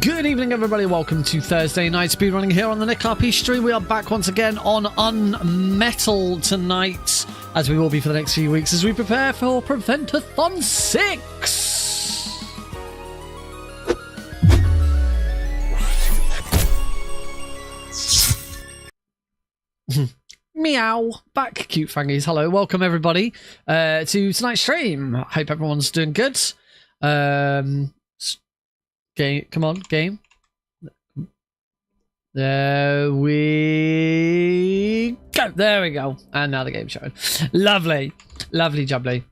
Good evening, everybody. Welcome to Thursday night speedrunning here on the Nick RP stream. We are back once again on UnMetal tonight, as we will be for the next few weeks as we prepare for Prevent-A-Thon 6. Meow. Back, cute fangies. Hello. Welcome, everybody, to tonight's stream. Hope everyone's doing good. Game, come on, game. There we go. There we go. And now the game's showing. Lovely. Lovely jubbly.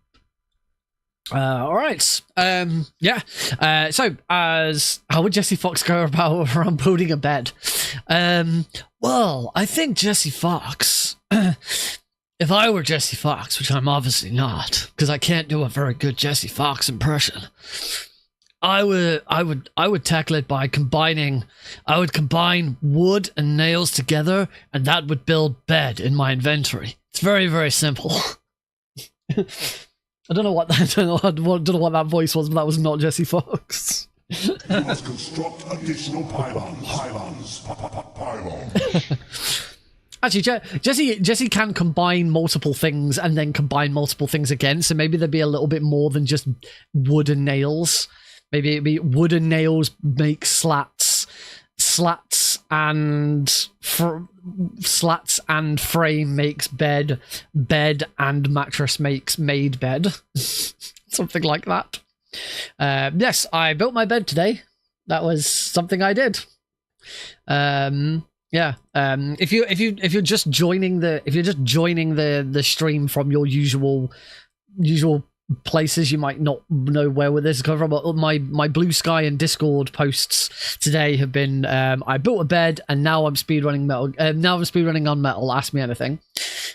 All right. Yeah. So, how would Jesse Fox go about around building a bed? Well, I think Jesse Fox, if I were Jesse Fox, which I'm obviously not, because I can't do a very good Jesse Fox impression, I would tackle it by combining. I would combine wood and nails together, and that would build bed in my inventory. It's very, very simple. I don't know what that voice was, but that was not Jesse Fox. You must construct additional pylons. Actually, Jesse can combine multiple things and then combine multiple things again. So maybe there'd be a little bit more than just wood and nails. Maybe it'd be wood and nails make slats and frame makes bed and mattress makes made bed. Something like that. Yes, I built my bed today. That was something I did. Yeah. If you're just joining the stream from your usual places, you might not know where this is coming from, but my Blue Sky and Discord posts today have been I built a bed and now I'm speedrunning metal. Now I'm speedrunning on metal. Ask me anything.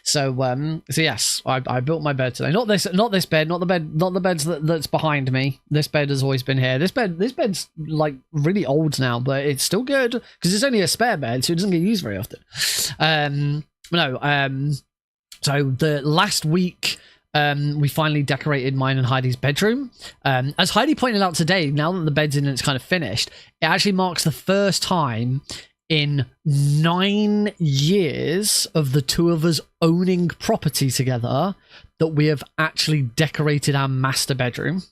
So yes, I built my bed today. Not this bed, not the bed that's behind me. This bed has always been here. This bed's like really old now, but it's still good because it's only a spare bed, so it doesn't get used very often. So the last week, we finally decorated mine and Heidi's bedroom. As Heidi pointed out today, now that the bed's in and it's kind of finished, it actually marks the first time in 9 years of the two of us owning property together that we have actually decorated our master bedroom.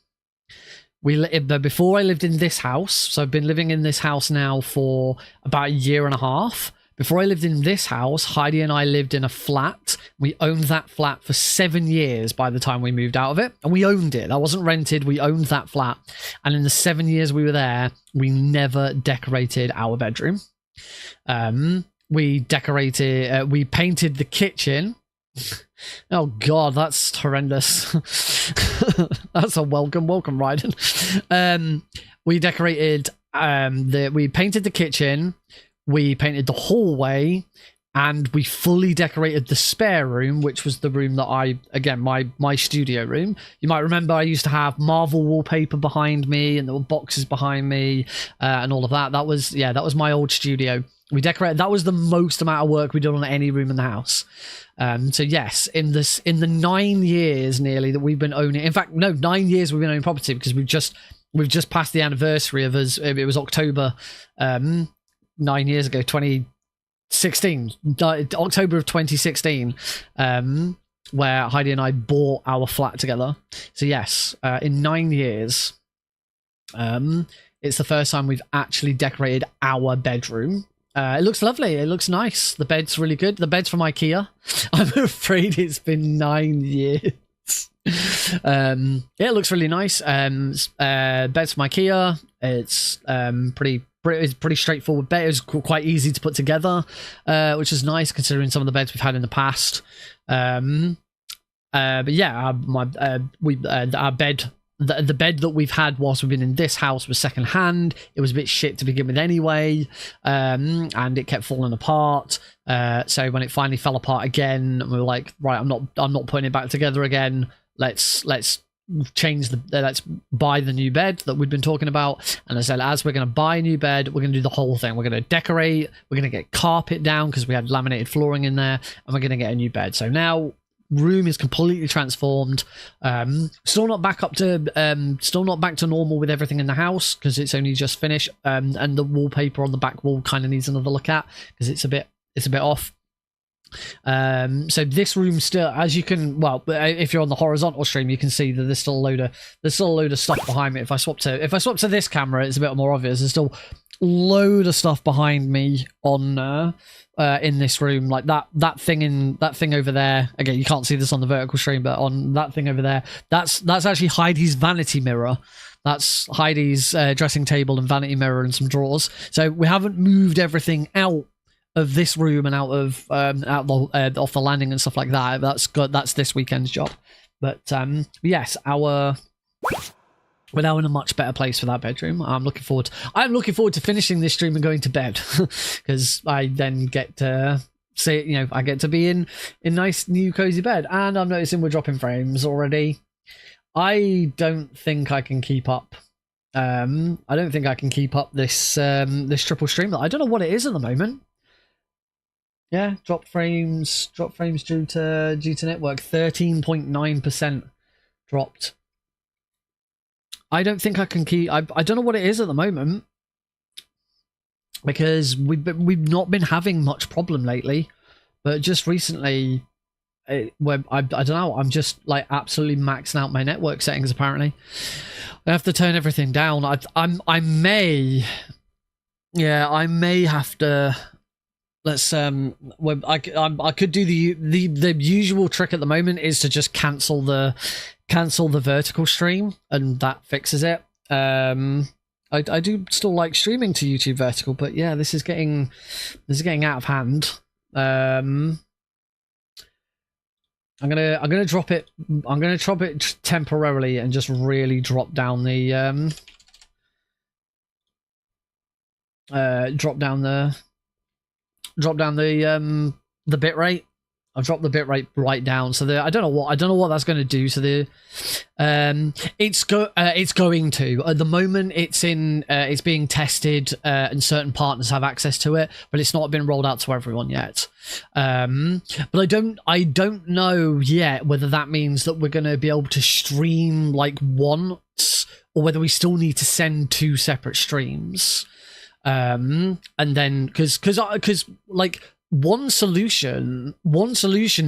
Before I lived in this house, so I've been living in this house now for about 1.5 years. Before I lived in this house, Heidi and I lived in a flat. We owned that flat for 7 years by the time we moved out of it. And we owned it. That wasn't rented. We owned that flat. And in the 7 years we were there, we never decorated our bedroom. We painted the kitchen. Oh God, that's horrendous. That's a welcome, Ryden. We decorated, we painted the kitchen. We painted the hallway, and we fully decorated the spare room, which was the room that my studio room. You might remember I used to have Marvel wallpaper behind me, and there were boxes behind me, and all of that. That was my old studio. We decorated. That was the most amount of work we did on any room in the house. So yes, in the 9 years nearly that we've been owning. In fact, no, 9 years we've been owning property, because we've just passed the anniversary of us. It was October. 9 years ago, 2016, October of 2016, where Heidi and I bought our flat together. So yes, in 9 years, it's the first time we've actually decorated our bedroom. It looks lovely. It looks nice. The bed's really good. The bed's from IKEA. I'm afraid it's been 9 years. Yeah, it looks really nice. Bed's from IKEA. It's pretty straightforward bed. It was quite easy to put together, which is nice considering some of the beds we've had in the past. But yeah, our bed, the bed that we've had whilst we've been in this house was second hand. It was a bit shit to begin with anyway, and it kept falling apart. So when it finally fell apart again, we were like, right, I'm not putting it back together again. Let's buy the new bed that we've been talking about. And I said, as we're going to buy a new bed, we're going to do the whole thing. We're going to decorate, we're going to get carpet down because we had laminated flooring in there, and we're going to get a new bed. So now room is completely transformed. Still not back to normal with everything in the house because it's only just finished. And the wallpaper on the back wall kind of needs another look at because it's a bit off. So this room still, as you can, well, if you're on the horizontal stream, you can see that there's still a load of stuff behind me. If I swap to this camera, it's a bit more obvious. There's still a load of stuff behind me on in this room, like that thing over there. Again, you can't see this on the vertical stream, but on that thing over there, that's actually Heidi's vanity mirror. That's Heidi's dressing table and vanity mirror and some drawers. So we haven't moved everything out of this room and out of off the landing and stuff like that. That's good. That's this weekend's job. But yes, we're now in a much better place for that bedroom. I'm looking forward to finishing this stream and going to bed because I then get to see, I get to be in nice new cozy bed. And I'm noticing we're dropping frames already. I don't think I can keep up. I don't think I can keep up this triple stream. I don't know what it is at the moment. Yeah, drop frames due to network. 13.9% dropped. I don't think I can keep. I don't know what it is at the moment because we've not been having much problem lately, but just recently, I don't know. I'm just like absolutely maxing out my network settings. Apparently, I have to turn everything down. I may have to. Let's I could do the usual trick at the moment is to just cancel the vertical stream and that fixes it. I do still like streaming to YouTube vertical, but yeah, this is getting out of hand. I'm gonna drop it. I'm gonna drop it temporarily and just really drop down the the bit rate. I've dropped the bit rate right down, so I don't know what that's going to do. So it's going to, at the moment it's being tested, and certain partners have access to it, but it's not been rolled out to everyone yet. But I don't know yet whether that means that we're going to be able to stream like once, or whether we still need to send two separate streams. and then because like one solution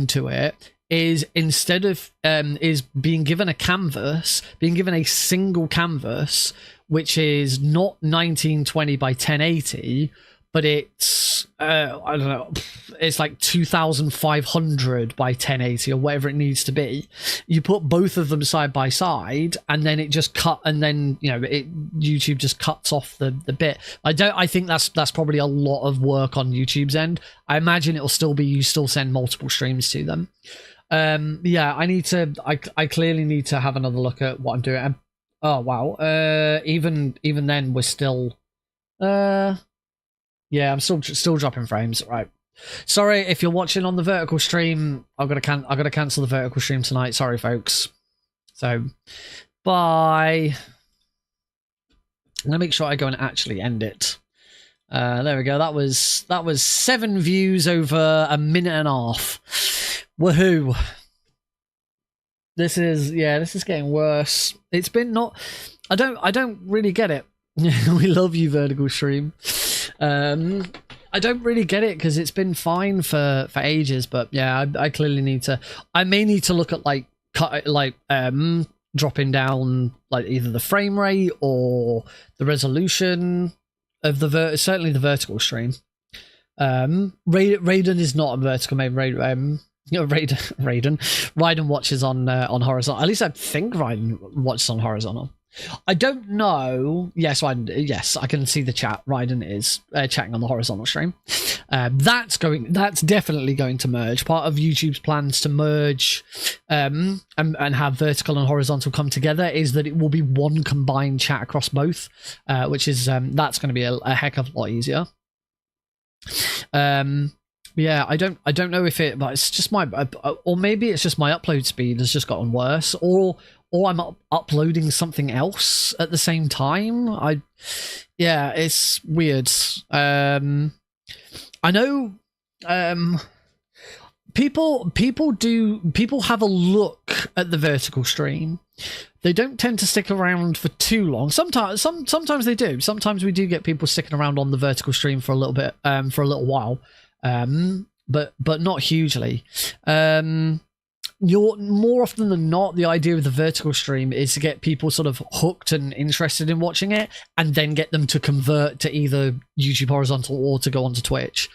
to it is, instead of is being given a single canvas, which is not 1920 by 1080, but it's I don't know, it's like 2500 by 1080 or whatever it needs to be. You put both of them side by side, and then it just YouTube just cuts off the bit. I think that's probably a lot of work on YouTube's end. I imagine it'll still be, you still send multiple streams to them. Yeah, I clearly need to have another look at what I'm doing. Oh wow, even then we're still yeah, I'm still dropping frames. Right. Sorry if you're watching on the vertical stream. I've got to cancel the vertical stream tonight. Sorry, folks. So, bye. Let me make sure I go and actually end it. There we go. That was 7 views over a minute and a half. Woohoo! This is getting worse. It's been not. I don't really get it. We love you, vertical stream. I don't really get it because it's been fine for ages, but yeah, I clearly need to. I may need to look at dropping down like either the frame rate or the resolution of certainly the vertical stream. Raiden is not a vertical main. Raiden watches on horizontal. At least I think Raiden watches on horizontal. I don't know. Yes, I can see the chat. Raiden is chatting on the horizontal stream. That's definitely going to merge. Part of YouTube's plans to merge and have vertical and horizontal come together is that it will be one combined chat across both, which is that's going to be a heck of a lot easier. Yeah, I don't know if but it's just or maybe it's just my upload speed has just gotten worse, or I'm uploading something else at the same time. Yeah, it's weird. I know people have a look at the vertical stream. They don't tend to stick around for too long. Sometimes they do. Sometimes we do get people sticking around on the vertical stream for a little bit, for a little while. But not hugely. You're more often than not, the idea of the vertical stream is to get people sort of hooked and interested in watching it, and then get them to convert to either YouTube horizontal or to go onto Twitch.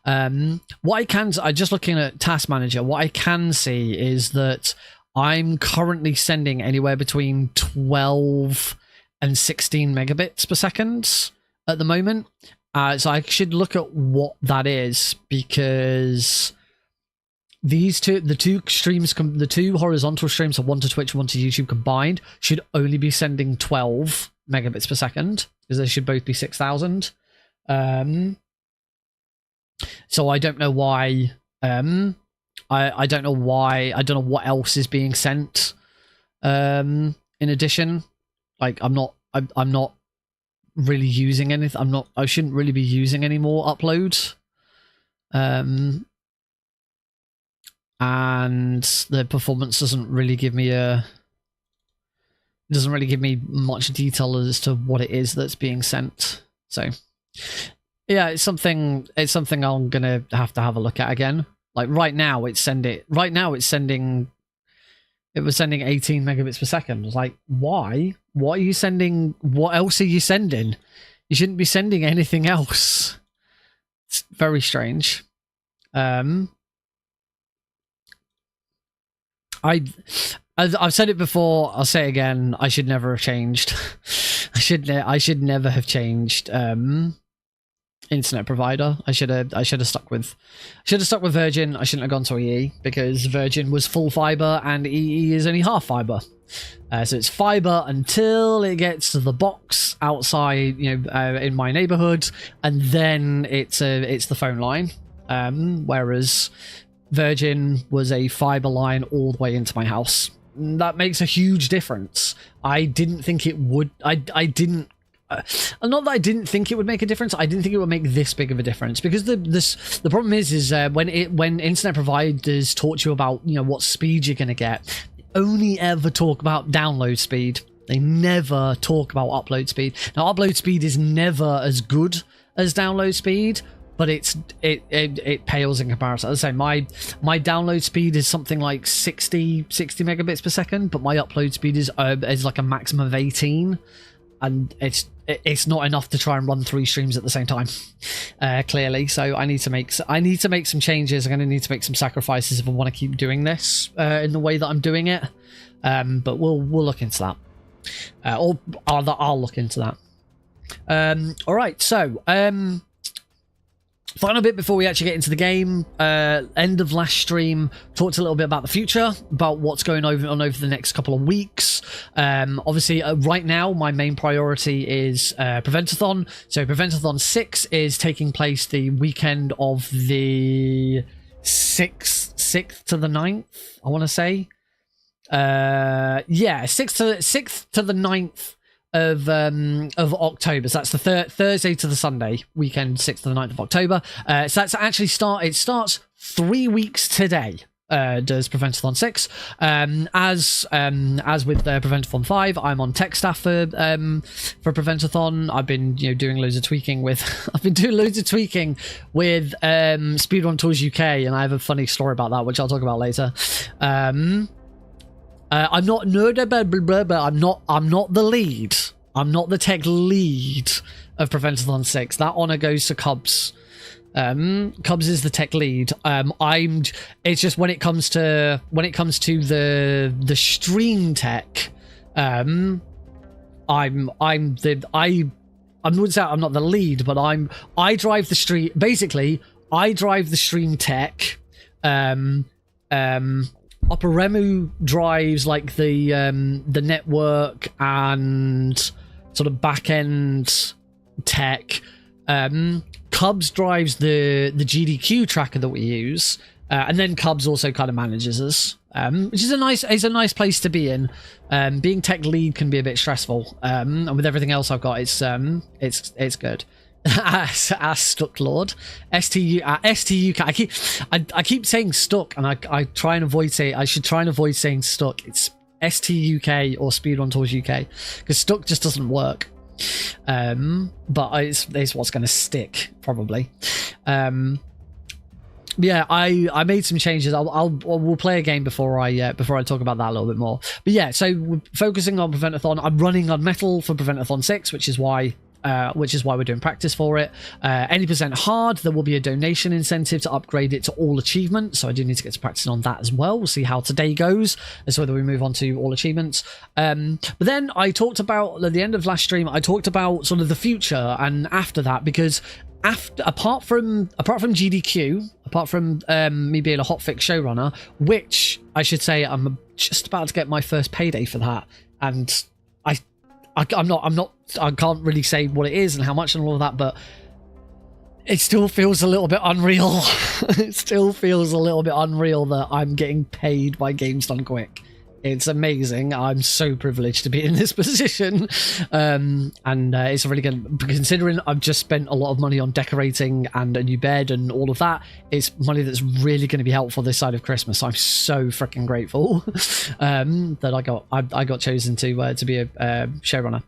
What I can, I just looking at Task Manager, what I can see is that I'm currently sending anywhere between 12 and 16 megabits per second at the moment. So I should look at what that is, because the two horizontal streams, so one to Twitch, one to YouTube combined, should only be sending 12 megabits per second, because they should both be 6,000. So I don't know why. I don't know why. I don't know what else is being sent. In addition, like I'm not really using anything. I shouldn't really be using any more upload. And the performance doesn't really give me much detail as to what it is that's being sent. So yeah, it's something I'm gonna have to have a look at again. Like right now it was sending 18 megabits per second. I was like, why? What are you sending? What else are you sending? You shouldn't be sending anything else. It's very strange. I've said it before, I'll say it again, I should never have changed. I should never have changed internet provider. I should have stuck with Virgin. I shouldn't have gone to EE, because Virgin was full fiber and EE is only half fiber. So it's fiber until it gets to the box outside, in my neighborhood, and then it's the phone line. Whereas Virgin was a fiber line all the way into my house. That makes a huge difference. I didn't think it would. Not that I didn't think it would make a difference. I didn't think it would make this big of a difference, because the problem is when internet providers talk to you about what speed you're gonna get, they only ever talk about download speed. They never talk about upload speed. Now, upload speed is never as good as download speed, but it pales in comparison. As I say, my download speed is something like 60 megabits per second, but my upload speed is like a maximum of 18, and it's not enough to try and run 3 streams at the same time, clearly. So I need to make some changes. I'm going to need to make some sacrifices if I want to keep doing this in the way that I'm doing it. But we'll look into that. I'll look into that. All right, so final bit before we actually get into the game. End of last stream, talked a little bit about the future, about what's going on over the next couple of weeks. Obviously, right now, my main priority is Prevent-A-Thon. So Prevent-A-Thon 6 is taking place the weekend of the 6th to the 9th, I want to say. Yeah, 6th to the 9th of October. So that's the Thursday to the Sunday weekend, 6th to the 9th of October. So that's actually it starts 3 weeks today. Does Prevent-A-Thon 6. As with Prevent-A-Thon 5, I'm on tech staff for Prevent-A-Thon. I've been doing loads of tweaking with Speedrun Tools UK, and I have a funny story about that, which I'll talk about later. I'm not I'm not the lead. I'm not the tech lead of Prevent-A-Thon 6. That honor goes to Cubs. Cubs is the tech lead. It's just when it comes to the stream tech, I wouldn't say I'm not the lead, but I drive the stream. Basically, I drive the stream tech. Operemu drives like the network and sort of back end tech. Cubs drives the GDQ tracker that we use, and then Cubs also kind of manages us, which is a nice place to be in. Being tech lead can be a bit stressful, and with everything else I've got, it's good. As Stuck Lord, STUK. I keep saying Stuck, and I try and avoid saying. I should try and avoid saying Stuck. It's STUK or Speedrun Tools UK, because Stuck just doesn't work. But it's what's going to stick probably. Yeah, I made some changes. We'll play a game before I talk about that a little bit more. But yeah, so we're focusing on Prevent-A-Thon. I'm running UnMetal for Prevent-A-Thon 6, which is why we're doing practice for it. Any percent hard, there will be a donation incentive to upgrade it to all achievements, so I do need to get to practicing on that as well. We'll see how today goes as to whether we move on to all achievements. But then I talked about, at the end of last stream, I talked about sort of the future and after that, because apart from GDQ, apart from me being a hotfix showrunner, which I should say I'm just about to get my first payday for that, and I can't really say what it is and how much and all of that, but it still feels a little bit unreal. It still feels a little bit unreal that I'm getting paid by Games Done Quick. It's amazing. I'm so privileged to be in this position. And it's really good, considering I've just spent a lot of money on decorating and a new bed and all of that. It's money that's really going to be helpful this side of Christmas. I'm so freaking grateful that I got chosen to be a showrunner.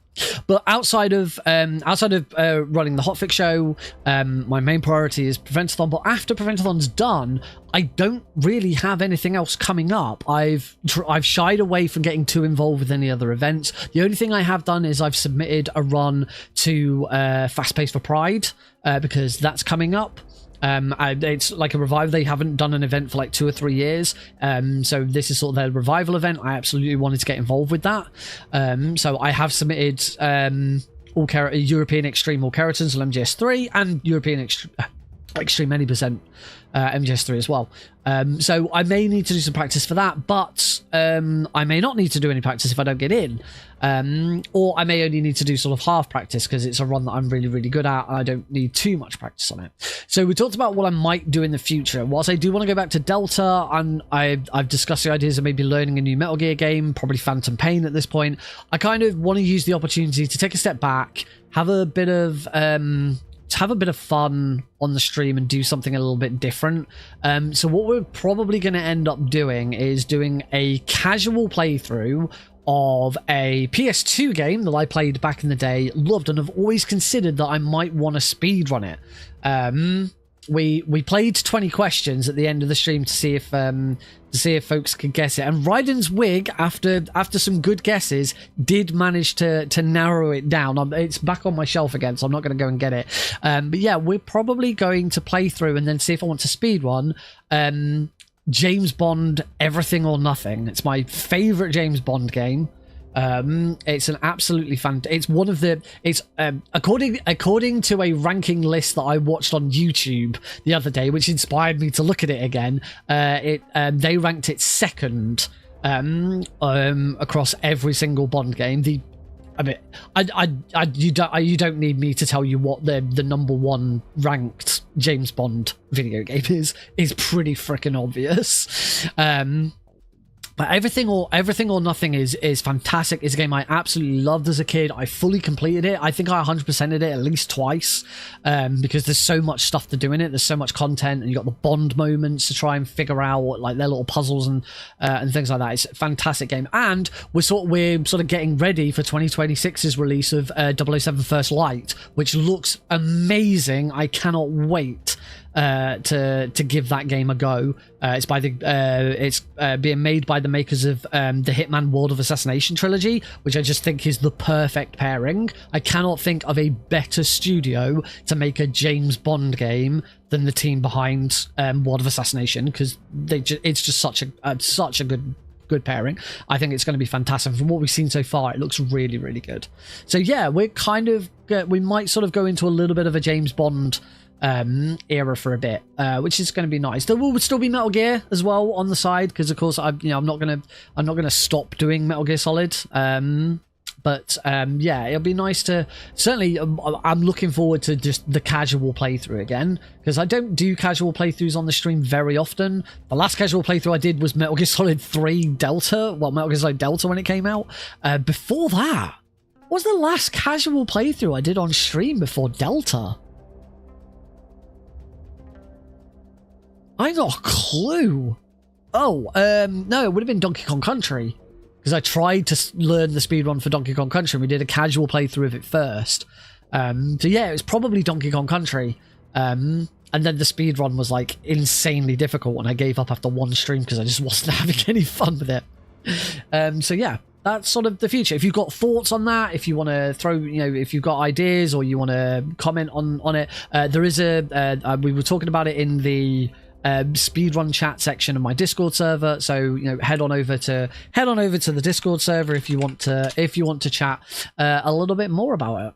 But outside of running the hotfix show, my main priority is Prevent-A-Thon. But after Prevent-A-Thon's done, I don't really have anything else coming up. I've shied away from getting too involved with any other events. The only thing I have done is I've submitted a run to Fast Pace for Pride, because that's coming up. It's like a revival. They haven't done an event for like 2 or 3 years, so this is sort of their revival event. I absolutely wanted to get involved with that, so I have submitted European Extreme All Keratons, MGS3, and European Extreme any percent MGS3 as well. So I may need to do some practice for that, but I may not need to do any practice if I don't get in, or I may only need to do sort of half practice because it's a run that I'm really, really good at and I don't need too much practice on it. So we talked about what I might do in the future. Whilst I do want to go back to Delta, and I've discussed the ideas of maybe learning a new Metal Gear game, probably Phantom Pain at this point. I kind of want to use the opportunity to take a step back, have a bit of fun on the stream and do something a little bit different. So what we're probably going to end up doing is doing a casual playthrough of a PS2 game that I played back in the day, loved, and have always considered that I might want to speedrun it. We played 20 questions at the end of the stream to see if folks could guess it, and Ryden's wig, after some good guesses, did manage to narrow it down. It's back on my shelf again, so I'm not going to go and get it. But yeah, we're probably going to play through and then see if I want to speedrun James Bond Everything or Nothing. It's my favorite James Bond game. It's an absolutely it's one of the, it's according to a ranking list that I watched on YouTube the other day, which inspired me to look at it again. They ranked it second across every single Bond game. You don't need me to tell you what the number one ranked James Bond video game is. It's pretty freaking obvious. But Everything or Nothing is fantastic. It's a game I absolutely loved as a kid. I fully completed it. I think I 100%ed it at least twice, because there's so much stuff to do in it. There's so much content, and you got the Bond moments to try and figure out like their little puzzles and things like that. It's a fantastic game, and we're sort of getting ready for 2026's release of 007 First Light, which looks amazing. I cannot wait to give that game a go. It's being made by the makers of the Hitman World of Assassination trilogy, which I just think is the perfect pairing. I cannot think of a better studio to make a James Bond game than the team behind World of Assassination, because it's just such a good pairing. I think it's going to be fantastic. From what we've seen so far, it looks really, really good. So yeah, we might sort of go into a little bit of a James Bond era for a bit, which is going to be nice. There will still be Metal Gear as well on the side, because of course I'm not gonna stop doing Metal Gear Solid. But yeah, it'll be nice to, certainly I'm looking forward to just the casual playthrough again, because I don't do casual playthroughs on the stream very often. The last casual playthrough I did was Metal Gear Solid 3 Delta, Metal Gear Solid Delta when it came out. Before that, what was the last casual playthrough I did on stream before Delta? I got a clue. No, it would have been Donkey Kong Country, because I tried to learn the speedrun for Donkey Kong Country, and we did a casual playthrough of it first. So yeah, it was probably Donkey Kong Country. And then the speedrun was like insanely difficult, and I gave up after one stream because I just wasn't having any fun with it. So yeah, that's sort of the future. If you've got thoughts on that, if you want to throw, if you've got ideas or you want to comment on it, there is we were talking about it in the speedrun chat section of my Discord server, so head on over to the Discord server if you want to chat a little bit more about it.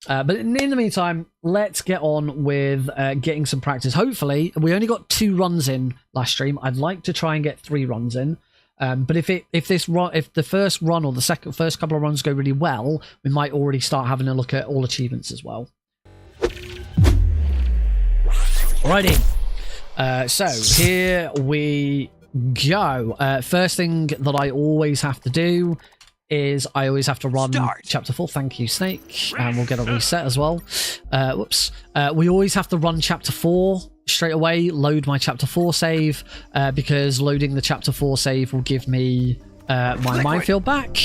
But in the meantime, let's get on with getting some practice. Hopefully, we only got 2 runs in last stream. I'd like to try and get 3 runs in. But if the first run or the first couple of runs go really well, we might already start having a look at all achievements as well. Alrighty. So here we go. First thing that I always have to do is I always have to run chapter 4. Thank you, Snake. And we'll get a reset as well. Whoops. We always have to run chapter 4 straight away, load my chapter 4 save, because loading the chapter 4 save will give me my minefield back.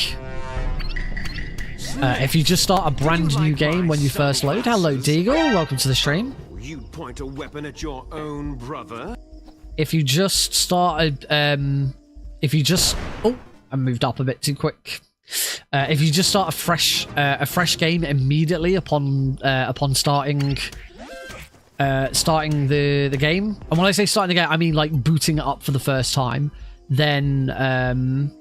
If you just start a brand new game when you first load, hello Deagle, welcome to the stream. You point a weapon at your own brother? If you just start I moved up a bit too quick. If you just start a fresh game immediately upon starting the game, and when I say starting the game, I mean like booting it up for the first time, then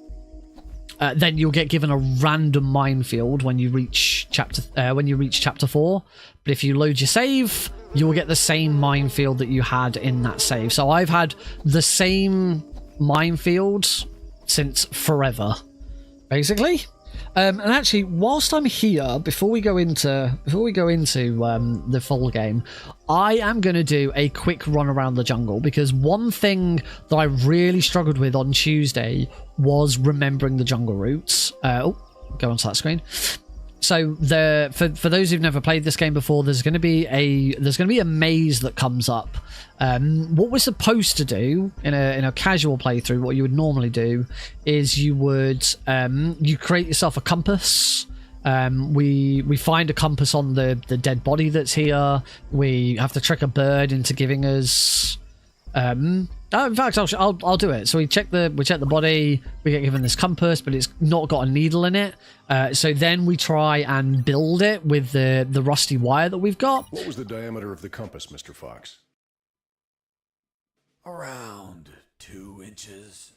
you'll get given a random minefield when you reach chapter 4. But if you load your save, you will get the same minefield that you had in that save. So I've had the same minefield since forever, basically. And actually, whilst I'm here, before we go into the full game, I am going to do a quick run around the jungle, because one thing that I really struggled with on Tuesday was remembering the jungle routes. Go onto that screen. So for those who've never played this game before, there's going to be a maze that comes up. What we're supposed to do in a casual playthrough, what you would normally do, is you create yourself a compass. We find a compass on the dead body that's here. We have to trick a bird into giving us. In fact, I'll do it. So we check the body. We get given this compass, but it's not got a needle in it. So then we try and build it with the rusty wire that we've got. What was the diameter of the compass, Mr. Fox? Around 2 inches.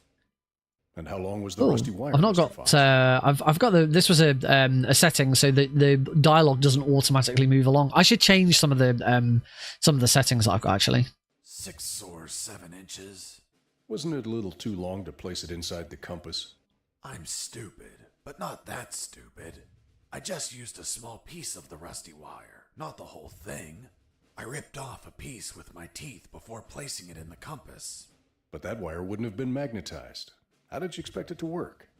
And how long was the rusty wire? I've not got. I've got the. This was a setting so that the dialogue doesn't automatically move along. I should change some of the settings that I've got actually. 6 or 7 inches. Wasn't it a little too long to place it inside the compass? I'm stupid, but not that stupid. I just used a small piece of the rusty wire, not the whole thing. I ripped off a piece with my teeth before placing it in the compass. But that wire wouldn't have been magnetized. How did you expect it to work?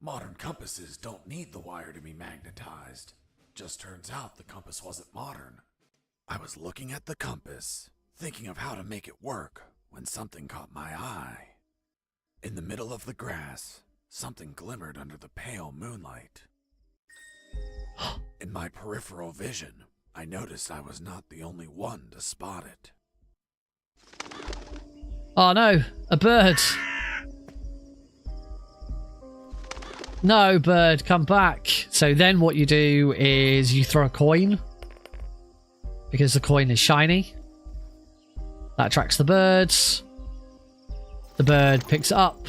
Modern compasses don't need the wire to be magnetized. Just turns out the compass wasn't modern. I was looking at the compass, thinking of how to make it work, when something caught my eye. In the middle of the grass, something glimmered under the pale moonlight. In my peripheral vision, I noticed I was not the only one to spot it. Oh no, a bird. No, bird, come back. So then what you do is you throw a coin, because the coin is shiny. That attracts the birds. The bird picks it up.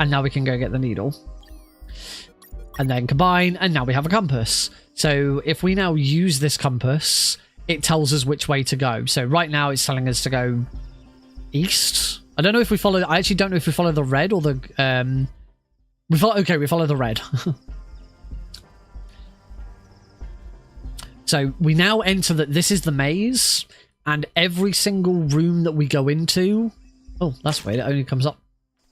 And now we can go get the needle. And then combine, and now we have a compass. So if we now use this compass, it tells us which way to go. So right now it's telling us to go east. I don't know if we follow... I actually don't know if we follow the red or the... We follow the red. So we now enter that this is the maze. And every single room that we go into... Oh, that's weird. It only comes up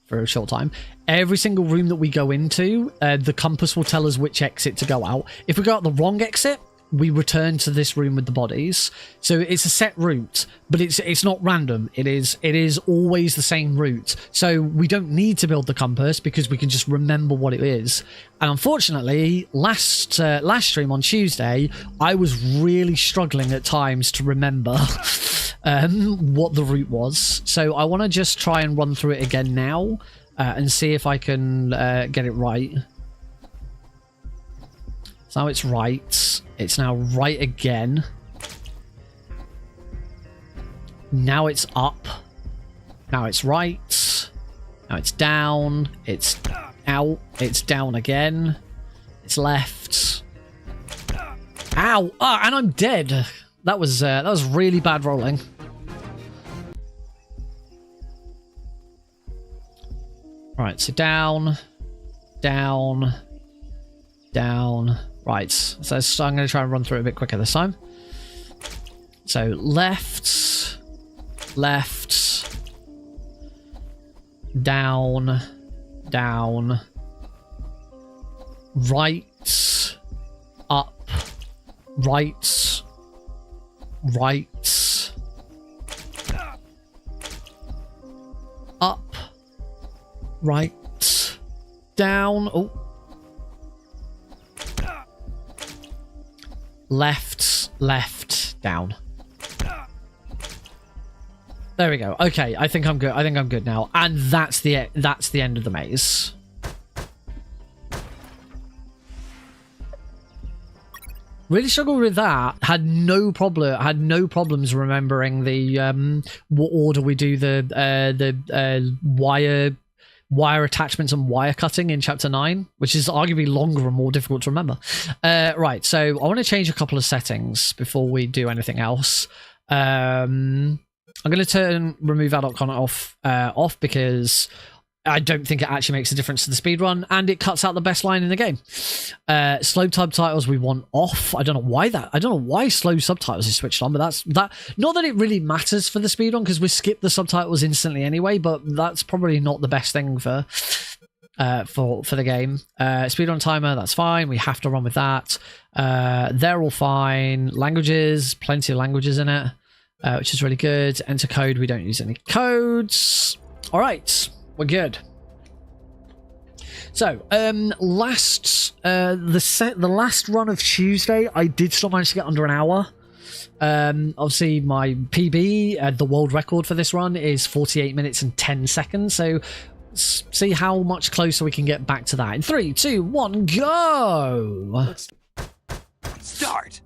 for a short time. Every single room that we go into, the compass will tell us which exit to go out. If we go out the wrong exit, we return to this room with the bodies. So it's a set route, but it's not random. It is always the same route. So we don't need to build the compass because we can just remember what it is. And unfortunately, last stream on Tuesday, I was really struggling at times to remember what the route was. So I want to just try and run through it again now and see if I can get it right. So now it's right. It's now right again. Now it's up. Now it's right. Now it's down. It's out. It's down again. It's left. Ow! Ah, and I'm dead. That was really bad rolling. Right, so down, down, down. Right, so I'm going to try and run through it a bit quicker this time. So left, left, down, down, right, up, right, right, up, right, down. Oh. Left, left, down. There we go. Okay, I think I'm good. I think I'm good now. And that's the end of the maze. Really struggled with that. Had no problems remembering the what order we do the wire attachments and wire cutting in chapter 9, which is arguably longer and more difficult to remember. Right, so I want to change a couple of settings before we do anything else. I'm going to turn remove adult content off because I don't think it actually makes a difference to the speedrun, and it cuts out the best line in the game. Slow subtitles we want off. I don't know why slow subtitles is switched on, but that's not that it really matters for the speedrun because we skip the subtitles instantly anyway, but that's probably not the best thing for for the game. Speedrun timer, that's fine. We have to run with that. They're all fine. Languages, plenty of languages in it, which is really good. Enter code, we don't use any codes. All right, we're good. So, the last run of Tuesday, I did still manage to get under an hour. Obviously, my PB, the world record for this run, is 48 minutes and 10 seconds. So, see how much closer we can get back to that. In 3, 2, 1, go! Start!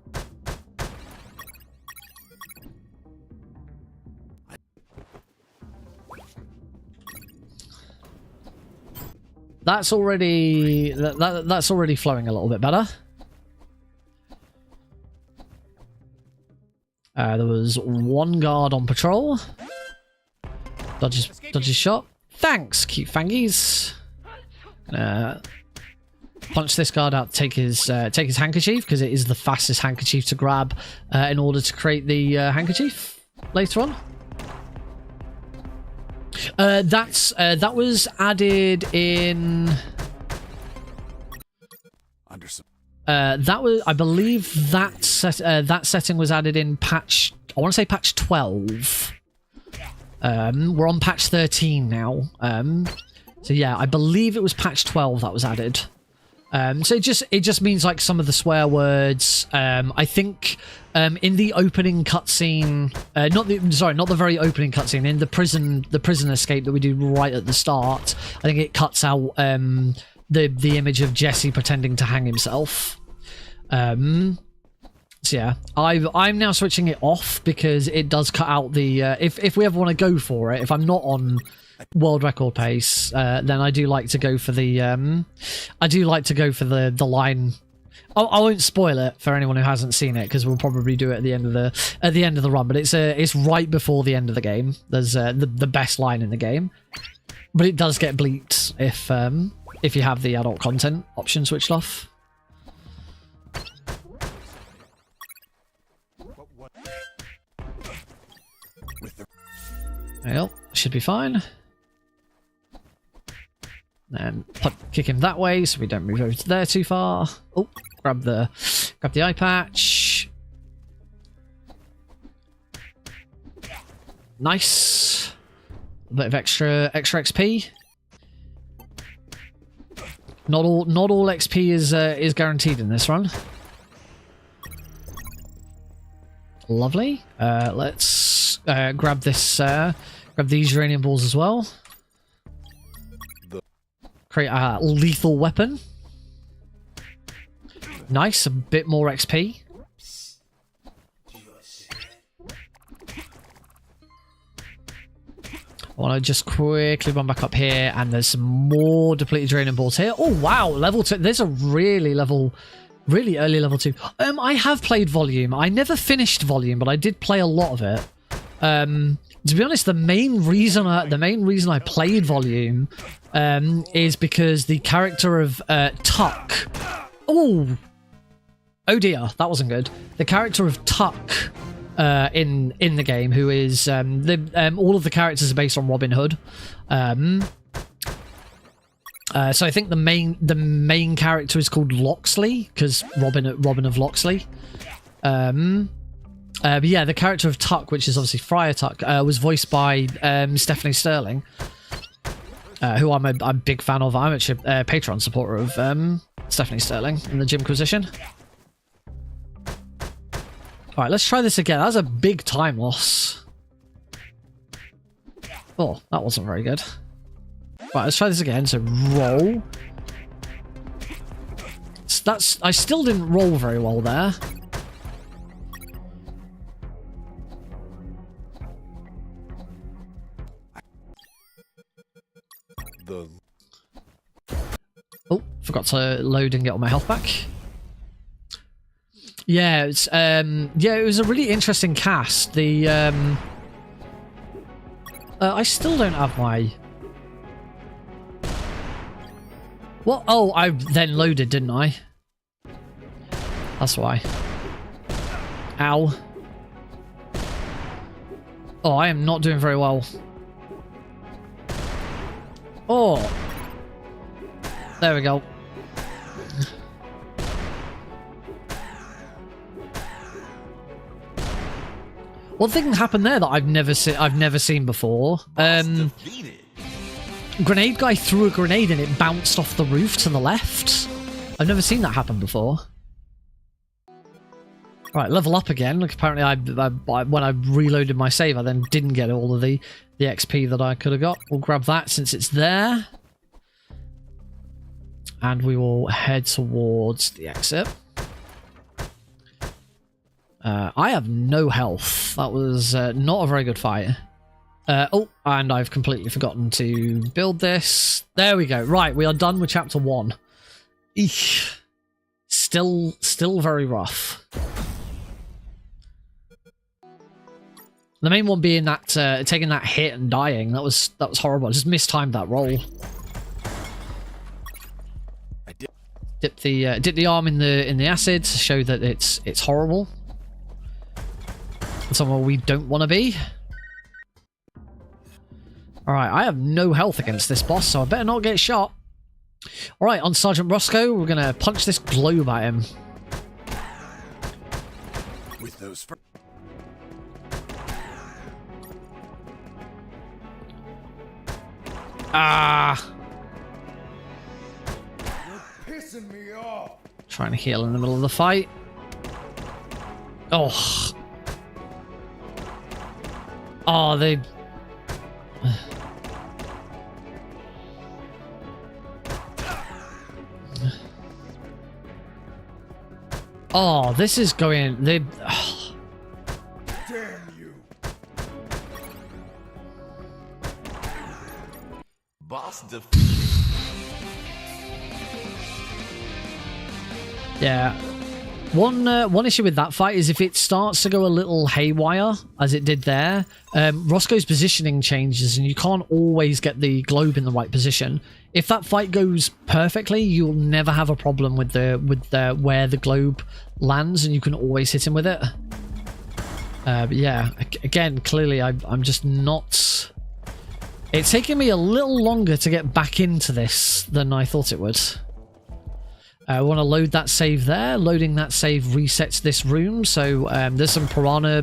That's already that's already flowing a little bit better. There was one guard on patrol. Dodges shot. Thanks, cute fangies. Punch this guard out. Take his handkerchief, because it is the fastest handkerchief to grab in order to create the handkerchief later on. That was added in. That was, I believe, that setting was added in patch. I want to say patch 12. We're on patch 13 now. So yeah, I believe it was patch 12 that was added. So it just means like some of the swear words. I think in the opening cutscene, not the very opening cutscene, in the prison escape that we do right at the start, I think it cuts out the image of Jesse pretending to hang himself. So yeah, I'm now switching it off because it does cut out the if we ever want to go for it, if I'm not on world record pace, then I do like to go for the the line. I won't spoil it for anyone who hasn't seen it, because we'll probably do it at the end of the run. But it's right before the end of the game. There's the best line in the game, but it does get bleeped if you have the adult content option switched off. There you go. Should be fine. Then kick him that way so we don't move over to there too far. Oh, grab the eye patch. Nice. A bit of extra XP. Not all XP is guaranteed in this run. Lovely. Let's grab these uranium balls as well. Create a lethal weapon. Nice, a bit more XP. I want to just quickly run back up here, and there's some more depleted uranium balls here. Oh wow, level 2. There's a really early level 2. I have played Volume. I never finished Volume, but I did play a lot of it. To be honest, the main reason I played Volume is because the character of Tuck. Oh dear, that wasn't good. The character of Tuck in the game, who is all of the characters are based on Robin Hood. So I think the main character is called Loxley, because Robin of Loxley. But yeah, the character of Tuck, which is obviously Friar Tuck, was voiced by Stephanie Sterling, who I'm a big fan of. I'm actually a Patreon supporter of Stephanie Sterling in the Gymquisition. Alright, let's try this again. That was a big time loss. Oh, that wasn't very good. Right, let's try this again. So roll. I still didn't roll very well there. Oh, forgot to load and get all my health back. Yeah, it's it was a really interesting cast. The I still don't have my. What? Oh, I then loaded, didn't I? That's why. Ow. Oh, I am not doing very well. Oh. There we go. One thing happened there that I've never seen before. Grenade guy threw a grenade and it bounced off the roof to the left. I've never seen that happen before. Right, level up again. Like apparently, when I reloaded my save, I then didn't get all of the XP that I could have got. We'll grab that since it's there, and we will head towards the exit. I have no health. That was not a very good fight. Oh, and I've completely forgotten to build this. There we go. Right, we are done with chapter 1. Eesh. Still very rough. The main one being that taking that hit and dying. That was horrible. I just mistimed that roll. Dip the arm in the acid to show that it's horrible. Somewhere we don't want to be. Alright, I have no health against this boss, so I better not get shot. Alright, on Sergeant Roscoe, we're gonna punch this globe at him. With those Ah! You're pissing me off. Trying to heal in the middle of the fight. Oh. Oh, they... Oh, this is going... They... Oh. Damn you. Boss Yeah. One issue with that fight is if it starts to go a little haywire, as it did there, Roscoe's positioning changes and you can't always get the globe in the right position. If that fight goes perfectly, you'll never have a problem with where the globe lands, and you can always hit him with it. But yeah, again, clearly I'm just not... It's taken me a little longer to get back into this than I thought it would. I want to load that save there. Loading that save resets this room, so there's some piranha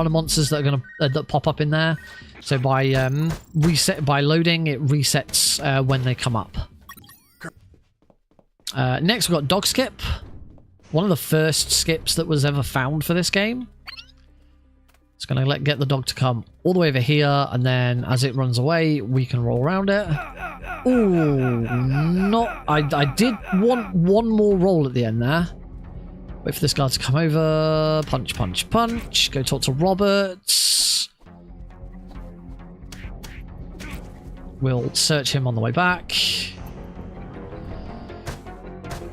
monsters that are going to that pop up in there. So by loading, it resets when they come up. Next, we've got dog skip, one of the first skips that was ever found for this game. It's going to get the dog to come all the way over here, and then as it runs away, we can roll around it. Ooh, not... I did want one more roll at the end there. Wait for this guy to come over. Punch, punch, punch. Go talk to Roberts. We'll search him on the way back.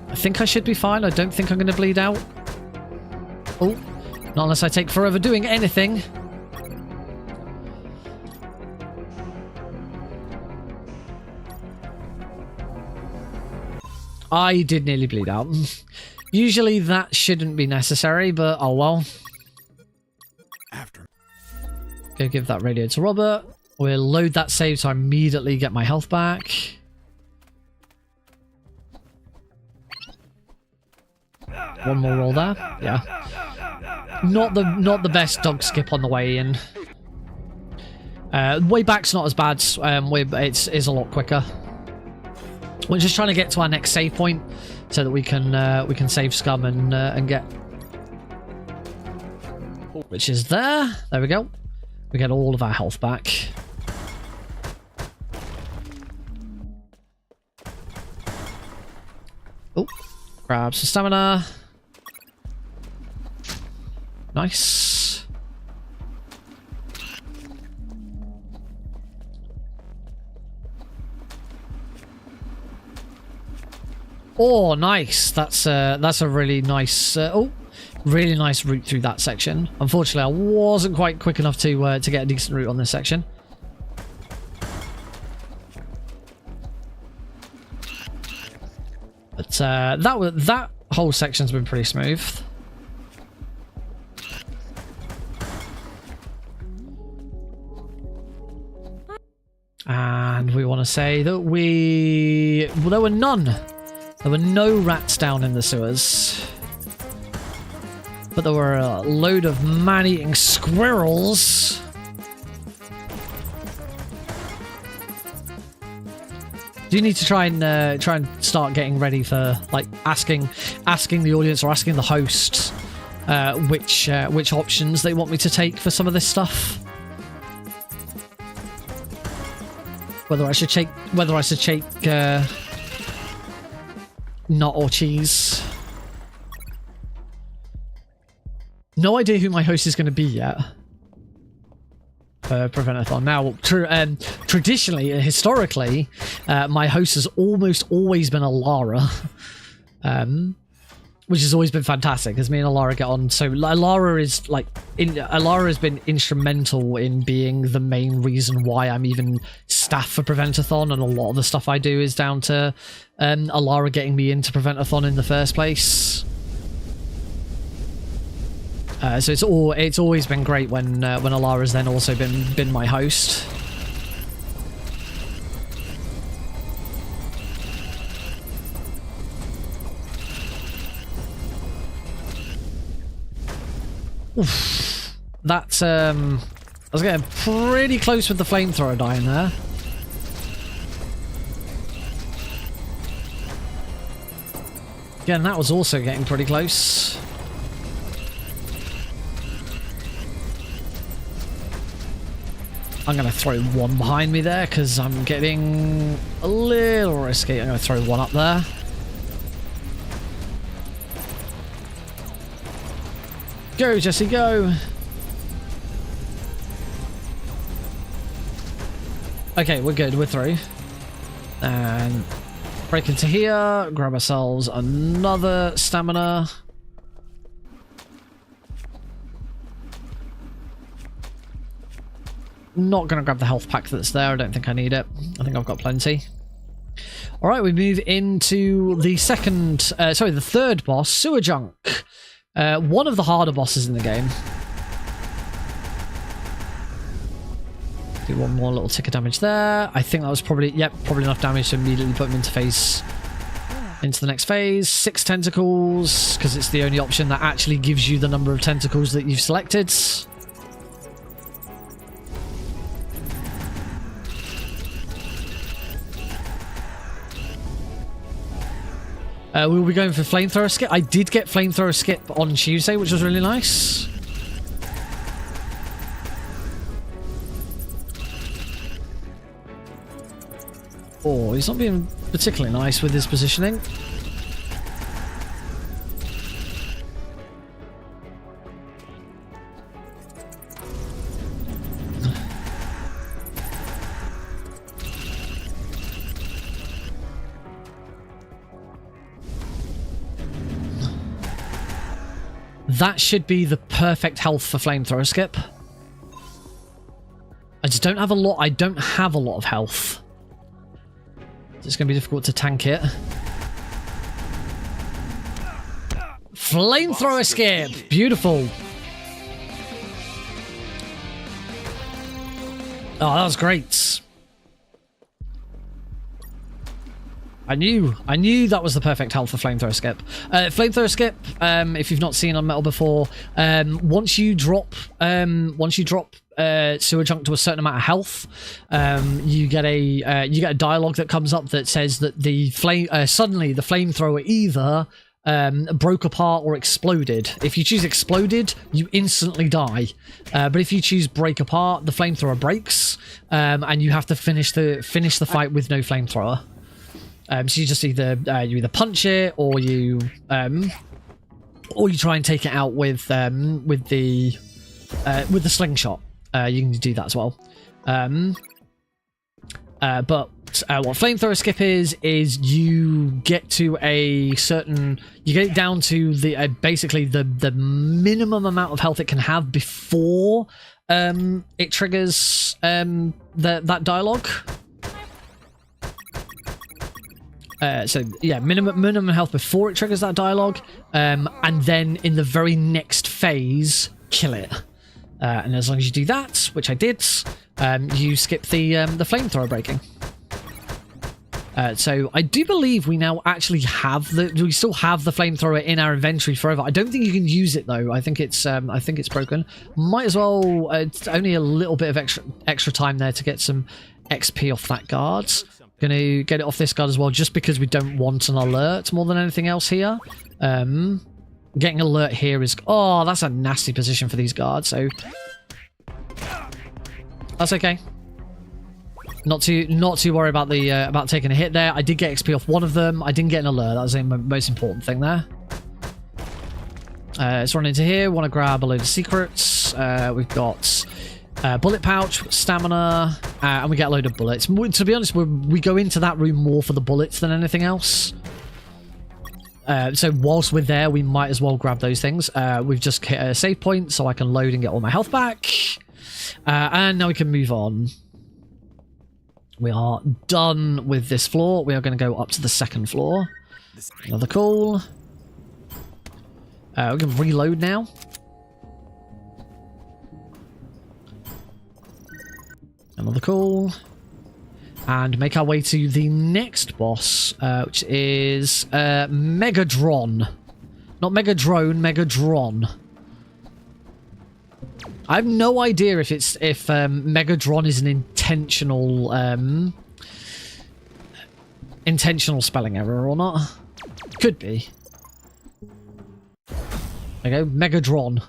I think I should be fine. I don't think I'm going to bleed out. Oh, not unless I take forever doing anything. I did nearly bleed out. Usually that shouldn't be necessary, but oh well. After. Go give that radio to Robert. We'll load that save so I immediately get my health back. One more roll there. Yeah. Not the best dog skip on the way in. Way back's not as bad. It's a lot quicker. We're just trying to get to our next save point so that we can save scum and get, which is there. There we go. We get all of our health back. Oh, grab some stamina. Nice. Oh, nice. That's a really nice. Really nice route through that section. Unfortunately, I wasn't quite quick enough to get a decent route on this section. But that whole section's been pretty smooth. And we want want to say that well, there were none. There were no rats down in the sewers. But there were a load of man-eating squirrels. Do you need to try and start getting ready for like asking the audience or asking the host which options they want me to take for some of this stuff? Whether I should take nut or cheese. No idea who my host is going to be yet. Prevent-A-Thon. Now, traditionally, historically, my host has almost always been Alara, which has always been fantastic, because me and Alara get on. So Alara is like, Alara has been instrumental in being the main reason why I'm even staff for Prevent-A-Thon, and a lot of the stuff I do is down to Alara getting me into Prevent-A-Thon in the first place. So it's always been great when Alara's then also been my host. Oof. That's I was getting pretty close with the flamethrower dying there. Again, that was also getting pretty close. I'm going to throw one behind me there because I'm getting a little risky. I'm going to throw one up there. Go, Jesse, go. Okay, we're good. We're through. And break into here. Grab ourselves another stamina. Not going to grab the health pack that's there. I don't think I need it. I think I've got plenty. All right, we move into the the third boss, Sewer Junk. One of the harder bosses in the game. Do one more little tick of damage there. I think that was probably enough damage to immediately put him into the next phase. 6 tentacles, because it's the only option that actually gives you the number of tentacles that you've selected. We will be going for flamethrower skip. I did get flamethrower skip on Tuesday, which was really nice. Oh, he's not being particularly nice with his positioning. That should be the perfect health for flamethrower skip. I just don't have a lot. I don't have a lot of health. It's going to be difficult to tank it. Flamethrower skip. Beautiful. Oh, that was great. I knew that was the perfect health for flamethrower skip. Flamethrower skip, if you've not seen UnMetal before, once you drop Sewer Junk to a certain amount of health, you get a dialogue that comes up that says that the suddenly the flamethrower either broke apart or exploded. If you choose exploded, you instantly die. But if you choose break apart, the flamethrower breaks, and you have to finish the fight with no flamethrower. So you just either punch it, or you try and take it out with the slingshot. You can do that as well. But what flamethrower skip is you get to you get it down to the basically the minimum amount of health it can have before it triggers that dialogue. So yeah, minimum health before it triggers that dialogue, and then in the very next phase, kill it. And as long as you do that, which I did, you skip the flamethrower breaking. So I do believe we now actually have we still have the flamethrower in our inventory forever. I don't think you can use it though. I think it's broken. Might as well. It's only a little bit of extra time there to get some XP off that guard. Gonna get it off this guard as well, just because we don't want an alert more than anything else here. Getting alert here is that's a nasty position for these guards. So that's okay. Not too worried about the about taking a hit there. I did get XP off one of them. I didn't get an alert. That was the most important thing there. Let's run into here. Want to grab a load of secrets. We've got bullet pouch, stamina, and we get a load of bullets. To be honest, we go into that room more for the bullets than anything else. So whilst we're there, we might as well grab those things. We've just hit a save point, so I can load and get all my health back. And now we can move on. We are done with this floor. We are going to go up to the second floor. Another call. We can reload now. Another call. And make our way to the next boss, which is Megadron. Not Megadrone, Megadron. I have no idea if Megadron is an intentional spelling error or not. Could be. There you go, Megadron.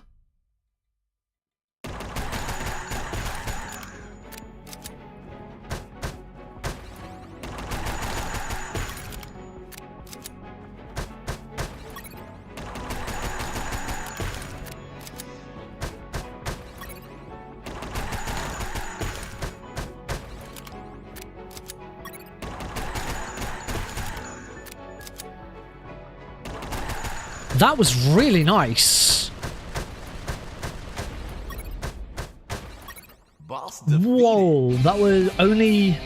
That was really nice. Whoa, that was only...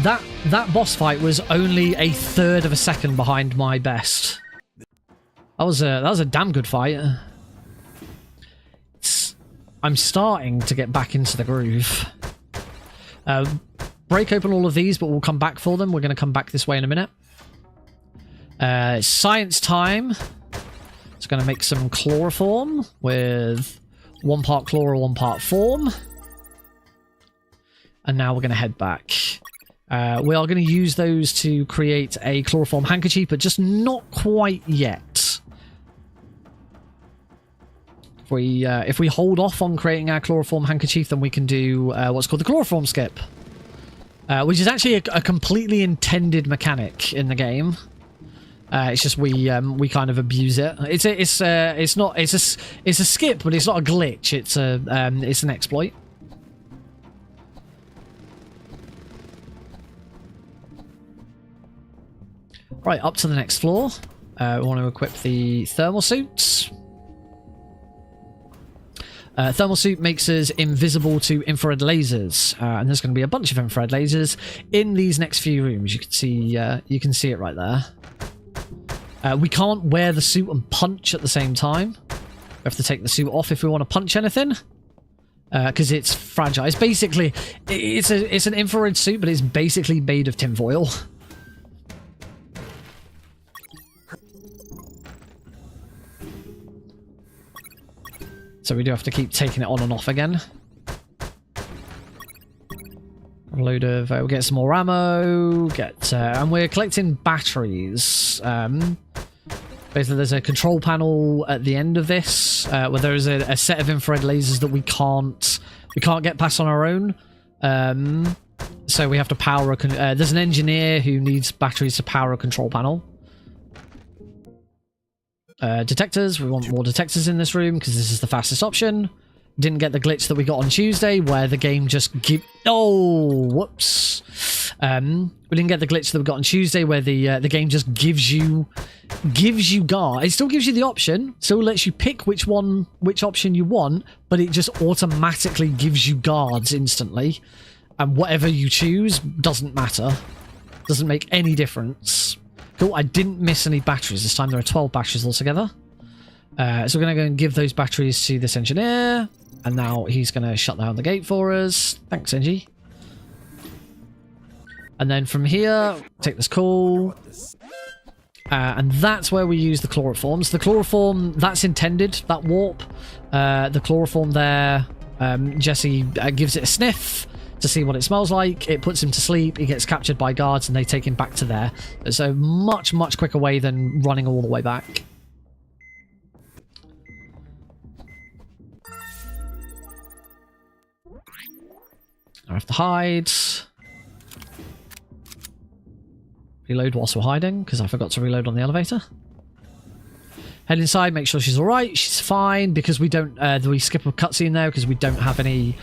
That boss fight was only a third of a second behind my best. That was a damn good fight. I'm starting to get back into the groove. Break open all of these, but we'll come back for them. We're going to come back this way in a minute. Science time. It's going to make some chloroform with 1 part chloro, 1 part form. And now we're going to head back. We are going to use those to create a chloroform handkerchief, but just not quite yet. If we hold off on creating our chloroform handkerchief, then we can do what's called the chloroform skip, which is actually a completely intended mechanic in the game. It's just we kind of abuse it. It's a skip, but it's not a glitch. It's an exploit. Right, up to the next floor. We want to equip the thermal suits. Thermal suit makes us invisible to infrared lasers, and there's going to be a bunch of infrared lasers in these next few rooms. You can see it right there. We can't wear the suit and punch at the same time. We have to take the suit off if we want to punch anything, because it's fragile. It's basically it's an infrared suit, but it's basically made of tinfoil. So we do have to keep taking it on and off again. A load of... we'll get some more ammo. And we're collecting batteries. Basically, there's a control panel at the end of this, where there is a set of infrared lasers that we can't get past on our own. So we have to power there's an engineer who needs batteries to power a control panel. Detectors. We want more detectors in this room because this is the fastest option. Didn't get the glitch that we got on Tuesday where the game just whoops. We didn't get the glitch that we got on Tuesday where the game just gives you guard. It still gives you the option, still lets you pick which option you want, but it just automatically gives you guards instantly. And whatever you choose doesn't matter. Doesn't make any difference. Cool, I didn't miss any batteries this time. There are 12 batteries altogether. So we're going to go and give those batteries to this engineer. And now he's going to shut down the gate for us. Thanks, Engie. And then from here, take this call. And that's where we use the chloroforms. The chloroform, that's intended, that warp. The chloroform there, Jesse gives it a sniff to see what it smells like. It puts him to sleep. He gets captured by guards and they take him back to there. It's a much, much quicker way than running all the way back. I have to hide. Reload whilst we're hiding, because I forgot to reload on the elevator. Head inside, make sure she's alright. She's fine, because we don't... we skip a cutscene there, because we don't have any...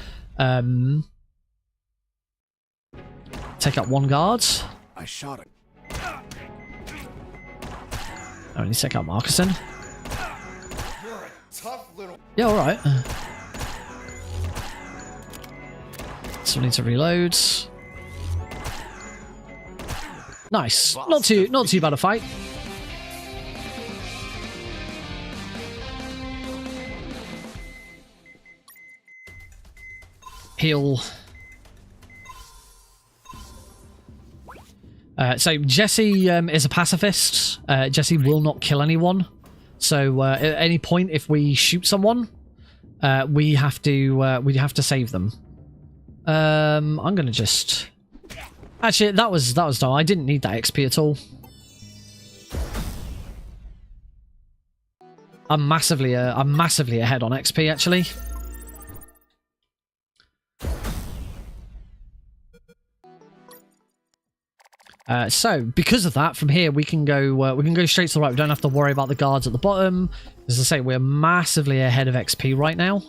take out one guard. I shot it. I need to take out Marcuson. You're a tough little... Yeah, alright. So we need to reload. Nice. Not too bad a fight. Heal. So Jesse is a pacifist. Jesse will not kill anyone. So at any point, if we shoot someone, we have to save them. I'm gonna just. Actually, that was dumb. I didn't need that XP at all. I'm massively ahead on XP actually. So because of that, from here we can go straight to the right. We don't have to worry about the guards at the bottom. As I say, we're massively ahead of XP right now.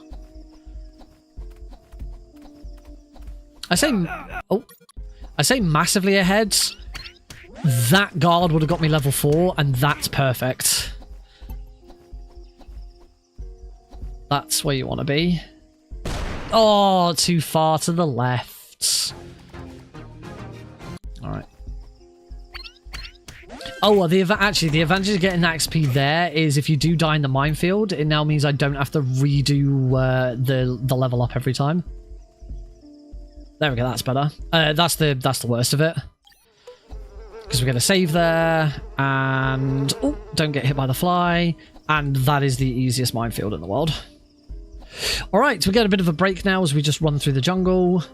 I say massively ahead. That guard would have got me level 4, and that's perfect. That's where you want to be. Oh, too far to the left. Alright. Oh, well, the advantage of getting that XP there is if you do die in the minefield, it now means I don't have to redo the level up every time. There we go, that's better. That's the worst of it. Because we get a save there, and... oh, don't get hit by the fly. And that is the easiest minefield in the world. Alright, so we get a bit of a break now as we just run through the jungle.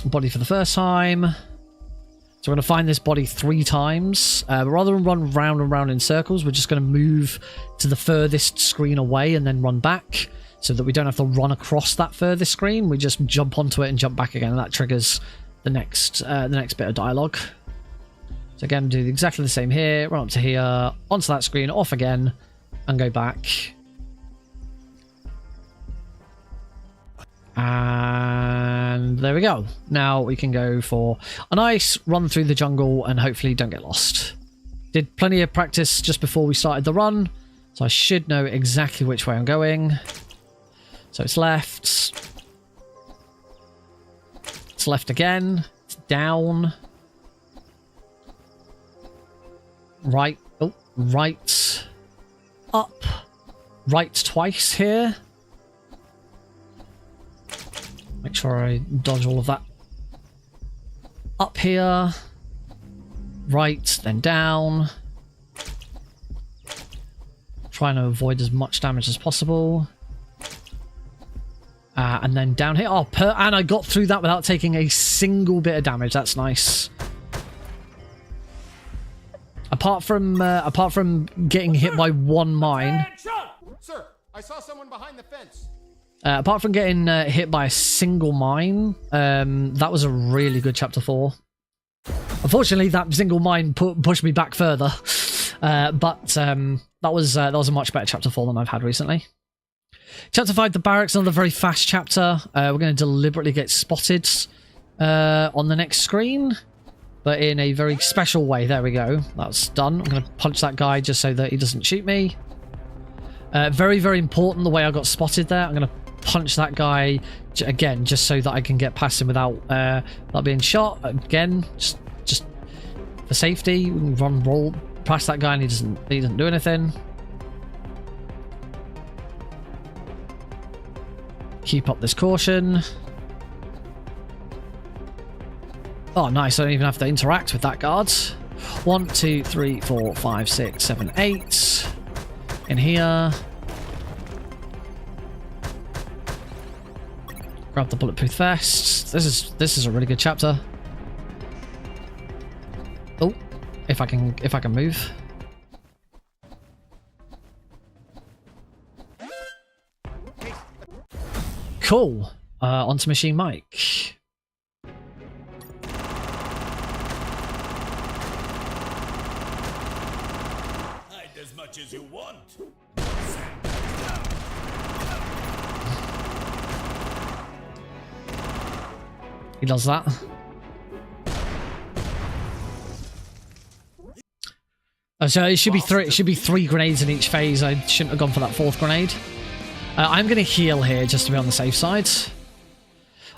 Body for the first time. So we're going to find this body 3 times. But rather than run round and round in circles, we're just going to move to the furthest screen away and then run back, so that we don't have to run across that furthest screen. We just jump onto it and jump back again, and that triggers the next bit of dialogue. So again, do exactly the same here. Run up to here, onto that screen, off again, and go back. And there we go. Now we can go for a nice run through the jungle and hopefully don't get lost. Did plenty of practice just before we started the run, so I should know exactly which way I'm going. So it's left. It's left again. It's down. Right. Oh, right. Up. Right twice here. Make sure I dodge all of that. Up here. Right, then down. Trying to avoid as much damage as possible. And then down here. Oh, and I got through that without taking a single bit of damage. That's nice. Apart from getting hit by one mine. Sir, I saw someone behind the fence. Apart from getting hit by a single mine, that was a really good chapter 4. Unfortunately, that single mine pushed me back further, but that was a much better chapter 4 than I've had recently. Chapter 5, the barracks, another very fast chapter. We're going to deliberately get spotted on the next screen, but in a very special way. There we go. That's done. I'm going to punch that guy just so that he doesn't shoot me. Very, very important the way I got spotted there. I'm going to punch that guy again just so that I can get past him without being shot. Again, just for safety. We can roll past that guy and he doesn't do anything. Keep up this caution. Oh, nice. I don't even have to interact with that guard. 1, 2, 3, 4, 5, 6, 7, 8. In here. Grab the bulletproof vest. This is a really good chapter. Oh, if I can move. Cool. Onto Machine Mike. Hide as much as you want. He does that. So it should be three. It should be 3 grenades in each phase. I shouldn't have gone for that 4th grenade. I'm going to heal here just to be on the safe side.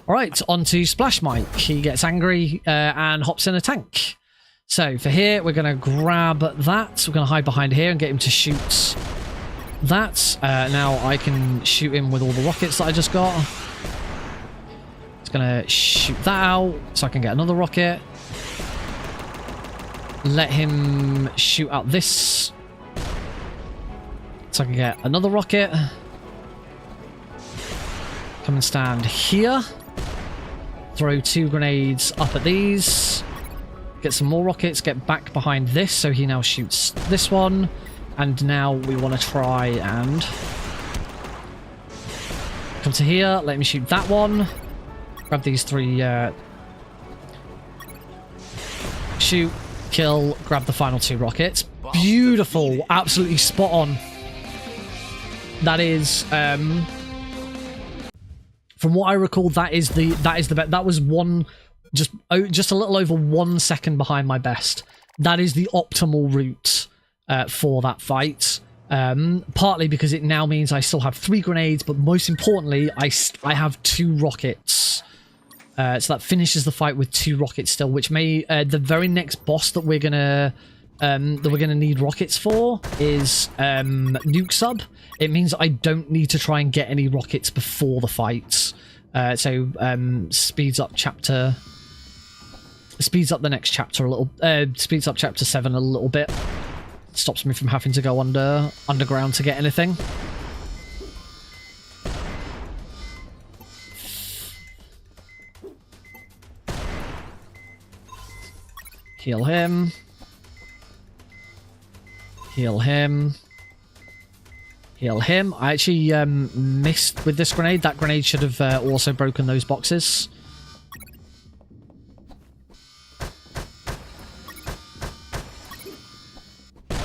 All right, on to Splash Mike. He gets angry and hops in a tank. So for here, we're going to grab that. We're going to hide behind here and get him to shoot that. Now I can shoot him with all the rockets that I just got. It's going to shoot that out so I can get another rocket. Let him shoot out this so I can get another rocket. Come and stand here. Throw 2 grenades up at these. Get some more rockets. Get back behind this so he now shoots this one. And now we want to try and come to here. Let me shoot that one. Grab these 3. Shoot. Kill. Grab the final 2 rockets. Beautiful. Absolutely spot on. That is... from what I recall, that is the best. That was just a little over 1 second behind my best. That is the optimal route for that fight. Partly because it now means I still have 3 grenades, but most importantly, I have 2 rockets. So that finishes the fight with 2 rockets still, which may the very next boss that we're gonna need rockets for is Nuke Sub. It means I don't need to try and get any rockets before the fight. So speeds up the next chapter a little. Speeds up chapter 7 a little bit. Stops me from having to go underground to get anything. Heal him. Heal him. Heal him. I actually missed with this grenade. That grenade should have also broken those boxes.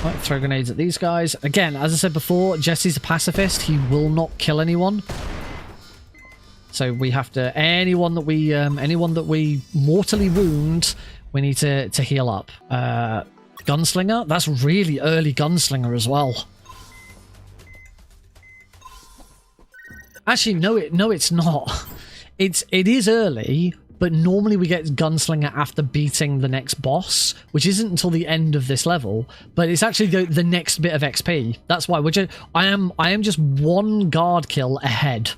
Right, throw grenades at these guys. Again, as I said before, Jesse's a pacifist. He will not kill anyone. So we have to... Anyone that we mortally wound, we need to heal up. Gunslinger? That's really early Gunslinger as well. Actually, no, it's not. It is early, but normally we get Gunslinger after beating the next boss, which isn't until the end of this level. But it's actually the next bit of XP. That's why I am just 1 guard kill ahead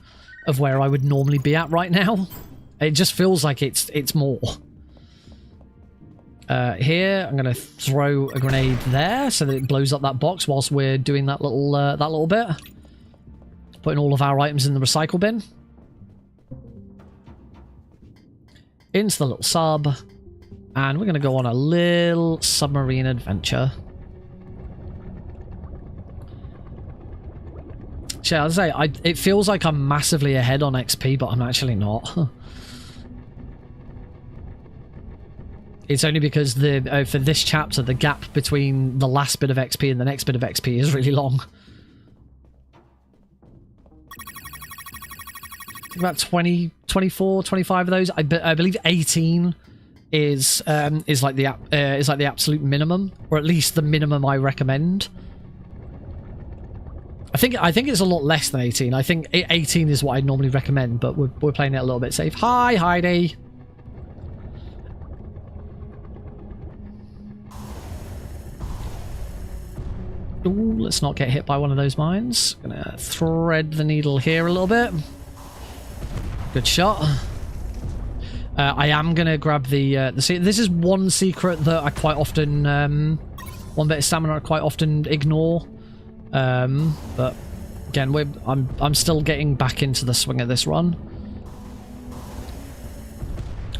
of where I would normally be at right now. It just feels like it's more. Here, I'm going to throw a grenade there so that it blows up that box whilst we're doing that little bit. Putting all of our items in the recycle bin. Into the little sub. And we're going to go on a little submarine adventure. Yeah, I'll say, it feels like I'm massively ahead on XP, but I'm actually not. It's only because for this chapter, the gap between the last bit of XP and the next bit of XP is really long. About 20, 24, 25 of those. I believe 18 is like the absolute minimum, or at least the minimum I recommend. I think it's a lot less than 18. I think 18 is what I'd normally recommend, but we're playing it a little bit safe. Hi, Heidi. Ooh, let's not get hit by one of those mines. Gonna thread the needle here a little bit. Good shot. I am gonna grab the this is one secret that I quite often one bit of stamina I quite often ignore. But again, I'm still getting back into the swing of this run.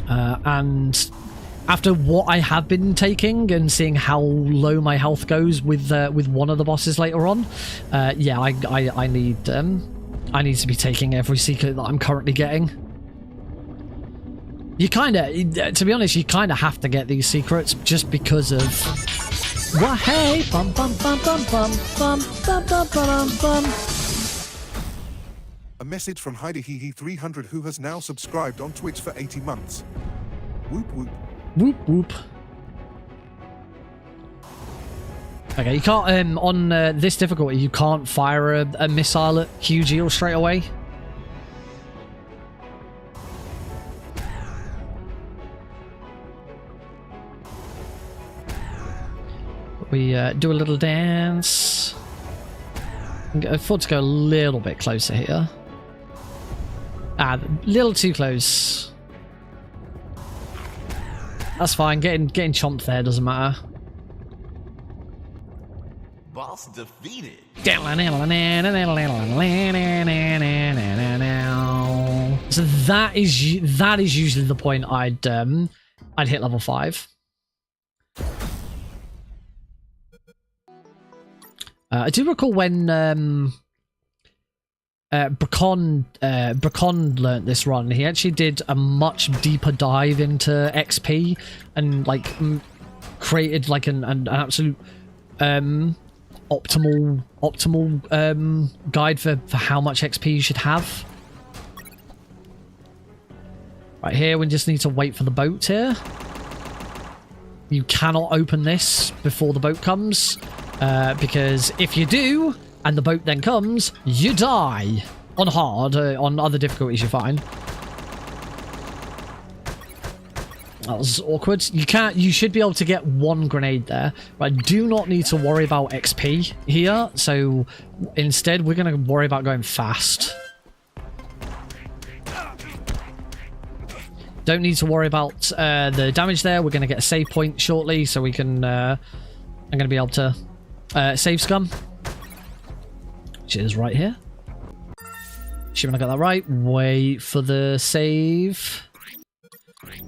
And after what I have been taking and seeing how low my health goes with one of the bosses later on, yeah, I need to be taking every secret that I'm currently getting. You kind of, to be honest, you kind of have to get these secrets just because of. Well, hey, bum bum bum bum bum bum bum bum bum bum. A message from HeidiHehe300 who has now subscribed on Twitch for 80 months. Whoop whoop. Whoop whoop. Okay, you can't on this difficulty you can't fire a missile at QGL straight away. We do a little dance. I thought to go a little bit closer here. Ah, a little too close. That's fine. Getting chomped there doesn't matter. Boss defeated. So that is usually the point I'd hit level 5. I do recall when Bracon learnt this run, he actually did a much deeper dive into XP and like created like an absolute optimal guide for how much XP you should have. Right here, we just need to wait for the boat here. You cannot open this before the boat comes. Because if you do, and the boat then comes, you die. On hard, on other difficulties you're fine. That was awkward. You should be able to get one grenade there. But I do not need to worry about XP here. So instead, we're going to worry about going fast. Don't need to worry about the damage there. We're going to get a save point shortly, so we can... I'm going to be able to... save scum, which is right here. Should I got that right? Wait for the save.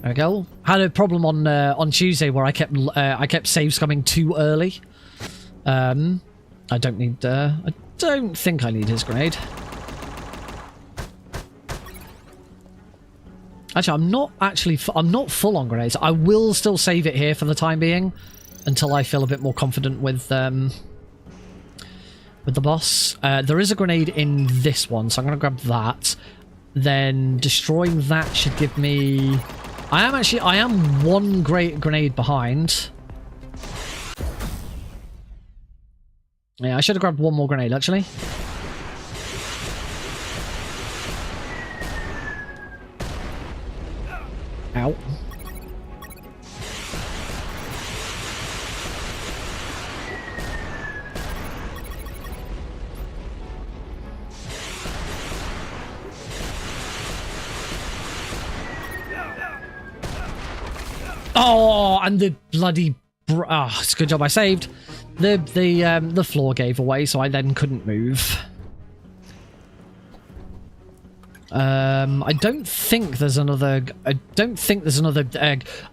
There we go. Had a problem on Tuesday where I kept save scumming too early. I don't need. I don't think I need his grenade. Actually, I'm not full on grenades. I will still save it here for the time being. Until I feel a bit more confident with the boss. There is a grenade in this one, so I'm going to grab that. Then destroying that should give me... I am one great grenade behind. Yeah, I should have grabbed one more grenade, actually. Ow. Oh, and the bloody... it's a good job I saved. The floor gave away, so I then couldn't move. I don't think there's another...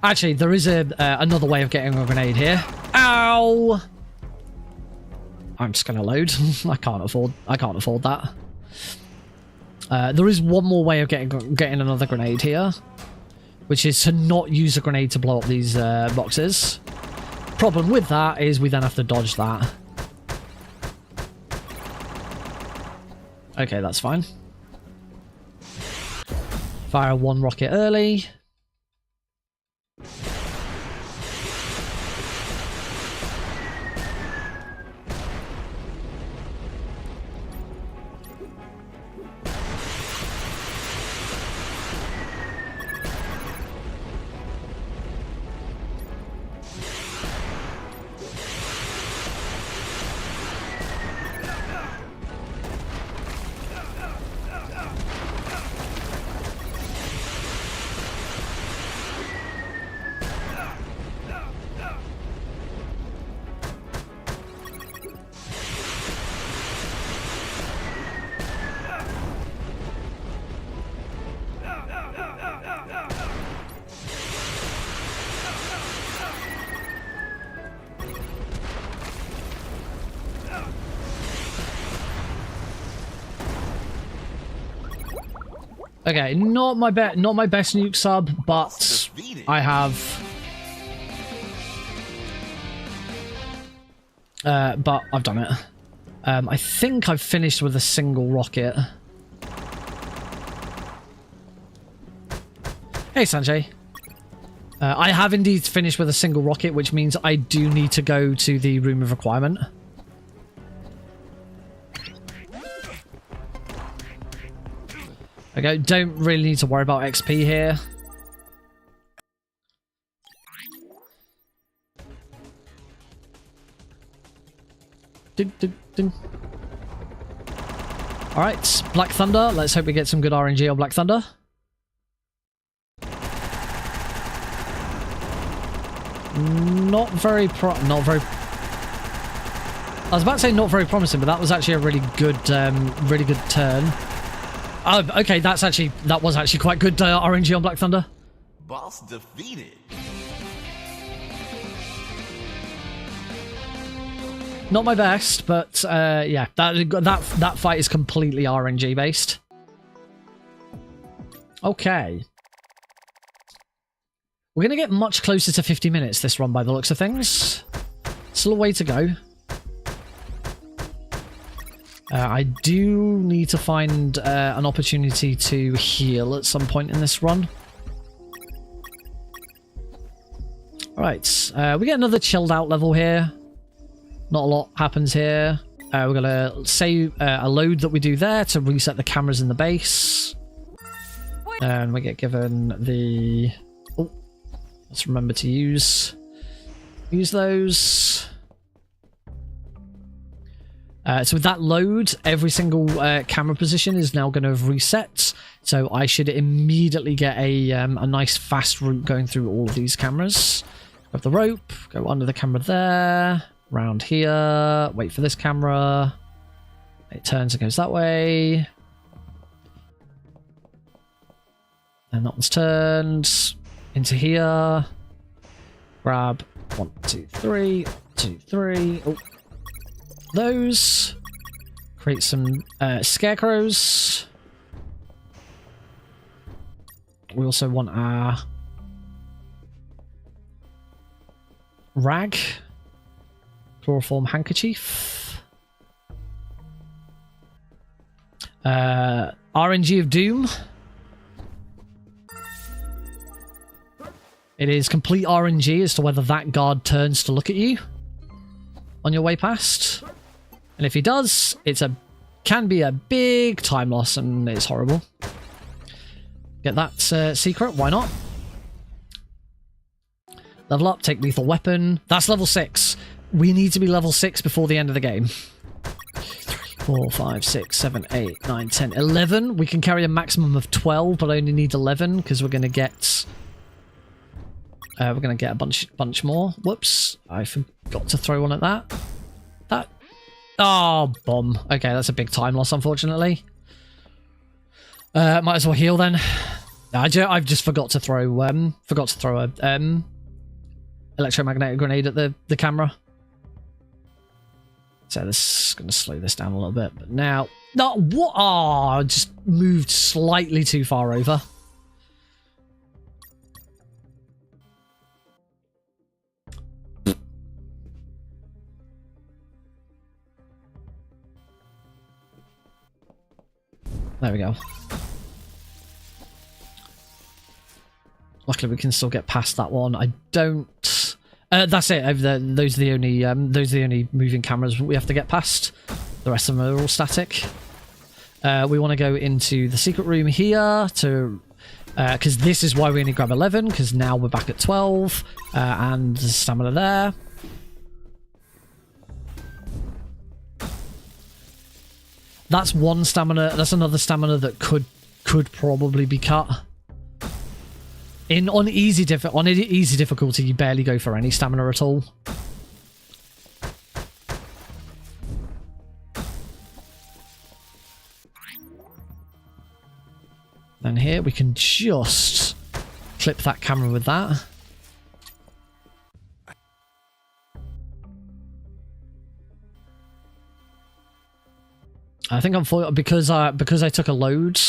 actually, there is another way of getting a grenade here. Ow! I'm just gonna load. I can't afford that. There is one more way of getting another grenade here, which is to not use a grenade to blow up these boxes. Problem with that is we then have to dodge that. Okay, that's fine. Fire one rocket early. Okay, not my best nuke sub, but I have. But I've done it. I think I've finished with a single rocket. Hey, Sanjay. I have indeed finished with a single rocket, which means I do need to go to the room of requirement. Okay, don't really need to worry about XP here. Ding, ding, ding. Alright, Black Thunder. Let's hope we get some good RNG on Black Thunder. Not very I was about to say not very promising, but that was actually a really good turn. Oh, okay, that was actually quite good RNG on Black Thunder. Boss defeated. Not my best, but yeah, that fight is completely RNG based. Okay. We're going to get much closer to 50 minutes this run by the looks of things. Still a way to go. I do need to find an opportunity to heal at some point in this run. Alright, we get another chilled out level here. Not a lot happens here. We're going to save a load that we do there to reset the cameras in the base. And we get given the... Oh, let's remember to use those. So with that load, every single camera position is now going to have reset. So I should immediately get a nice fast route going through all of these cameras. Grab the rope, go under the camera there, round here, wait for this camera. It turns and goes that way. And that one's turned into here. Grab 1, 2, 3, 2, 3. Oh. Those. Create some scarecrows. We also want our rag. Chloroform handkerchief. RNG of Doom. It is complete RNG as to whether that guard turns to look at you on your way past. And if he does, can be a big time loss and it's horrible. Get that secret, why not? Level up, take lethal weapon. That's level 6. We need to be level 6 before the end of the game. 3, 4, 5, 6, 7, 8, 9, 10, 11. We can carry a maximum of 12, but I only need 11 because we're going to get... a bunch more. Whoops. I forgot to throw one at that. Oh, bomb. Okay, that's a big time loss, unfortunately. Might as well heal then. I've just forgot to throw a electromagnetic grenade at the camera. So this is going to slow this down a little bit. But now, no, what? Oh, I just moved slightly too far over. There we go. Luckily, we can still get past that one. I don't. That's it. Those are the only moving cameras we have to get past. The rest of them are all static. We want to go into the secret room here to, because this is why we only grab 11. Because now we're back at 12, and there's stamina there. That's one stamina. That's another stamina that could probably be cut. On easy difficulty, you barely go for any stamina at all. And here we can just clip that camera with that. I think because I took a load.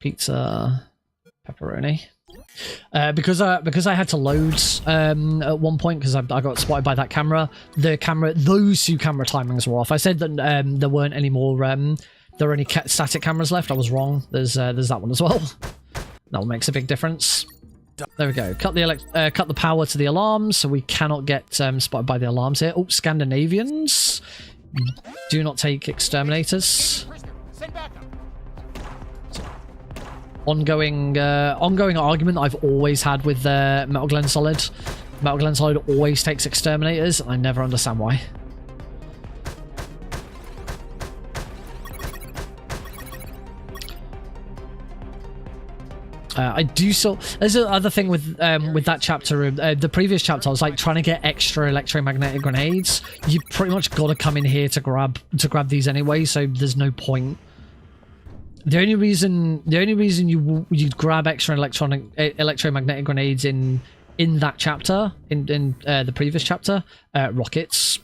pizza, pepperoni. Because I had to load at one point because I got spotted by that camera. Those two camera timings were off. I said that there weren't any more. There were only static cameras left. I was wrong. There's that one as well. That one makes a big difference. There we go. Cut the power to the alarms, so we cannot get spotted by the alarms here. Oh, Scandinavians, do not take exterminators. Send backup. Ongoing argument I've always had with Metal Gear Solid. Metal Gear Solid always takes exterminators, and I never understand why. I do so. There's another thing with that chapter. The previous chapter, I was like trying to get extra electromagnetic grenades. You pretty much got to come in here to grab these anyway. So there's no point. The only reason you'd grab extra electromagnetic grenades in that chapter, in the previous chapter, rockets.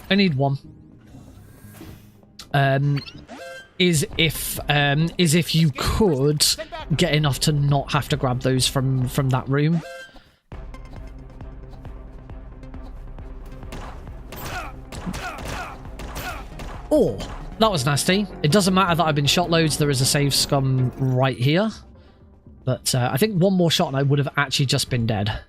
I need one. Is if you could get enough to not have to grab those from that room. Oh, that was nasty. It doesn't matter that I've been shot loads. There is a save scum right here. But I think one more shot and I would have actually just been dead.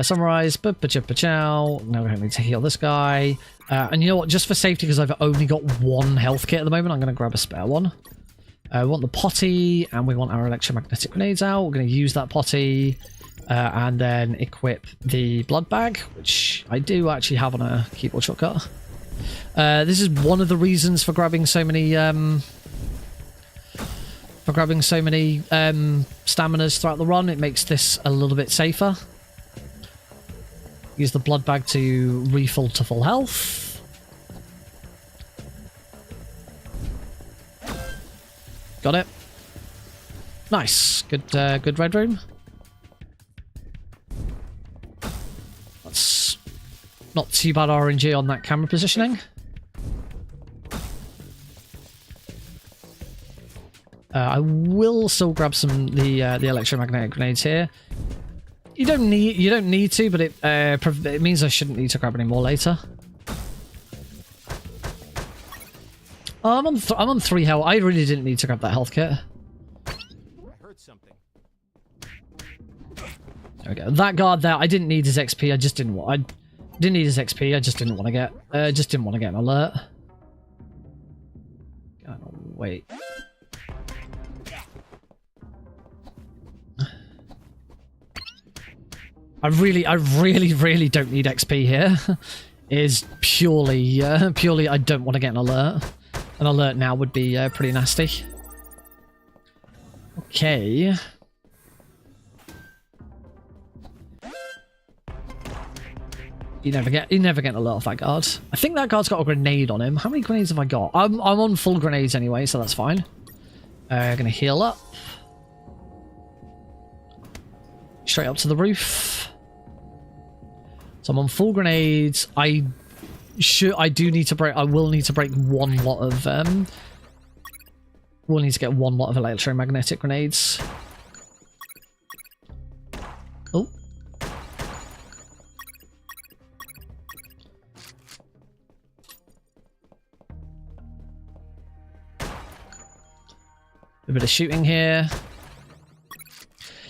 Summarize. Now we don't need to heal this guy. And you know what? Just for safety, because I've only got one health kit at the moment, I'm going to grab a spare one. We want the potty, and we want our electromagnetic grenades out. We're going to use that potty, and then equip the blood bag, which I do actually have on a keyboard shortcut. This is one of the reasons for grabbing so many staminas throughout the run. It makes this a little bit safer. Use the blood bag to refill to full health. Got it. Nice. Good red room. That's not too bad RNG on that camera positioning. I will still grab the electromagnetic grenades here. You don't need to, but it means I shouldn't need to grab any more later. I'm on 3 health. I really didn't need to grab that health kit. I heard something. There we go. That guard there, I didn't need his XP. I just didn't want. I didn't need his XP. I just didn't want to get. Just didn't want to get an alert. Oh, wait. I really don't need XP here. Is purely I don't want to get an alert. An alert now would be pretty nasty. Okay. You never get an alert off that guard. I think that guard's got a grenade on him. How many grenades have I got? I'm on full grenades anyway, so that's fine. Gonna heal up. Straight up to the roof. So I'm on full grenades. I will need to break one lot of we'll need to get one lot of electromagnetic grenades. Oh. A bit of shooting here.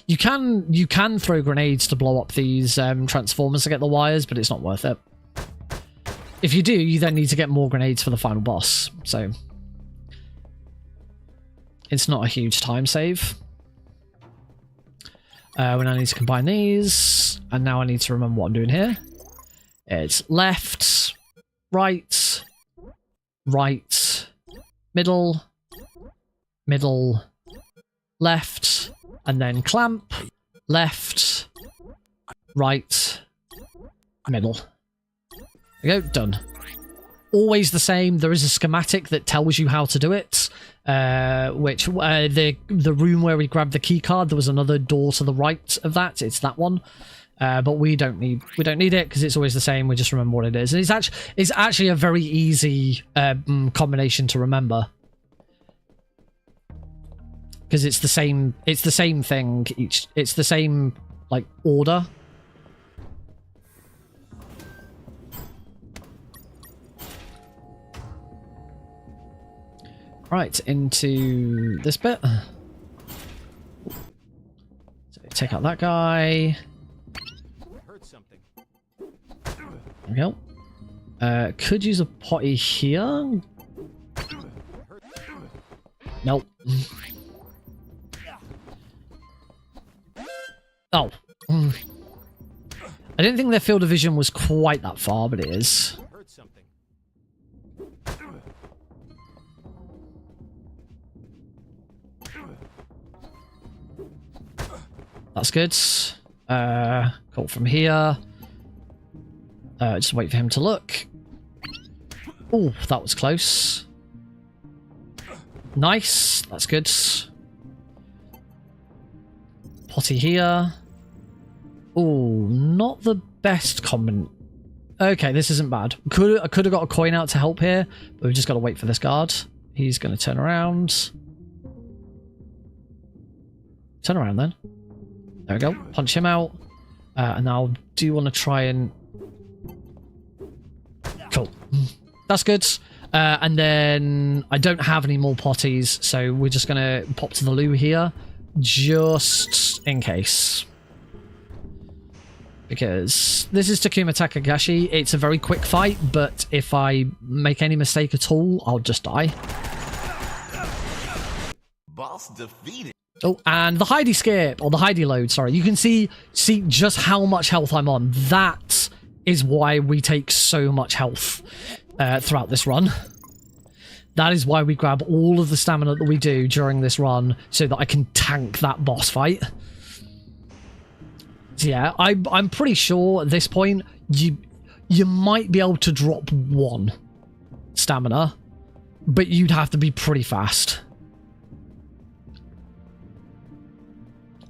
You can throw grenades to blow up these transformers to get the wires, but it's not worth it. If you do, you then need to get more grenades for the final boss, so it's not a huge time save. We now need to combine these, and now I need to remember what I'm doing here. It's left, right, right, middle, left, and then clamp, left, right, middle. There we go, done. Always the same. There is a schematic that tells you how to do it. Which the room where we grabbed the key card, there was another door to the right of that. It's that one. But we don't need it because it's always the same. We just remember what it is. And it's actually a very easy combination to remember. because it's the same. It's the same thing. It's the same like order. Right, into this bit. So take out that guy. I heard something. There we go. Could use a potty here. Nope. Oh. I didn't think their field of vision was quite that far, but it is. I heard something. That's good. Cool from here. Just wait for him to look. Oh, that was close. Nice. That's good. Potty here. Oh, not the best comment. Okay, this isn't bad. I could have got a coin out to help here, but we've just got to wait for this guard. He's going to turn around. Turn around then. There we go. Punch him out. And now I do want to try and... Cool. That's good. And then I don't have any more potties, so we're just going to pop to the loo here. Just in case. Because this is Takuma Takagashi. It's a very quick fight, but if I make any mistake at all, I'll just die. Boss defeated. Oh, and the Heidi skip, or the Heidi load, sorry. You can see just how much health I'm on. That is why we take so much health throughout this run. That is why we grab all of the stamina that we do during this run, so that I can tank that boss fight. So yeah, I'm pretty sure at this point, you might be able to drop 1 stamina, but you'd have to be pretty fast.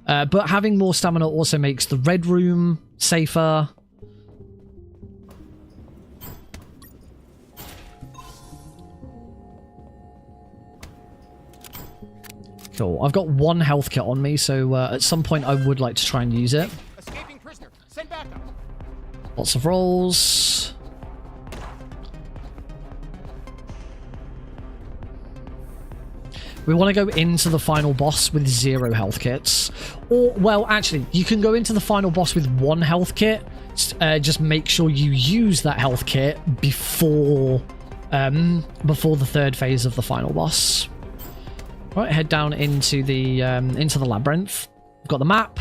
But having more stamina also makes the red room safer. Cool. I've got 1 health kit on me, so at some point I would like to try and use it. Escaping prisoner. Send backup. Lots of rolls. We want to go into the final boss with 0 health kits. Or, well, actually, you can go into the final boss with 1 health kit. Just make sure you use that health kit before the 3rd phase of the final boss. Right, head down into the labyrinth. We've got the map.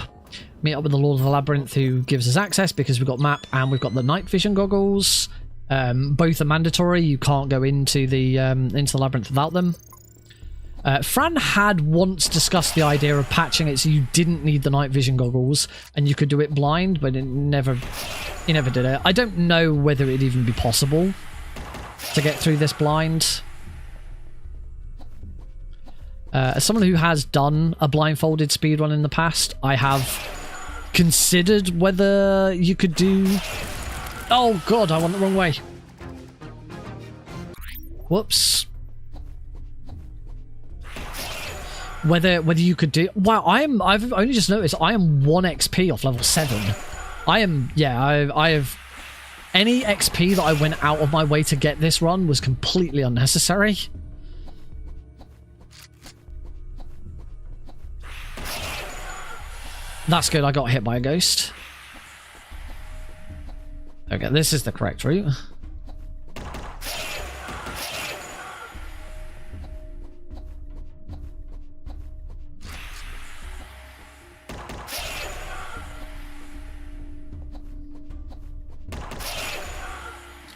Meet up with the Lord of the Labyrinth, who gives us access because we've got map and we've got the night vision goggles. Both are mandatory. You can't go into the labyrinth without them. Fran had once discussed the idea of patching it so you didn't need the night vision goggles and you could do it blind, but he never did it. I don't know whether it'd even be possible to get through this blind. As someone who has done a blindfolded speedrun in the past, I have considered whether you could do... Oh god, I went the wrong way. Whoops. Whether you could do... Wow, I've only just noticed I am 1 XP off level 7. I am... Yeah, I have... Any XP that I went out of my way to get this run was completely unnecessary. That's good, I got hit by a ghost. Okay, this is the correct route.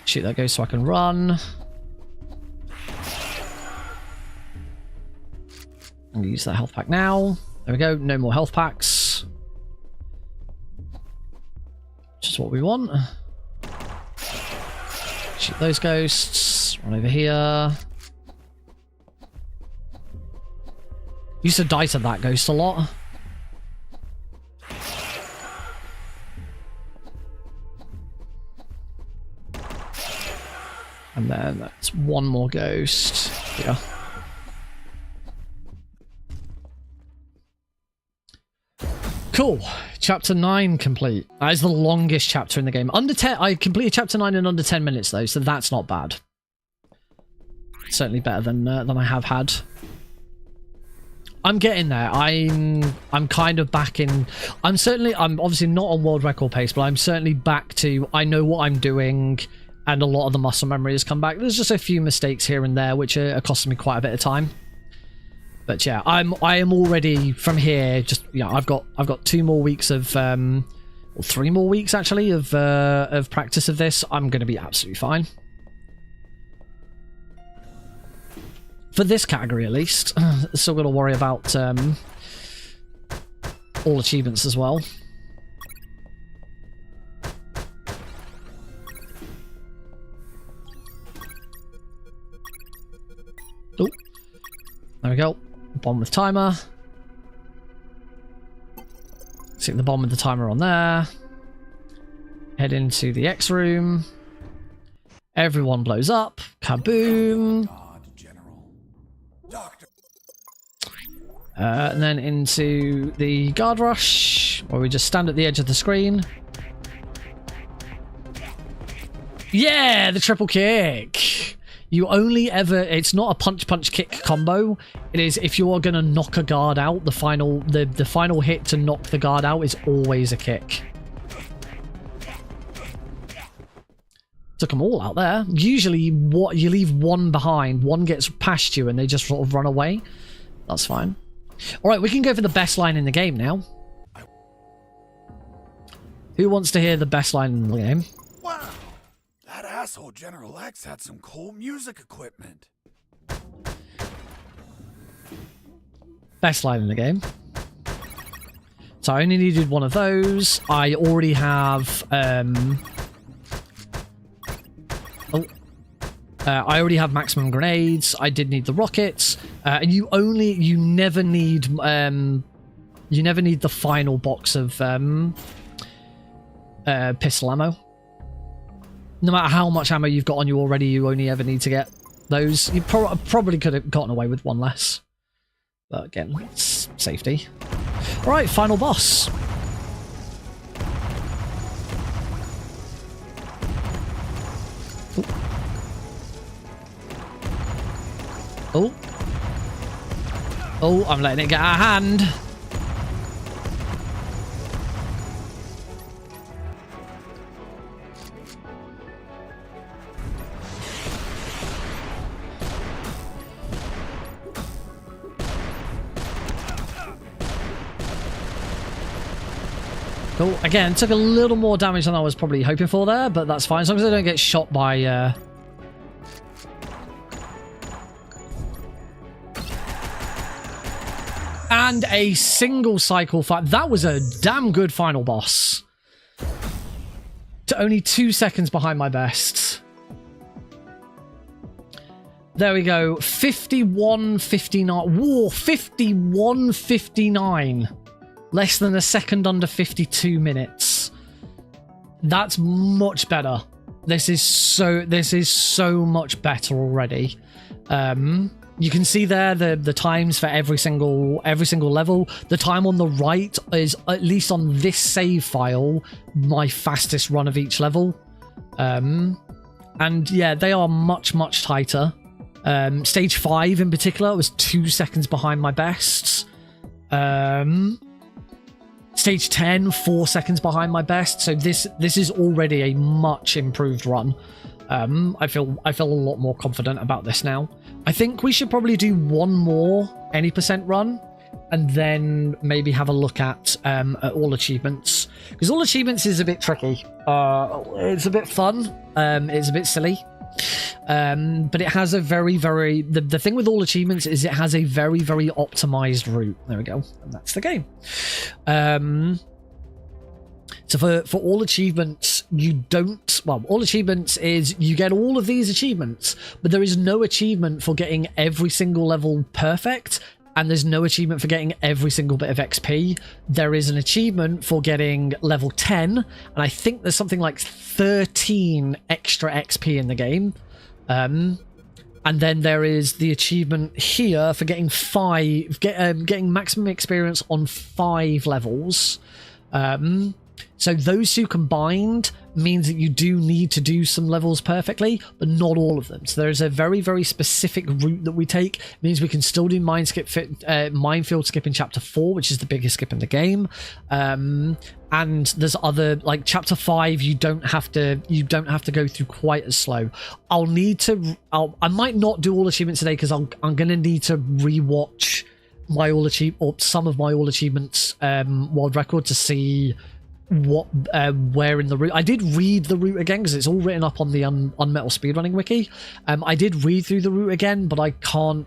Shoot that ghost so I can run. I'm going to use that health pack now. There we go, no more health packs. Which is what we want. Shoot those ghosts. Run over here. Used to die to that ghost a lot. And then that's 1 more ghost. Yeah. Cool. Chapter 9 complete. That is the longest chapter in the game. Under 10. I completed chapter 9 in under 10 minutes though, so that's not bad. Certainly better than I have had. I'm getting there. I'm kind of back in. I'm obviously not on world record pace, but I'm certainly back to. I know what I'm doing, and a lot of the muscle memory has come back. There's just a few mistakes here and there, which are costing me quite a bit of time. But yeah, I am already from here. Just yeah, I've got 2 more weeks of, or 3 more weeks actually of practice of this. I'm going to be absolutely fine. For this category, at least. Still got to worry about all achievements as well. Oh, there we go. Bomb with timer. Stick the bomb with the timer on there. Head into the X room. Everyone blows up. Kaboom. And then into the guard rush, where we just stand at the edge of the screen. Yeah, the triple kick. You only ever, it's not a punch kick combo. It is if you are going to knock a guard out, the final hit to knock the guard out is always a kick. Took them all out there. Usually you leave one behind, one gets past you and they just sort of run away. That's fine. Alright, we can go for the best line in the game now. Who wants to hear the best line in the game? Wow! That asshole General X had some cool music equipment. Best line in the game. So I only needed one of those. I already have... I already have maximum grenades. I did need the rockets, and you never need the final box of pistol ammo. No matter how much ammo you've got on you already, you only ever need to get those. You probably could have gotten away with one less, but again, it's safety. All right, final boss. Ooh. Oh. Oh, I'm letting it get out of hand. Cool. Again, took a little more damage than I was probably hoping for there, but that's fine. As long as I don't get shot by... And a single cycle fight. That was a damn good final boss. To only 2 seconds behind my best. There we go. 51.59. Whoa, 51.59. Less than a second under 52 minutes. That's much better. This is so much better already. You can see there the times for every single level. The time on the right is, at least on this save file, my fastest run of each level. And yeah, they are much tighter. Stage 5 in particular was 2 seconds behind my best. Stage 10, 4 seconds behind my best. So this is already a much improved run. I feel a lot more confident about this now. I think we should probably do one more any % run, and then maybe have a look at all achievements, because all achievements is a bit tricky. It's a bit fun. It's a bit silly. But it has a very the thing with all achievements is it has a very optimized route. There we go, and that's the game. So for all achievements, all achievements is you get all of these achievements, but there is no achievement for getting every single level perfect, and there's no achievement for getting every single bit of XP. There is an achievement for getting level 10, and I think there's something like 13 extra XP in the game. And And then there is the achievement here for getting getting maximum experience on 5 levels. So those two combined means that you do need to do some levels perfectly, but not all of them. So there's a very, very specific route that we take. It means we can still do minefield skip in chapter 4, which is the biggest skip in the game. And there's other, like chapter 5, you don't have to go through quite as slow. I might not do all achievements today because I'm gonna need to rewatch my some of my all achievements world record to see where in the route. I did read the route again because it's all written up on the UnMetal speedrunning wiki. I did read through the route again, but I can't.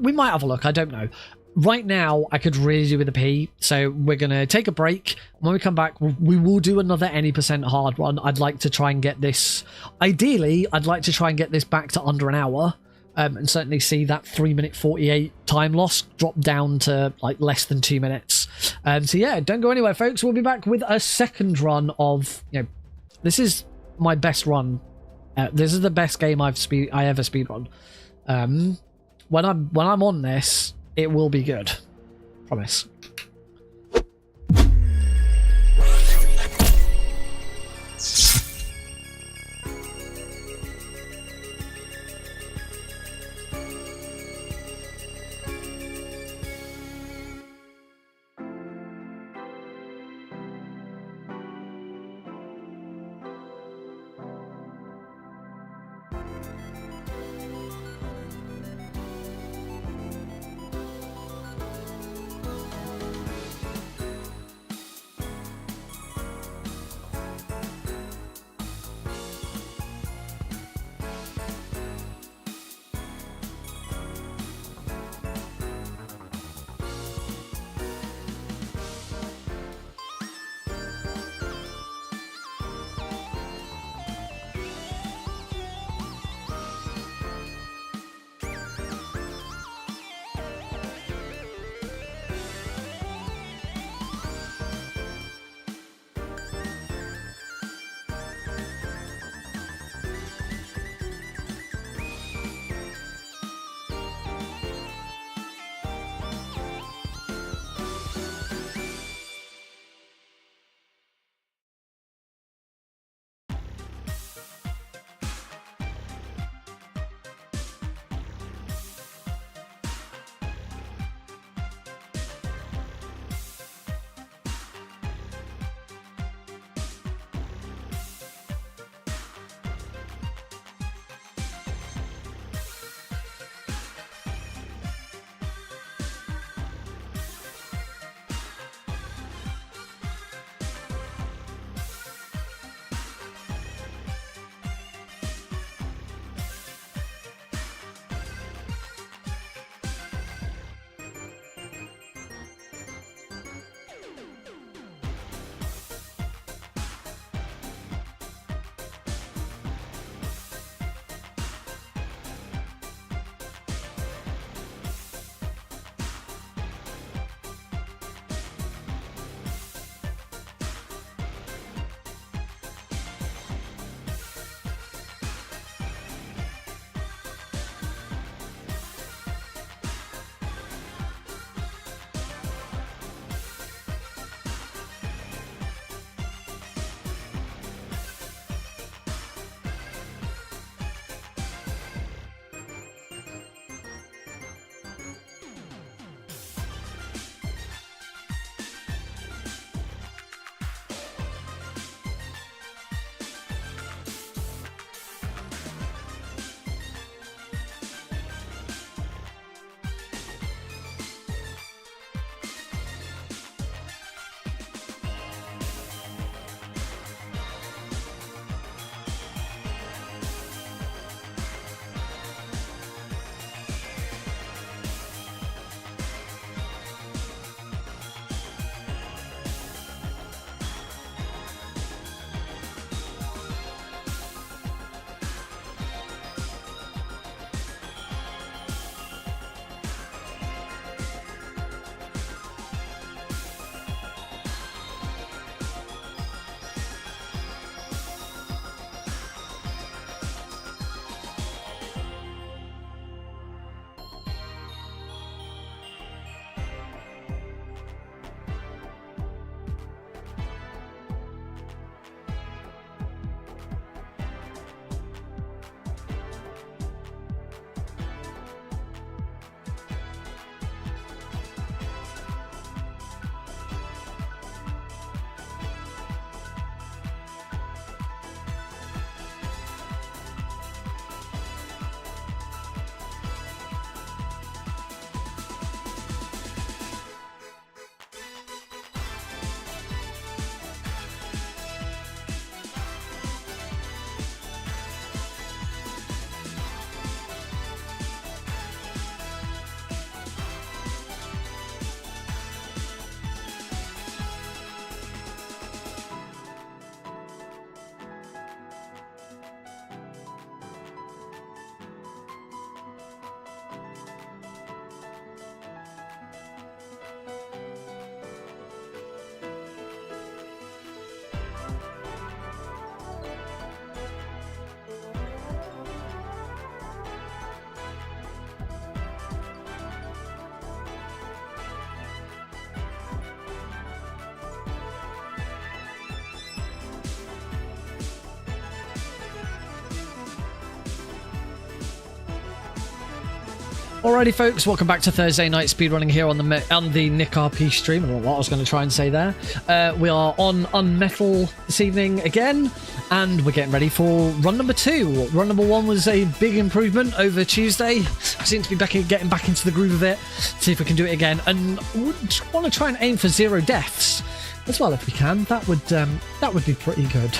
We might have a look. I don't know. Right now, I could really do with a P, so we're gonna take a break. When we come back, we will do another any % hard run. I'd like to try and get this. Ideally, I'd like to try and get this back to under an hour. And certainly see that 3-minute 48 time loss drop down to like less than 2 minutes. So yeah, don't go anywhere, folks. We'll be back with a second run of, this is my best run. This is the best game I ever speedrun. When I'm on this, it will be good. Promise. Alrighty, folks, welcome back to Thursday night speedrunning here on the Nick RP stream. I don't know what I was going to try and say there. We are on UnMetal this evening again, and we're getting ready for run number 2. Run number 1 was a big improvement over Tuesday. We seem to be getting back into the groove of it. See if we can do it again, and we want to try and aim for 0 deaths as well if we can. That would be pretty good.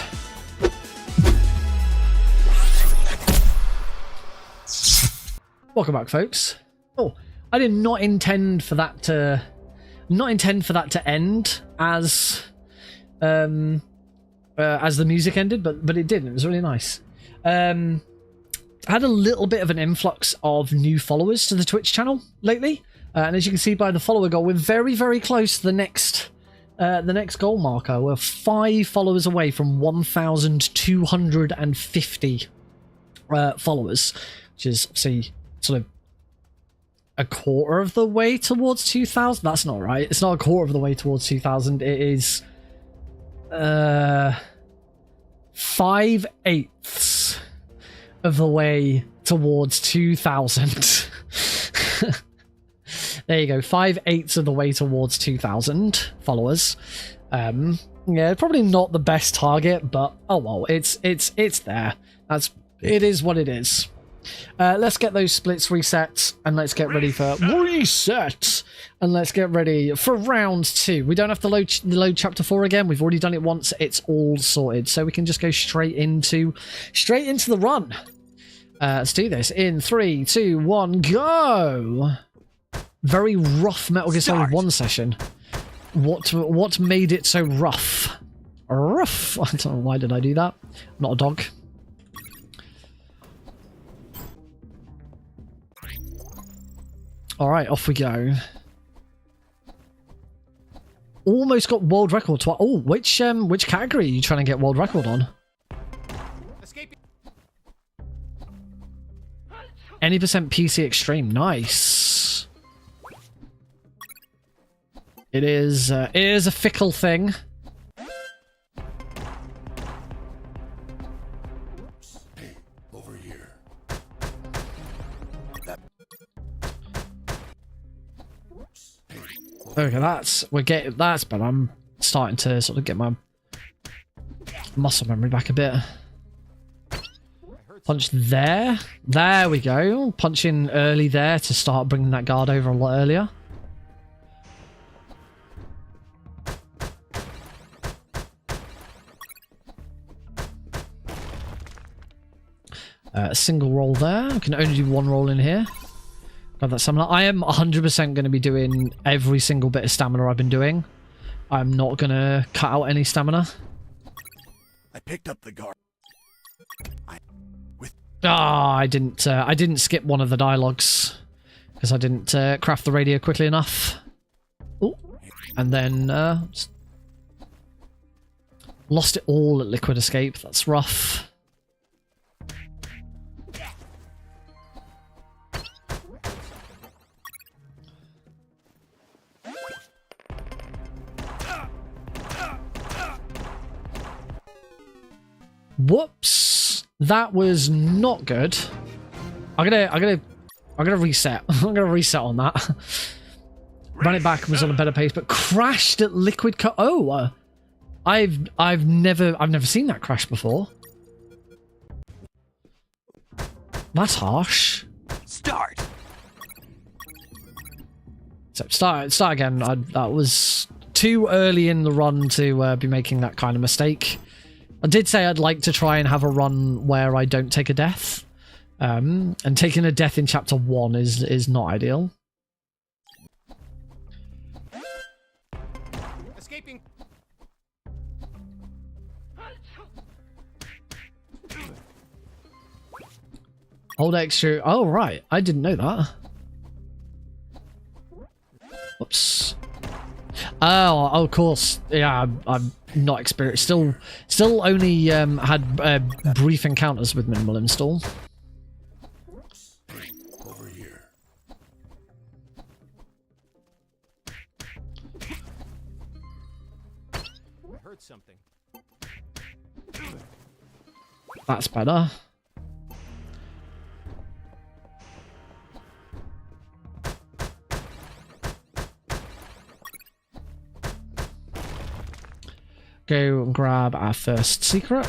Welcome back, folks. Oh, I did not intend for that to end as the music ended, but it did. It was really nice. I had a little bit of an influx of new followers to the Twitch channel lately, and as you can see by the follower goal, we're very, very close to the next goal marker. We're 5 followers away from 1,250 followers, which is obviously sort of a quarter of the way towards 2,000. That's not right. It's not a quarter of the way towards 2,000. It is 5/8 of the way towards 2,000. There you go. 5/8 of the way towards 2,000 followers. Yeah, probably not the best target, but oh well, it's there. It is what it is. Let's get those splits reset, and let's get ready for reset, and let's get ready for round 2. We don't have to load chapter 4 again. We've already done it once. It's all sorted, so we can just go straight into the run. Let's do this in 3, 2, 1, go. Very rough Metal Gear Solid 1 session. What made it so rough? Rough. I don't know, why did I do that? I'm not a dog. All right, off we go. Almost got world record twice. Oh, which category are you trying to get world record on? Escape. Any percent PC extreme, nice. It is a fickle thing. Hey, over here. Okay, that's but I'm starting to sort of get my muscle memory back a bit. Punch there. There we go. Punch in early there to start bringing that guard over a lot earlier. A single roll there. I can only do 1 roll in here. Grab that stamina. I am 100% going to be doing every single bit of stamina I've been doing. I'm not going to cut out any stamina. I picked up the guard. I didn't skip one of the dialogues because I didn't craft the radio quickly enough. Ooh. And then lost it all at Liquid Escape. That's rough. Whoops, that was not good. I'm gonna reset. I'm gonna reset on that. Ran it back and was on a better pace, but crashed at Liquid Co. Oh, I've never seen that crash before. That's harsh. Start. So start again. That was too early in the run to be making that kind of mistake. I did say I'd like to try and have a run where I don't take a death. And taking a death in chapter 1 is not ideal. Escaping. Hold extra. Oh, right. I didn't know that. Whoops. Oh, of course. Yeah, I'm not experienced. Still only had brief encounters with minimal install. Over here. I heard something. That's better. go and grab our first secret.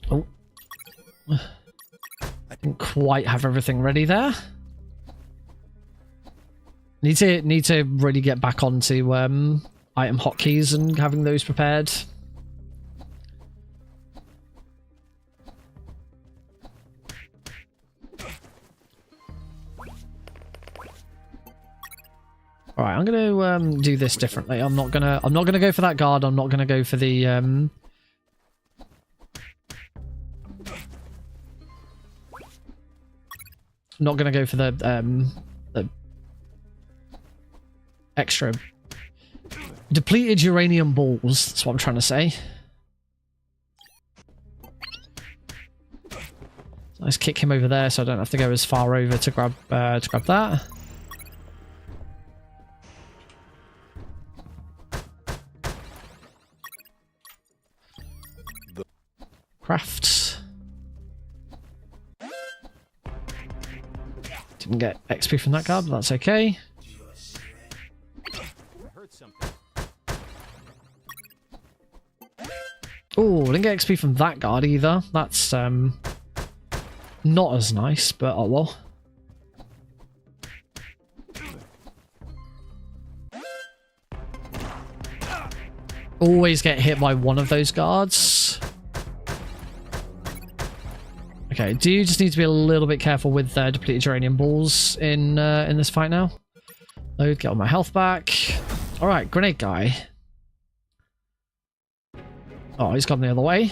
Oh. I didn't quite have everything ready there. Need to really get back onto item hotkeys and having those prepared. All right, I'm gonna do this differently. I'm not gonna go for that guard. I'm not gonna go for the I'm not gonna go for the extra depleted uranium balls. That's what I'm trying to say. So let's kick him over there, so I don't have to go as far over to grab that. Crafts. Didn't get XP from that guard, but that's okay. Oh, didn't get XP from that guard either. That's not as nice, but oh well. Always get hit by one of those guards. Okay, do you just need to be a little bit careful with depleted uranium balls in this fight now? Load, get all my health back. All right, grenade guy. Oh, he's gone the other way.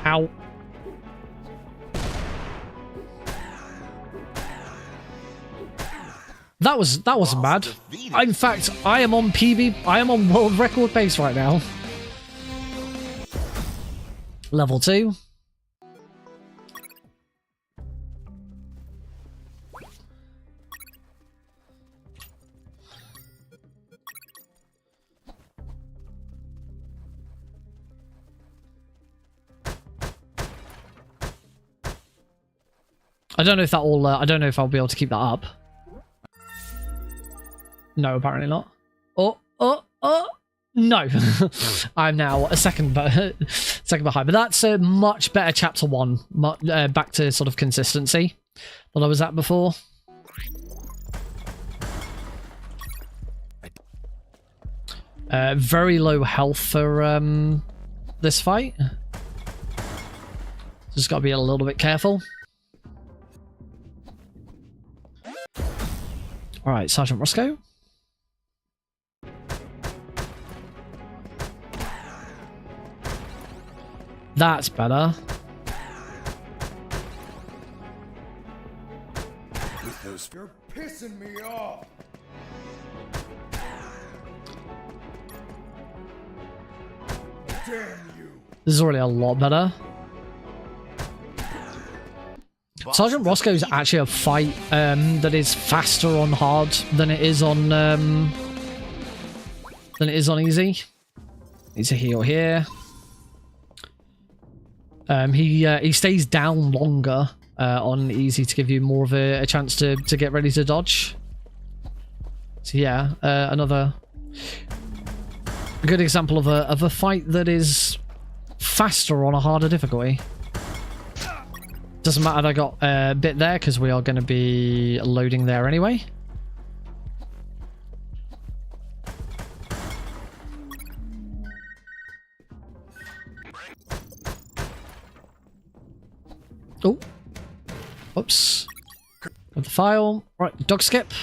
Ow. That wasn't bad. In fact, I am on world record pace right now. Level 2. I don't know if that will. I don't know if I'll be able to keep that up. No, apparently not. Oh! No, I'm now a second behind. But that's a much better chapter 1. Back to sort of consistency than I was at before. Very low health for this fight. Just got to be a little bit careful. All right, Sergeant Roscoe. That's better. You're pissing me off. Damn you. This is already a lot better. Sergeant Roscoe is actually a fight that is faster on hard than it is on easy. Needs a heal here. He stays down longer on easy to give you more of a chance to get ready to dodge. So yeah, another good example of a fight that is faster on a harder difficulty. Doesn't matter that I got a bit there because we are going to be loading there anyway. Oh. Oops. Got the file. Right, dog skip.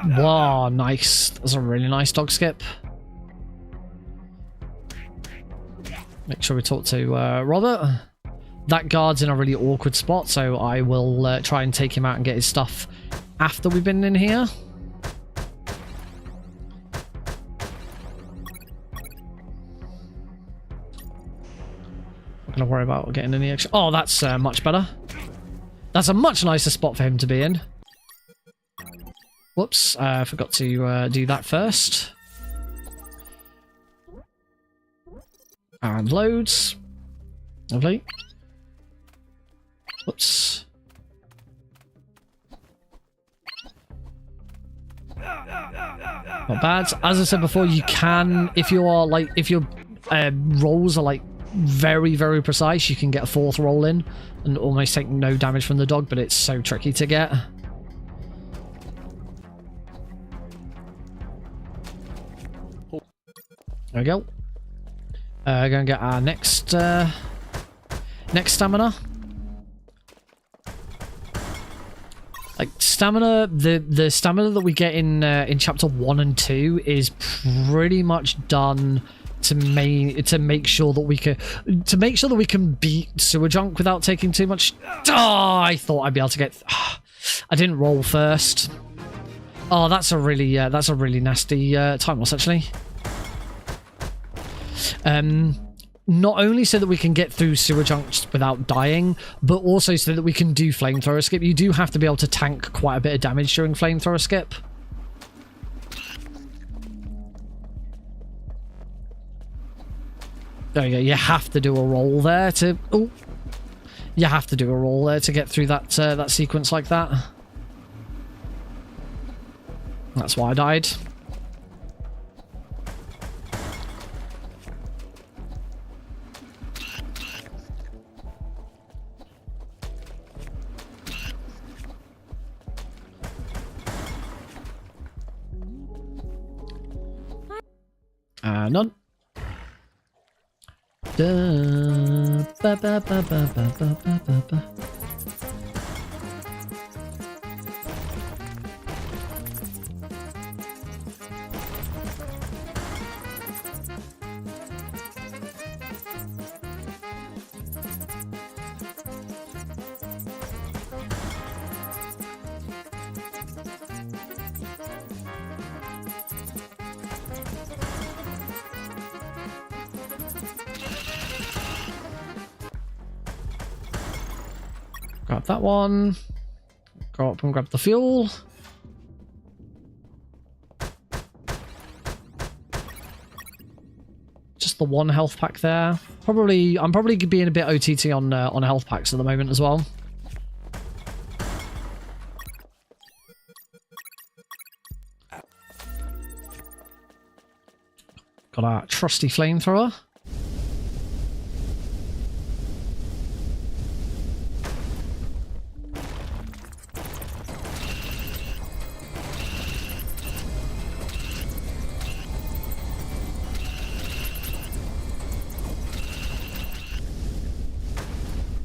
Wow, nice. That's a really nice dog skip. Make sure we talk to Robert. That guard's in a really awkward spot, so I will try and take him out and get his stuff after we've been in here. Not gonna worry about getting any extra. Oh, that's much better. That's a much nicer spot for him to be in. Whoops, I forgot to do that first. And loads. Lovely. Whoops. Not bad. As I said before, you can, if you are like, if your rolls are like very, very precise, you can get a 4th roll in and almost take no damage from the dog, but it's so tricky to get. There we go. Gonna get our next stamina. Like stamina, the stamina that we get in chapter 1 and 2 is pretty much done to make sure that we can beat Sewer Junk without taking too much. Oh, I thought I'd be able to get. I didn't roll first. Oh, that's a really nasty time loss actually. Not only so that we can get through Sewer Junks without dying, but also so that we can do Flamethrower Skip. You do have to be able to tank quite a bit of damage during Flamethrower Skip. There you go. You have to do a roll there to... Oh! You have to do a roll there to get through that, that sequence like that. That's why I died. None. Ba, ba, ba, ba, ba, ba, ba, ba. Grab that one. Go up and grab the fuel. Just the 1 health pack there. I'm probably being a bit OTT on health packs at the moment as well. Got our trusty flamethrower.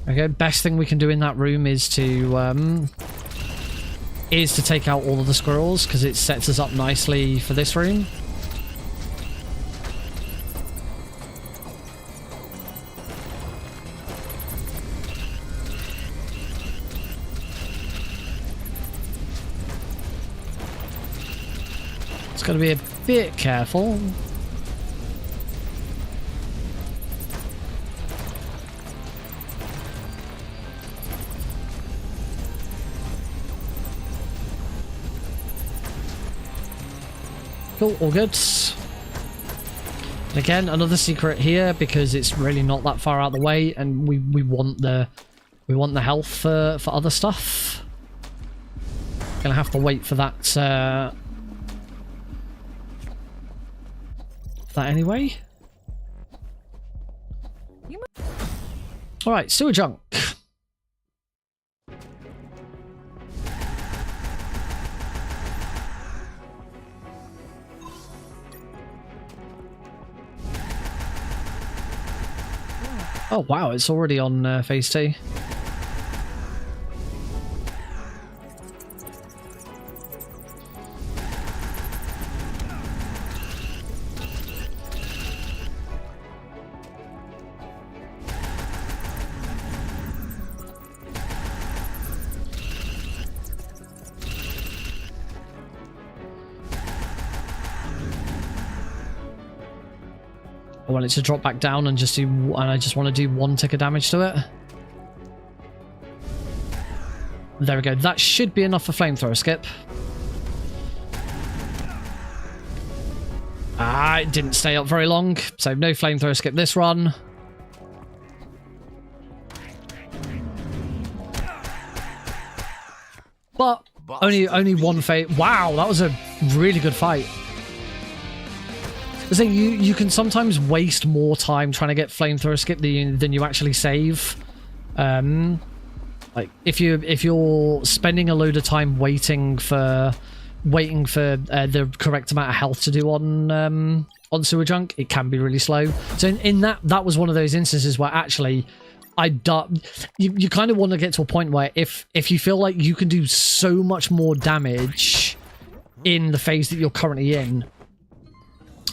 Okay, best thing we can do in that room is to take out all of the squirrels, because it sets us up nicely for this room. It's got to be a bit careful. Cool, all good. And again, another secret here, because it's really not that far out of the way, and we want the health for other stuff. Gonna have to wait for that anyway. All right, Sewer Junk. Oh wow, it's already on phase 2. I want it to drop back down and just do, and I just want to do 1 tick of damage to it. There we go. That should be enough for flamethrower skip. Ah, it didn't stay up very long, so no flamethrower skip this run. But only one fight. Wow, that was a really good fight. So you can sometimes waste more time trying to get flamethrower skip than you actually save. Like if you're spending a load of time waiting for the correct amount of health to do on sewer junk, it can be really slow. So in that was one of those instances where actually you kind of want to get to a point where if you feel like you can do so much more damage in the phase that you're currently in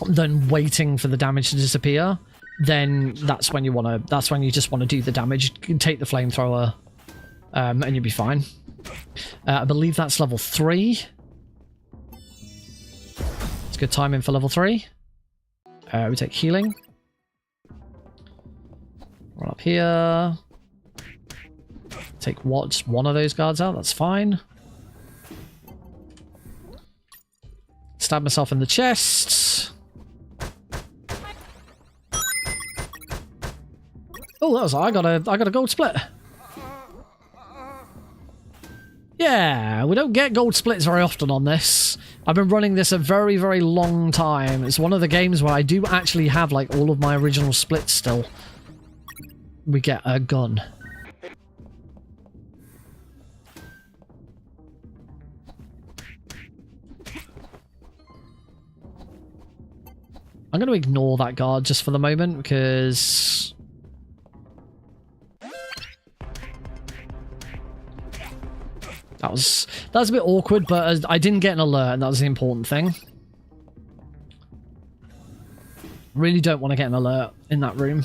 than waiting for the damage to disappear, then that's when you just want to do the damage, take the flamethrower, and you'll be fine. I believe that's level 3. It's good timing for level 3. We take healing. Run up here. Take just one of those guards out, that's fine. Stab myself in the chest. Oh, that was I got a gold split. Yeah, we don't get gold splits very often on this. I've been running this a very, very long time. It's one of the games where I do actually have like all of my original splits still. We get a gun. I'm going to ignore that guard just for the moment because that was a bit awkward, but I didn't get an alert, and that was the important thing. Really don't want to get an alert in that room.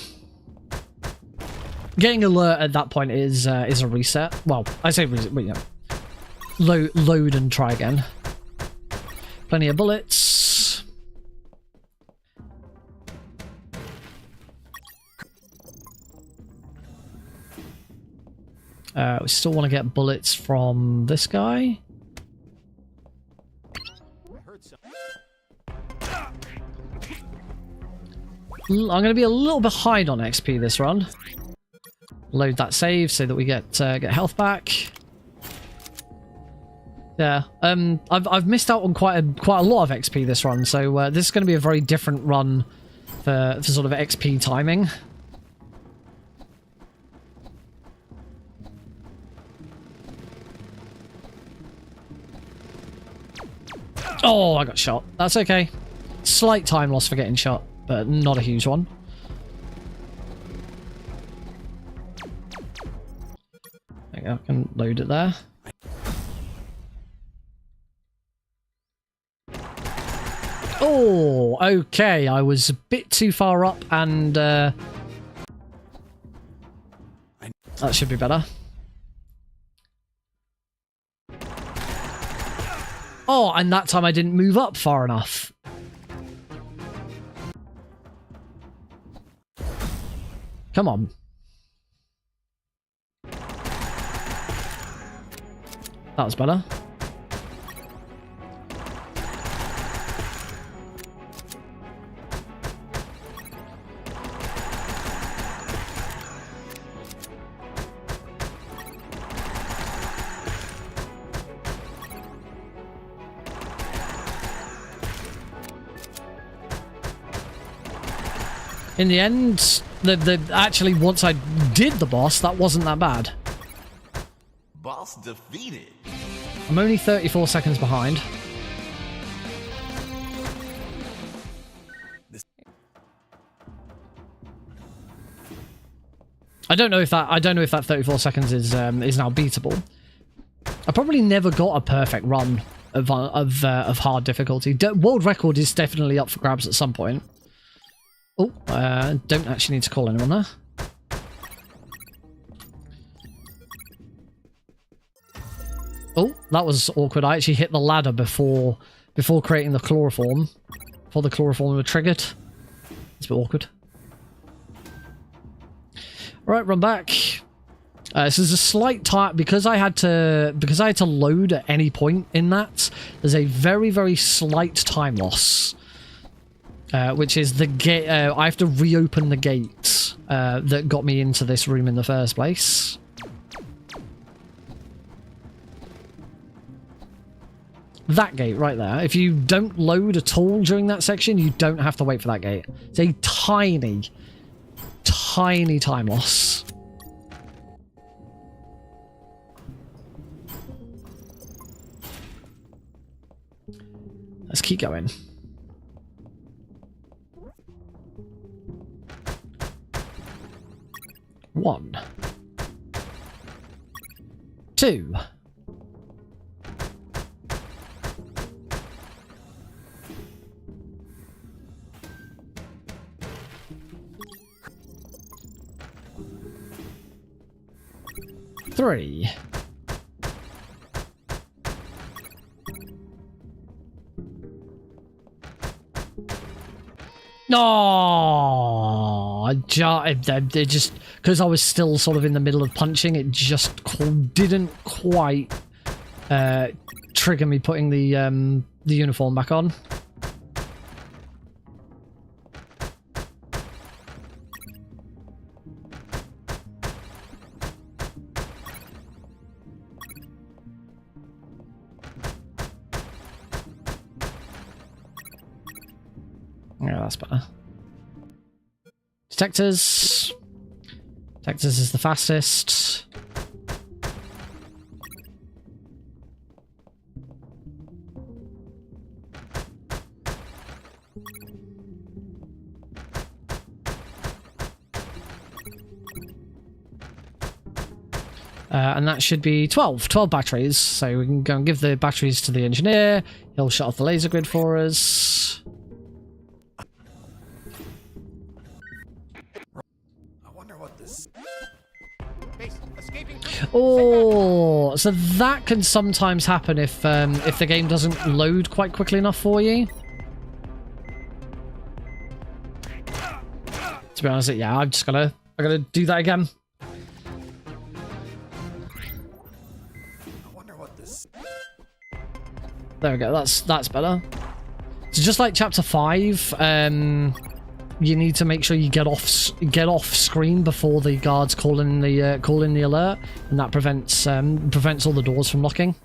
Getting alert at that point is a reset. Well, I say reset, but yeah. Load and try again. Plenty of bullets. We still want to get bullets from this guy. I'm going to be a little behind on XP this run. Load that save so that we get health back. Yeah, I've missed out on quite a lot of XP this run, so this is going to be a very different run for sort of XP timing. Oh, I got shot. That's okay. Slight time loss for getting shot, but not a huge one. There you go, I can load it there. Oh, okay. I was a bit too far up and that should be better. Oh, and that time I didn't move up far enough. Come on. That was better. In the end, actually, once I did the boss, that wasn't that bad. Boss defeated. I'm only 34 seconds behind. I don't know if that 34 seconds is now beatable. I probably never got a perfect run of hard difficulty. World record is definitely up for grabs at some point. Oh, don't actually need to call anyone there. Oh, that was awkward. I actually hit the ladder before creating the chloroform. Before the chloroform were triggered. It's a bit awkward. Right, run back. So there's a slight time because I had to load at any point in that. There's a very, very slight time loss, which is the gate. I have to reopen the gate that got me into this room in the first place. That gate right there. If you don't load at all during that section, you don't have to wait for that gate. It's a tiny, tiny time loss. Let's keep going. One. Two. Three. No, it just because I was still sort of in the middle of punching, it just didn't quite trigger me putting the uniform back on. Yeah, that's better. Detectors. Detectors is the fastest. And that should be 12 batteries. So we can go and give the batteries to the engineer. He'll shut off the laser grid for us. Oh, so that can sometimes happen if the game doesn't load quite quickly enough for you. To be honest, yeah, I gotta do that again. I wonder what this. There we go. That's better. So just like chapter 5, you need to make sure you get off screen before the guards call in the alert, and that prevents all the doors from locking.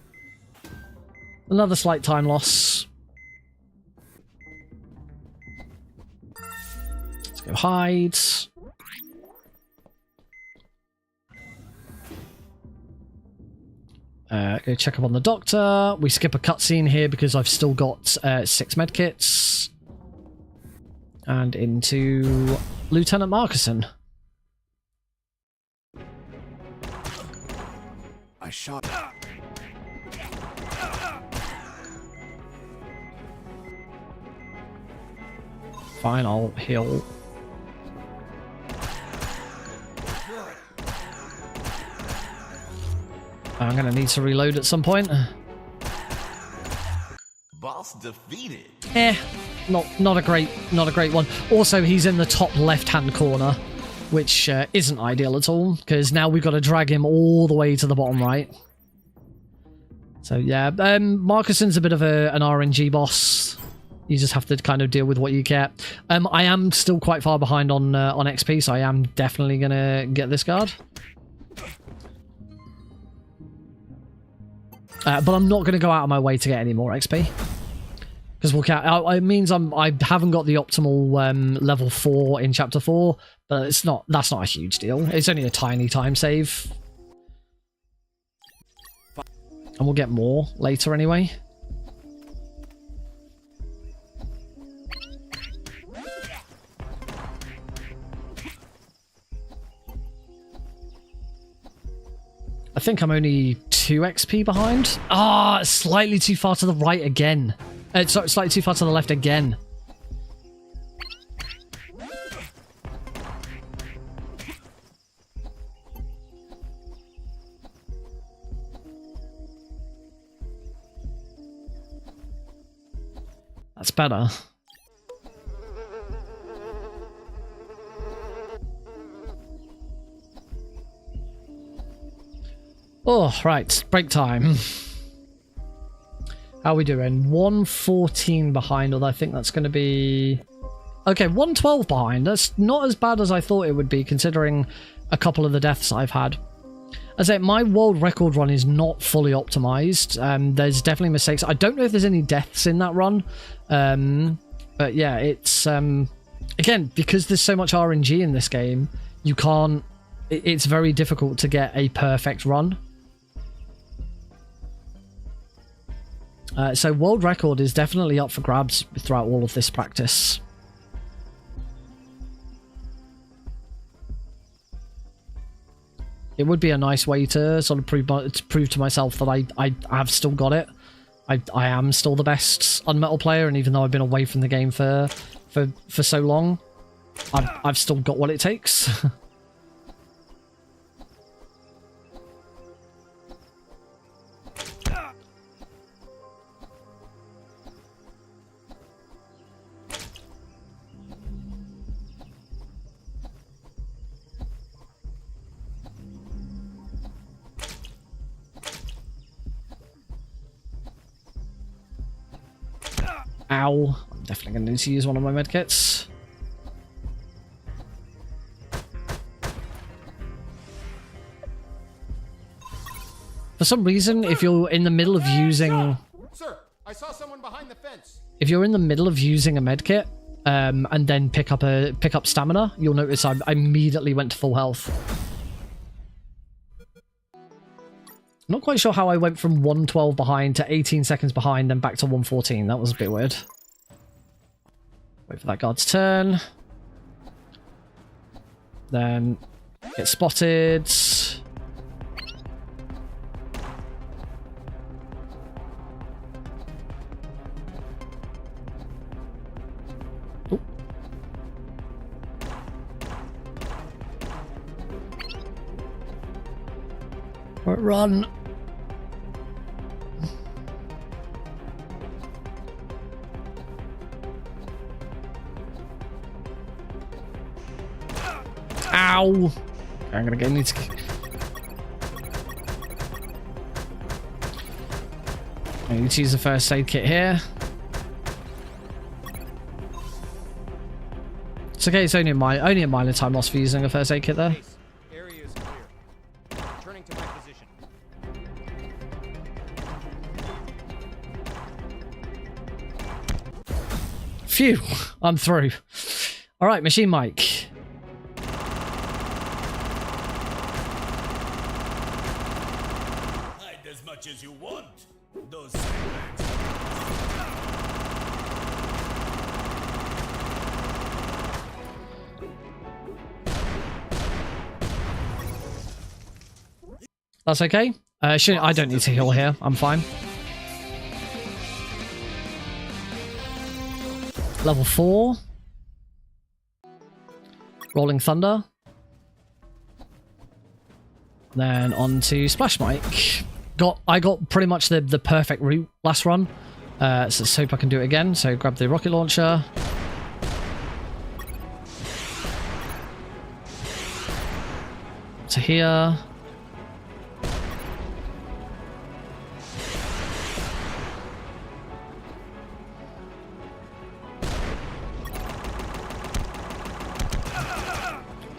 Another slight time loss. Let's go hide. Go check up on the doctor. We skip a cutscene here because I've still got 6 medkits. And into Lieutenant Marcuson. I shot. Fine, I'll heal. I'm gonna need to reload at some point. Boss defeated. Not a great one. Also, he's in the top left-hand corner, which isn't ideal at all, because now we've got to drag him all the way to the bottom right. So yeah, Marcuson's a bit of an RNG boss. You just have to kind of deal with what you get. I am still quite far behind on XP, so I am definitely gonna get this guard. But I'm not going to go out of my way to get any more XP. Because it means I haven't got the optimal level 4 in chapter 4, but that's not a huge deal. It's only a tiny time save. And we'll get more later anyway. I think I'm only 2 XP behind. Ah, slightly too far to the right again. Sorry, slightly too far to the left again. That's better. Oh, right. Break time. How are we doing? 114 behind, although I think that's going to be... Okay, 112 behind. That's not as bad as I thought it would be, considering a couple of the deaths I've had. As I say, my world record run is not fully optimized. There's definitely mistakes. I don't know if there's any deaths in that run. But yeah, it's... again, because there's so much RNG in this game, you can't... It's very difficult to get a perfect run. So world record is definitely up for grabs throughout all of this practice. It would be a nice way to sort of prove to myself that I have still got it. I am still the best UnMetal player, and even though I've been away from the game for so long, I've still got what it takes. Ow. I'm definitely going to need to use one of my medkits. For some reason, if you're in the middle of using... Sir, I saw someone behind the fence. If you're in the middle of using a medkit, and then pick up stamina, you'll notice I immediately went to full health. Not quite sure how I went from 112 behind to 18 seconds behind, then back to 114. That was a bit weird. Wait for that guard's turn. Then get spotted. Ooh. Right, run. Ow! I'm gonna get need to... I need to use the first aid kit here. It's okay, it's only a minor time loss for using a first aid kit there. Area is clear. Returning to my position. Phew! I'm through. Alright, machine mic. As much as you want. Those That's okay. I don't need to heal here. I'm fine. Level 4. Rolling Thunder. Then on to Splash Mic. I got pretty much the perfect route last run. So let's hope I can do it again. So grab the rocket launcher. To here.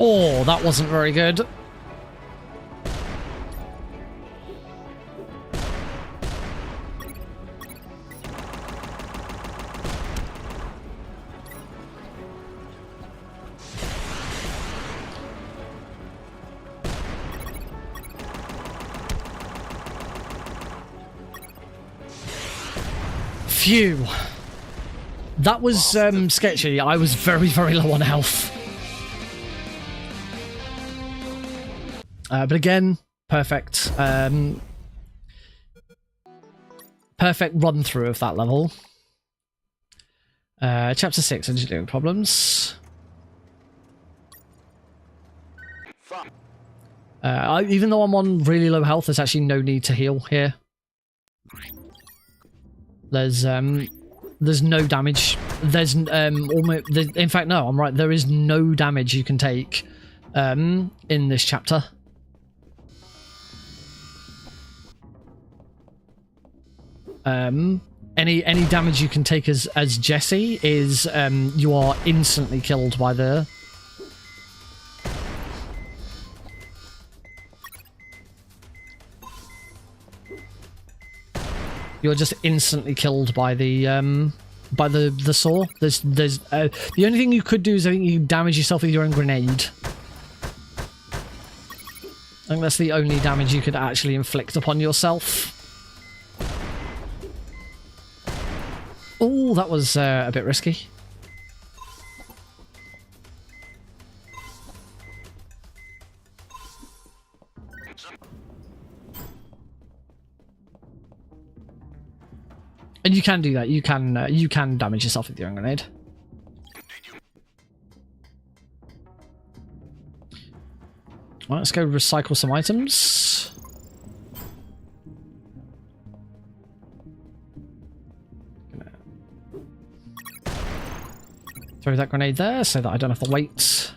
Oh, that wasn't very good. Phew. That was sketchy. I was very, very low on health. But again, perfect. Perfect run through of that level. Chapter 6, Engineering Problems. Even though I'm on really low health, there's actually no need to heal here. There's no damage. There's almost. In fact, no, I'm right. There is no damage you can take in this chapter. Any damage you can take as Jesse is you are instantly killed by the... You're just instantly killed by the saw. There's the only thing you could do is I think you damage yourself with your own grenade. I think that's the only damage you could actually inflict upon yourself. Oh, that was a bit risky. And you can do that. You can damage yourself with your own grenade. Well, let's go recycle some items. Throw that grenade there so that I don't have to wait.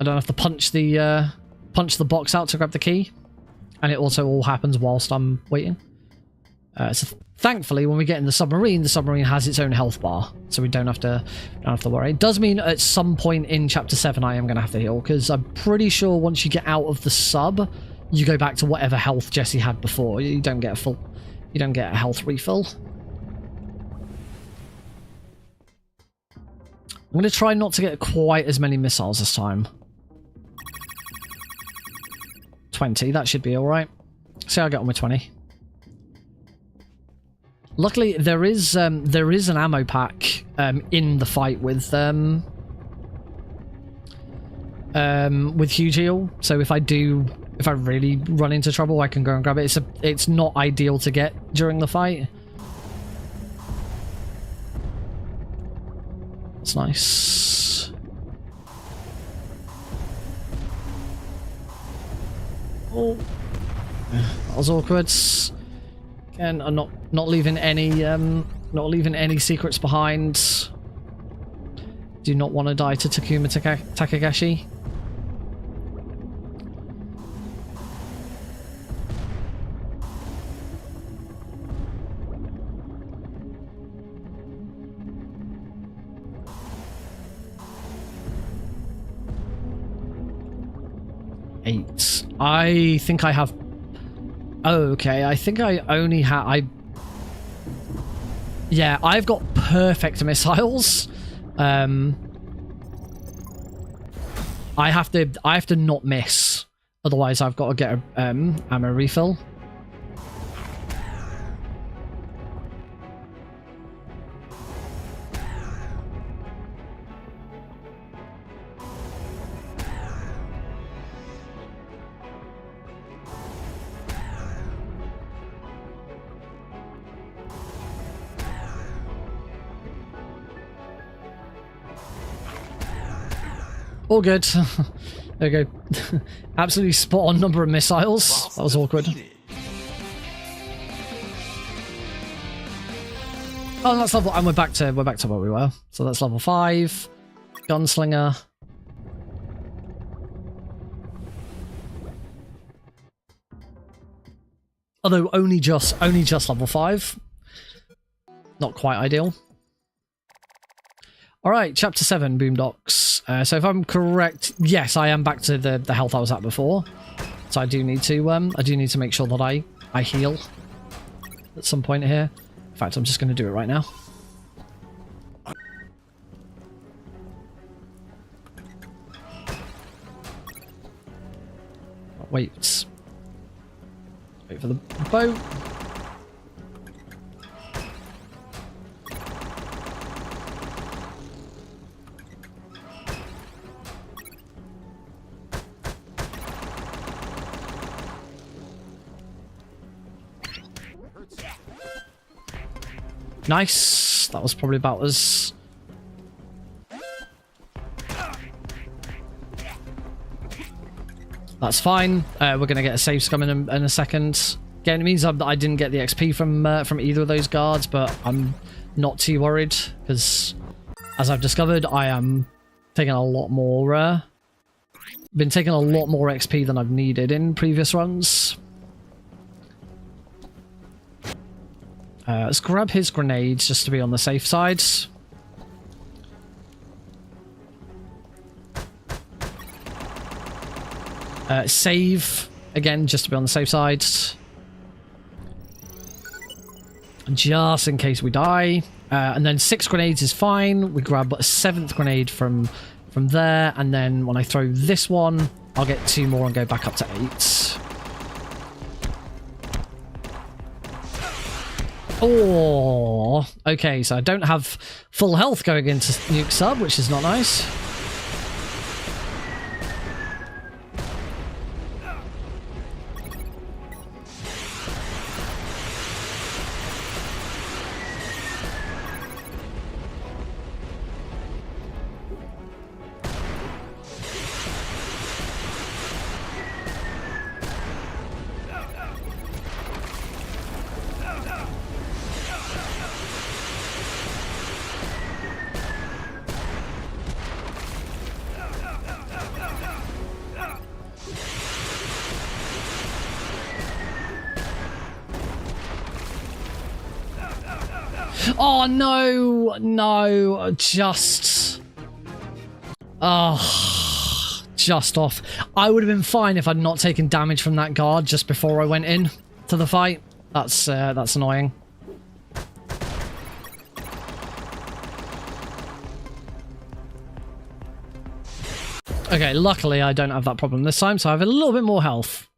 I don't have to punch the box out to grab the key, and it also all happens whilst I'm waiting. So thankfully, when we get in the submarine has its own health bar, so we don't have to worry. It does mean at some point in Chapter 7 I am going to have to heal, because I'm pretty sure once you get out of the sub, you go back to whatever health Jesse had before. You don't get a health refill. I'm going to try not to get quite as many missiles this time. 20, that should be alright. See how I get on with 20. Luckily, there is an ammo pack in the fight with Huge Eel. So if I really run into trouble, I can go and grab it. It's not ideal to get during the fight. It's nice. Oh, that was awkward. Again, I'm not leaving any secrets behind. Do not want to die to Takuma Takagashi. Eight. I think I have... Okay, I think I only have... Yeah, I've got perfect missiles. I have to not miss. Otherwise, I've got to get a ammo refill. All good. There we go. Absolutely spot on number of missiles. That was awkward. Oh, that's level. And we're back to where we were. So that's level 5. Gunslinger. Although only just level 5. Not quite ideal. Alright, Chapter 7, Boondocks. So if I'm correct, yes, I am back to the health I was at before. So I do need to make sure that I heal at some point here. In fact, I'm just going to do it right now. Wait. Wait for the boat. Nice. That was probably about as... That's fine. We're going to get a save scum in a second. Again, it means I didn't get the XP from either of those guards, but I'm not too worried, because as I've discovered, I am taking a lot more... been taking a lot more XP than I've needed in previous runs. Let's grab his grenades just to be on the safe side. Save, again, just to be on the safe side. Just in case we die. And then 6 grenades is fine. We grab a 7th grenade from there. And then when I throw this one, I'll get 2 more and go back up to 8. Oh, okay, so I don't have full health going into nuke sub, which is not nice. Oh no, no, just off. I would have been fine if I'd not taken damage from that guard just before I went in to the fight. That's annoying. Okay, luckily I don't have that problem this time, so I have a little bit more health.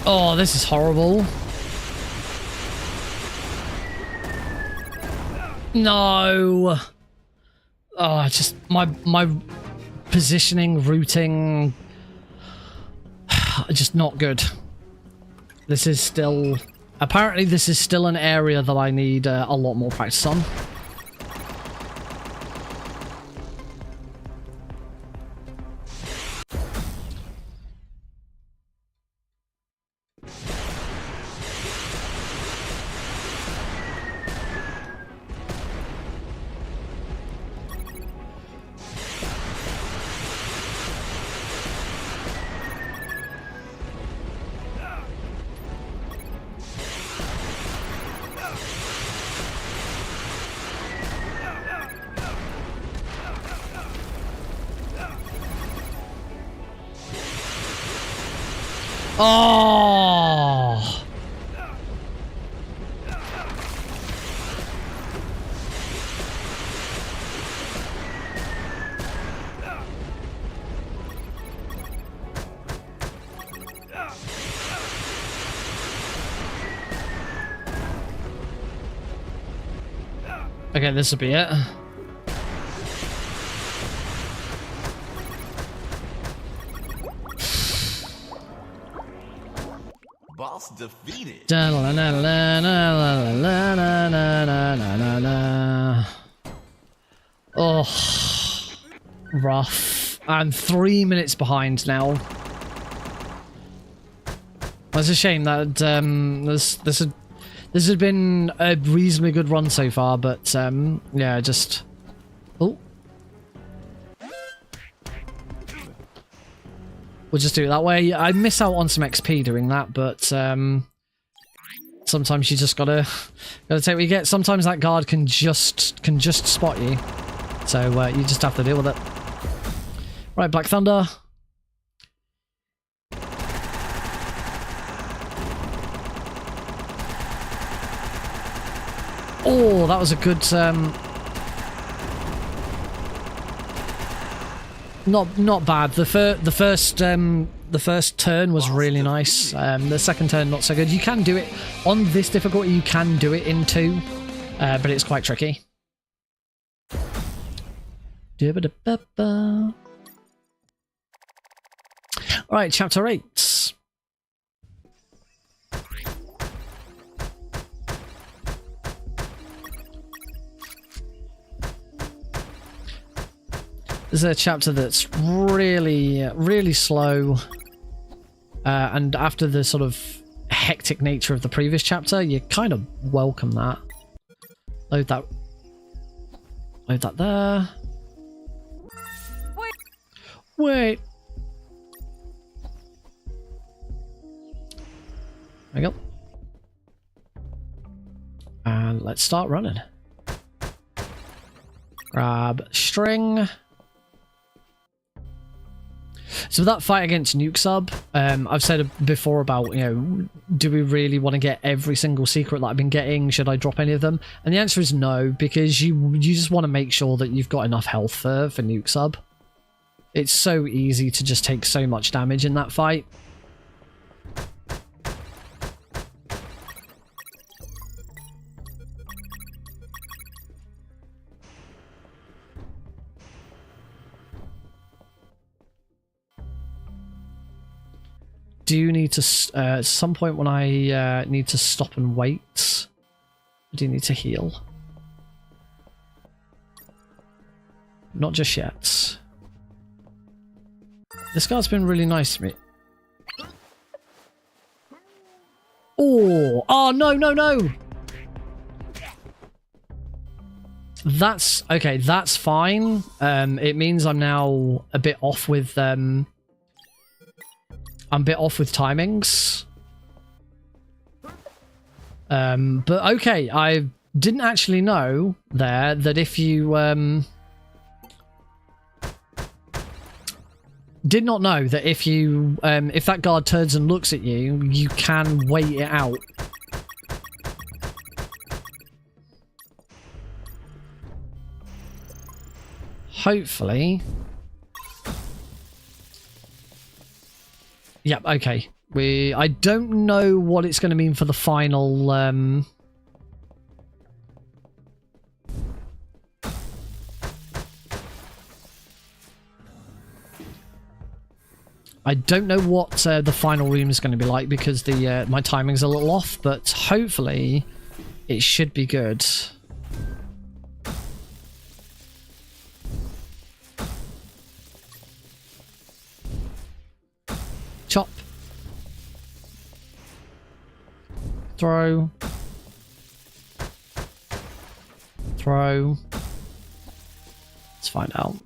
Oh, this is horrible. No. Oh, just my positioning, routing, just not good. This is still... Apparently this is still an area that I need a lot more practice on. Oh! Okay, this will be it. Boss defeated. Oh, rough. I'm 3 minutes behind now. It's a shame that this had been a reasonably good run so far, but yeah, just... Oh. We'll just do it that way. I miss out on some XP doing that, but sometimes you just gotta take what you get. Sometimes that guard can just spot you, so you just have to deal with it. Right, Black Thunder. Oh, that was a good. Not bad. The first turn was really nice. The second turn not so good. You can do it on this difficulty. You can do it in 2, but it's quite tricky. All right, chapter 8. This is a chapter that's really slow, and after the sort of hectic nature of the previous chapter, you kind of welcome that. Load that there. Wait. There we go. And let's start running. Grab string. So that fight against Nuke Sub, I've said before about, you know, do we really want to get every single secret that I've been getting? Should I drop any of them? And the answer is no, because you just want to make sure that you've got enough health for Nuke Sub. It's so easy to just take so much damage in that fight. Do you need to, at some point when I need to stop and wait, I do need to heal. Not just yet. This guy's been really nice to me. Oh, no. That's, okay, that's fine. It means I'm now a bit off with, I'm a bit off with timings. But okay, I didn't actually know there that if you, did not know that if you, if that guard turns and looks at you, you can wait it out. Hopefully. Yep, okay. I don't know what it's going to mean for the final, I don't know what the final room is going to be like because the my timing's a little off, but hopefully it should be good. Chop. Throw. Throw. Let's find out.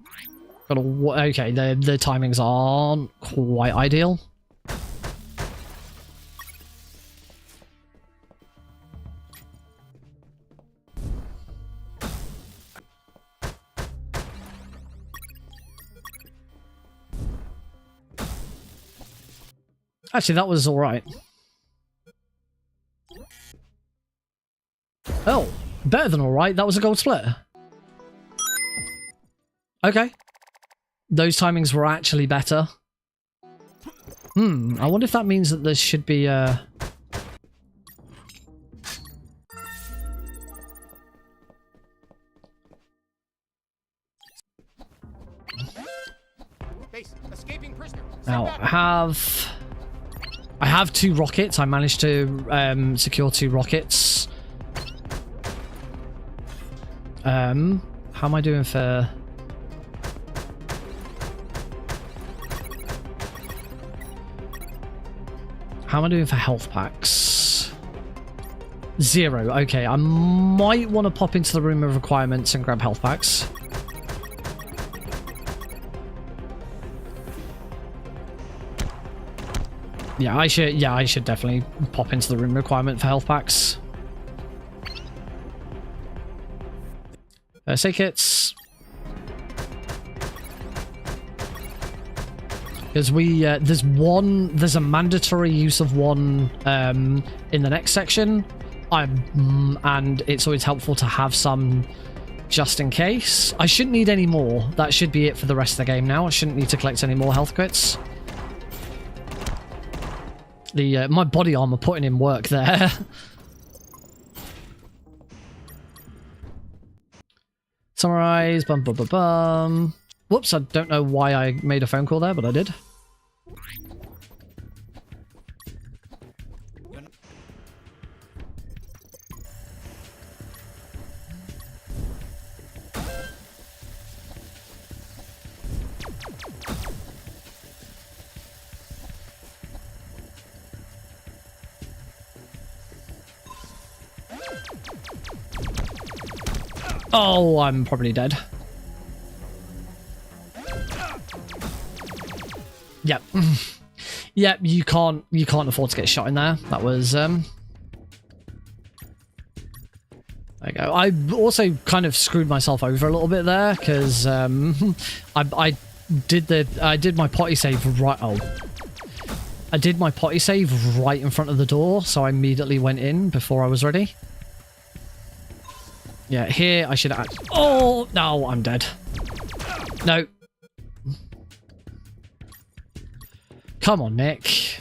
Okay, the timings aren't quite ideal. Actually, that was all right. Oh, better than all right. That was a gold split. Okay. Those timings were actually better. I wonder if that means that there should be a... Base, escaping prisoner. Now, I have 2 rockets. I managed to secure 2 rockets. How am I doing for... How am I doing for health packs? 0. Okay, I might want to pop into the room of requirements and grab health packs. Yeah, I should definitely pop into the room requirement for health packs. Say kits. Because there's a mandatory use of one in the next section, and it's always helpful to have some just in case. I shouldn't need any more. That should be it for the rest of the game now. I shouldn't need to collect any more health kits. My body armor putting in work there. Summarize. Bum bum bum bum. Whoops! I don't know why I made a phone call there, but I did. Oh, I'm probably dead. Yep. Yep, you can't afford to get shot in there. That was there you go. I also kind of screwed myself over a little bit there because I did my potty save right. Oh, I did my potty save right in front of the door, so I immediately went in before I was ready. Yeah, here I should have... Oh, no, I'm dead. No. Come on, Nick.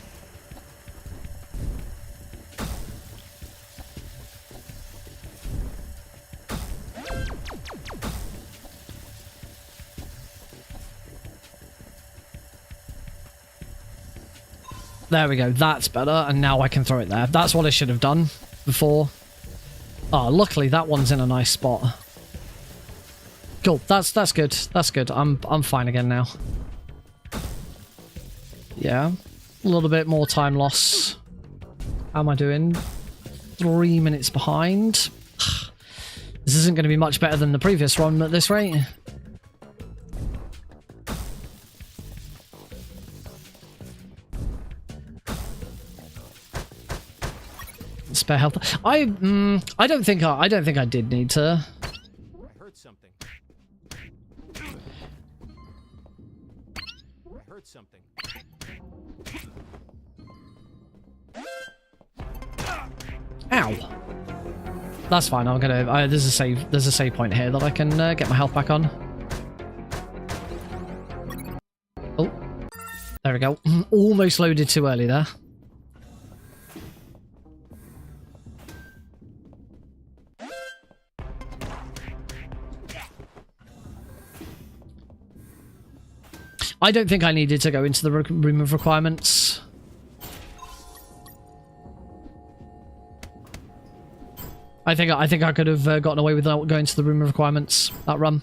There we go, that's better, and now I can throw it there. That's what I should have done before. Oh, luckily that one's in a nice spot. Cool, that's good. That's good. I'm fine again now. Yeah, a little bit more time loss. How am I doing? 3 minutes behind. This isn't going to be much better than the previous one at this rate. Spare health. I don't think I did need to. I heard something. I heard something. Ow. That's fine. I'm gonna. There's a save point here that I can get my health back on. Oh, there we go. Almost loaded too early there. I don't think I needed to go into the room of requirements. I think I could have gotten away without going to the room of requirements that run.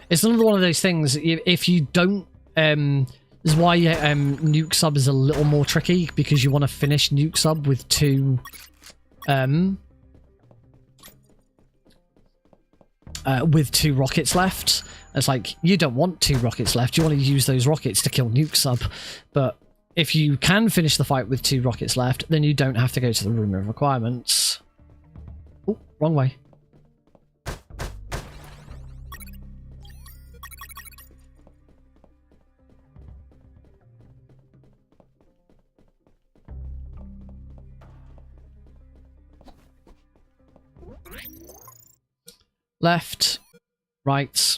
It's another one of those things. If you don't, this is why nuke sub is a little more tricky, because you want to finish nuke sub with two rockets left. It's like, you don't want 2 rockets left. You want to use those rockets to kill nuke sub. But if you can finish the fight with 2 rockets left, then you don't have to go to the room of requirements. Oh, wrong way. Left, right,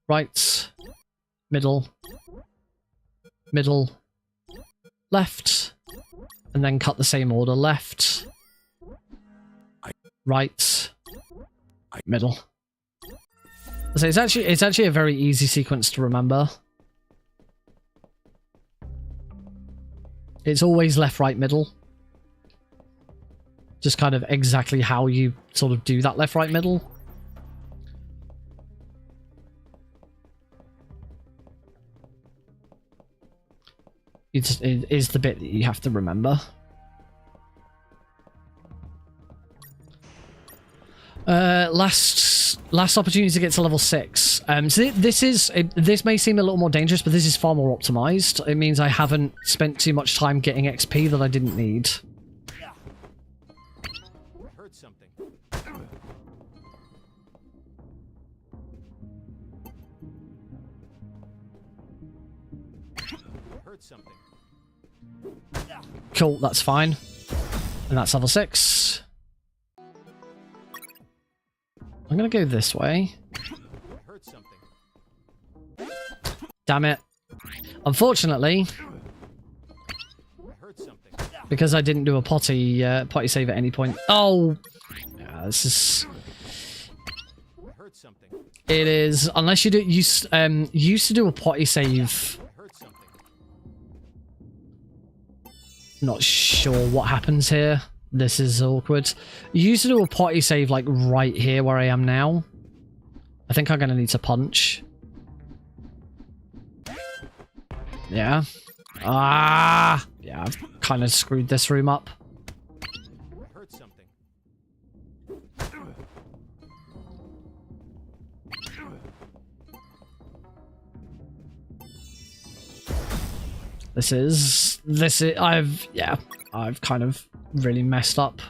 right, middle, middle, left, and then cut the same order. Left, right, middle. So it's actually a very easy sequence to remember. It's always left, right, middle. Just kind of exactly how you sort of do that left, right, middle. It is the bit that you have to remember. Last opportunity to get to level 6. So this may seem a little more dangerous, but this is far more optimized. It means I haven't spent too much time getting XP that I didn't need. I heard something. I heard something. Cool, that's fine. And that's level 6. I'm gonna go this way. I heard something. Damn it. Unfortunately, I heard something. because I didn't do a potty save at any point. Oh, yeah, this is. I heard something. It is unless you used to do a potty save. I heard something. Not sure what happens here. This is awkward. You used to do a potty save like right here where I am now. I think I'm gonna need to punch. Yeah. Ah. Yeah, I've kind of screwed this room up. I heard something. I've kind of really messed up.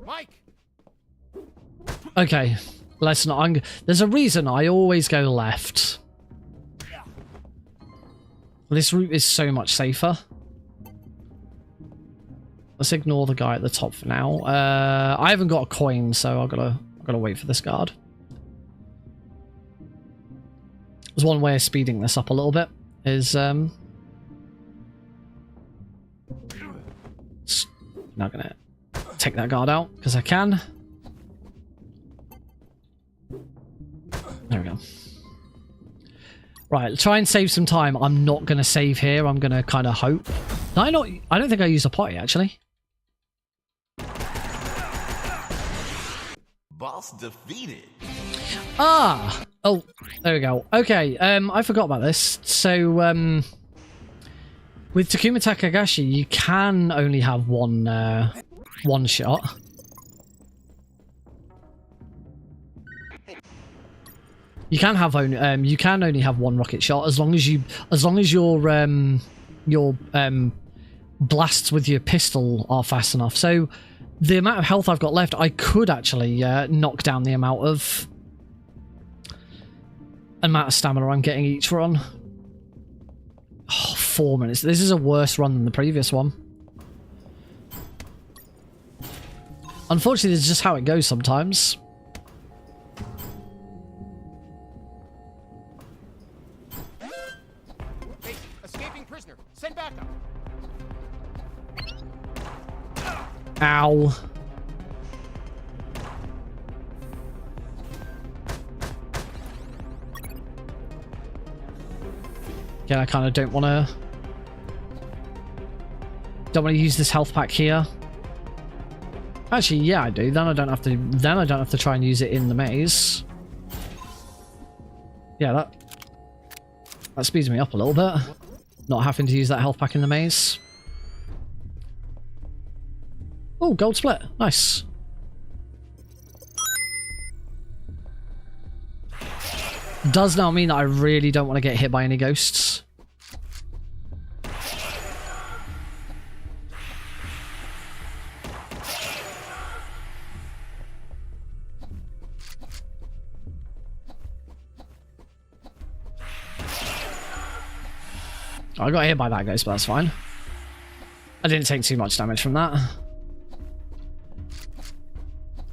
Mike! Okay, let's not. There's a reason I always go left. This route is so much safer. Let's ignore the guy at the top for now. I haven't got a coin, so I've gotta wait for this guard. There's one way of speeding this up a little bit. Is now gonna take that guard out because I can. There we go. Right, try and save some time. I'm not gonna save here. I'm gonna kind of hope. Did I not? I don't think I used a potty actually. Boss defeated. Ah! Oh, there we go. Okay, I forgot about this. So, with Takuma Takagashi, you can only have one shot. You can only have one rocket shot as long as your blasts with your pistol are fast enough. So, the amount of health I've got left, I could actually knock down the amount of stamina I'm getting each run. Oh, 4 minutes. This is a worse run than the previous one. Unfortunately, this is just how it goes sometimes. Hey, escaping prisoner. Send backup. Ow. Yeah, I kind of don't want to use this health pack here. Actually, yeah, I do. Then I don't have to try and use it in the maze. Yeah, that speeds me up a little bit. Not having to use that health pack in the maze. Oh, gold split. Nice. Does now mean that I really don't want to get hit by any ghosts. I got hit by that ghost, but that's fine. I didn't take too much damage from that.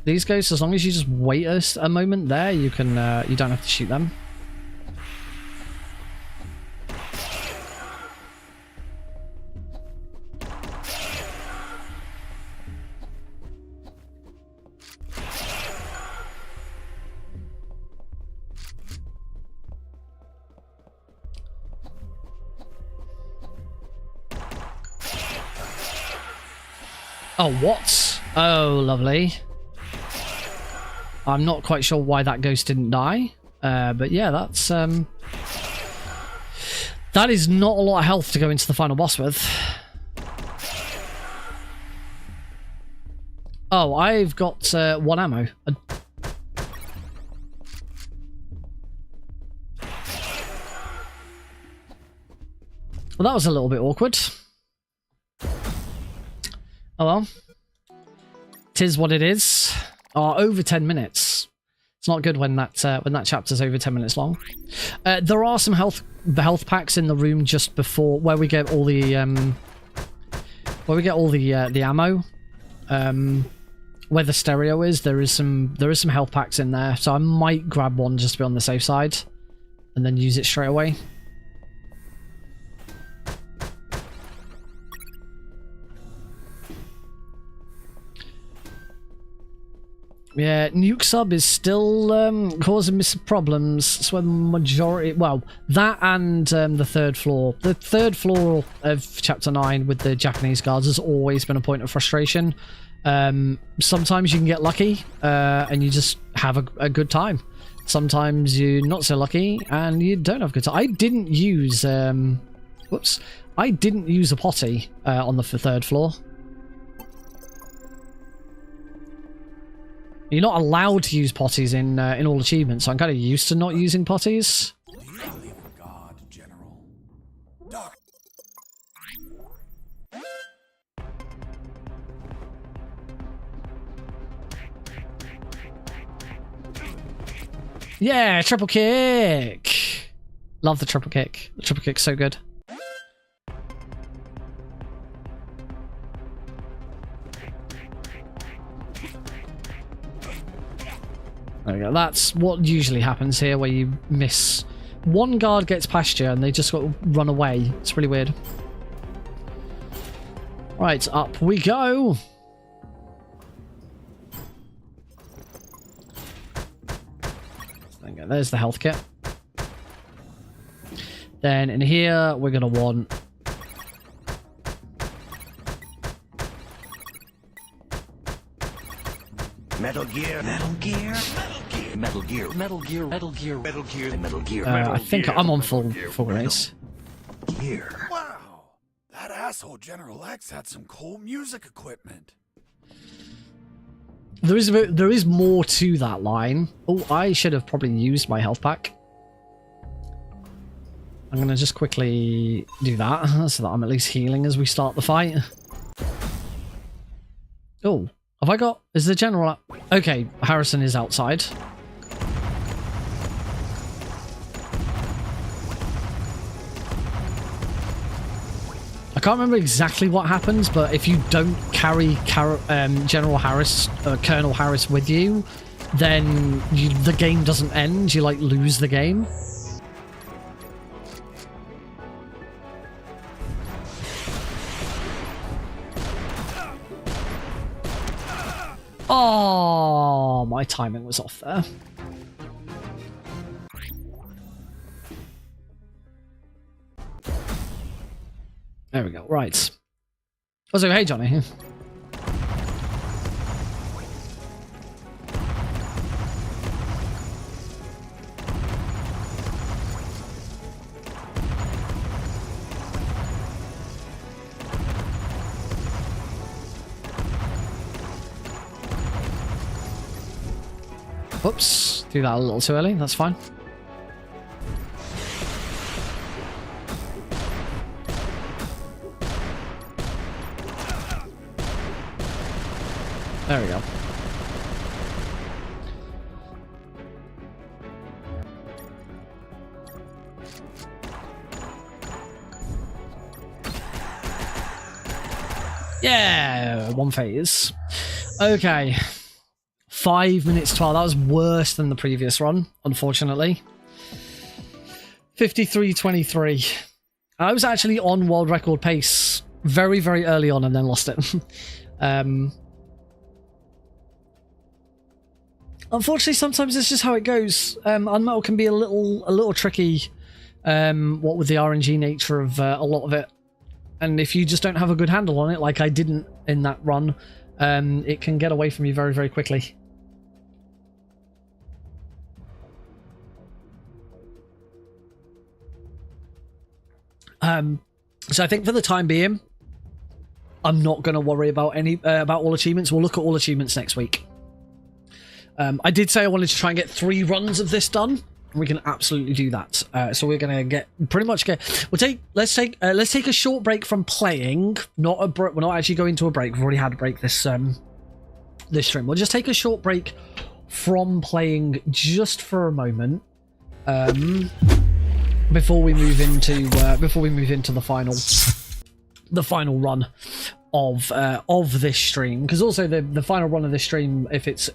These ghosts, as long as you just wait a moment there, you can you don't have to shoot them. Oh, what? Oh, lovely. I'm not quite sure why that ghost didn't die. But yeah, that's... that is not a lot of health to go into the final boss with. Oh, I've got 1 ammo. Well, that was a little bit awkward. Oh well. 'Tis what it is. Oh, over 10 minutes. It's not good when that chapter's over 10 minutes long. There are some health packs in the room just before where we get all the ammo. Where the stereo is, there is some health packs in there, so I might grab one just to be on the safe side, and then use it straight away. Yeah, nuke sub is still causing me some problems. That's where the majority... Well, that and the third floor. The third floor of Chapter 9 with the Japanese guards has always been a point of frustration. Sometimes you can get lucky and you just have a good time. Sometimes you're not so lucky and you don't have a good time. I didn't use... whoops. I didn't use a potty on the third floor. You're not allowed to use potties in all achievements, so I'm kind of used to not using potties. Do you believe in God, General? Doc. Yeah, triple kick! Love the triple kick. The triple kick's so good. There we go. That's what usually happens here, where you miss. One guard gets past you and they just got to run away. It's really weird. Right, up we go. There we go. There's the health kit. Then in here, we're going to want... Metal Gear. Metal Gear. Metal Gear. Metal Gear. Metal Gear. Metal Gear. Metal Gear. I think I'm on full grenades. Gear. Wow! That asshole General X had some cool music equipment. There is more to that line. Oh, I should have probably used my health pack. I'm going to just quickly do that so that I'm at least healing as we start the fight. Oh, have I got... Is the general... Okay, Harrison is outside. I can't remember exactly what happens, but if you don't carry General Harris, Colonel Harris with you, then the game doesn't end. You, like, lose the game. Oh, my timing was off there. There we go. Right. Also, hey, Johnny. Whoops. Do that a little too early. That's fine. There we go. Yeah, one phase. Okay. 5 minutes 12. That was worse than the previous run, unfortunately. 53:23. I was actually on world record pace very, very early on and then lost it. Unfortunately, sometimes it's just how it goes. UnMetal can be a little tricky, what with the RNG nature of a lot of it. And if you just don't have a good handle on it, like I didn't in that run, it can get away from you very, very quickly. So I think for the time being, I'm not going to worry about about all achievements. We'll look at all achievements next week. I did say I wanted to try and get 3 runs of this done. We can absolutely do that. So we're going to let's take a short break from playing. We're not actually going to a break. We've already had a break this this stream. We'll just take a short break from playing just for a moment. Before we move into the final run of this stream, because also the final run of this stream, if it's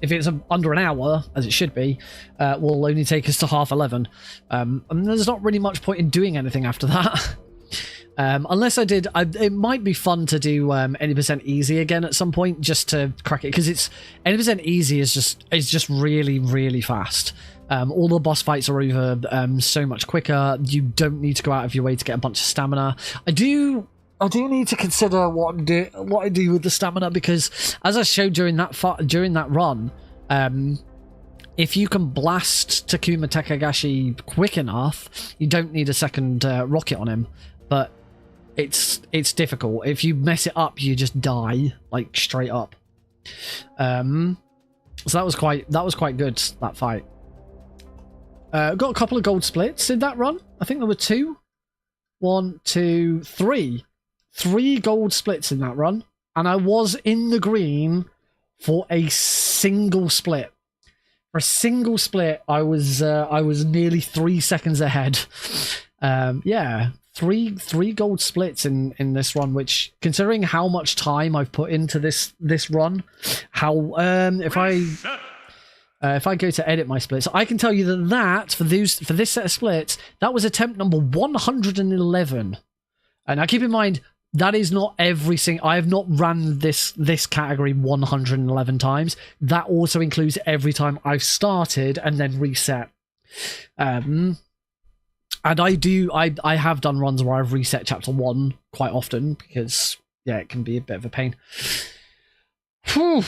under an hour, as it should be, will only take us to 11:30. And there's not really much point in doing anything after that. Unless I did, it might be fun to do any percent easy again at some point, just to crack it, because it's any percent easy is just really, really fast. All the boss fights are over so much quicker. You don't need to go out of your way to get a bunch of stamina. I do need to consider what I do with the stamina, because as I showed during that run, if you can blast Takuma Takagashi quick enough, you don't need a second rocket on him. But it's difficult. If you mess it up, you just die, like, straight up. So that was quite good, that fight. Got a couple of gold splits in that run. I think there were 2. 1, 2, 3. 3 gold splits in that run, and I was in the green for a single split. For a single split, I was nearly 3 seconds ahead. Yeah, three gold splits in this run, which, considering how much time I've put into this run, how if I go to edit my splits, I can tell you that for this set of splits, that was attempt number 111. And now keep in mind, that is not every single. I have not run this category 111 times. That also includes every time I've started and then reset. And I have done runs where I've reset chapter 1 quite often, because yeah, it can be a bit of a pain. Whew.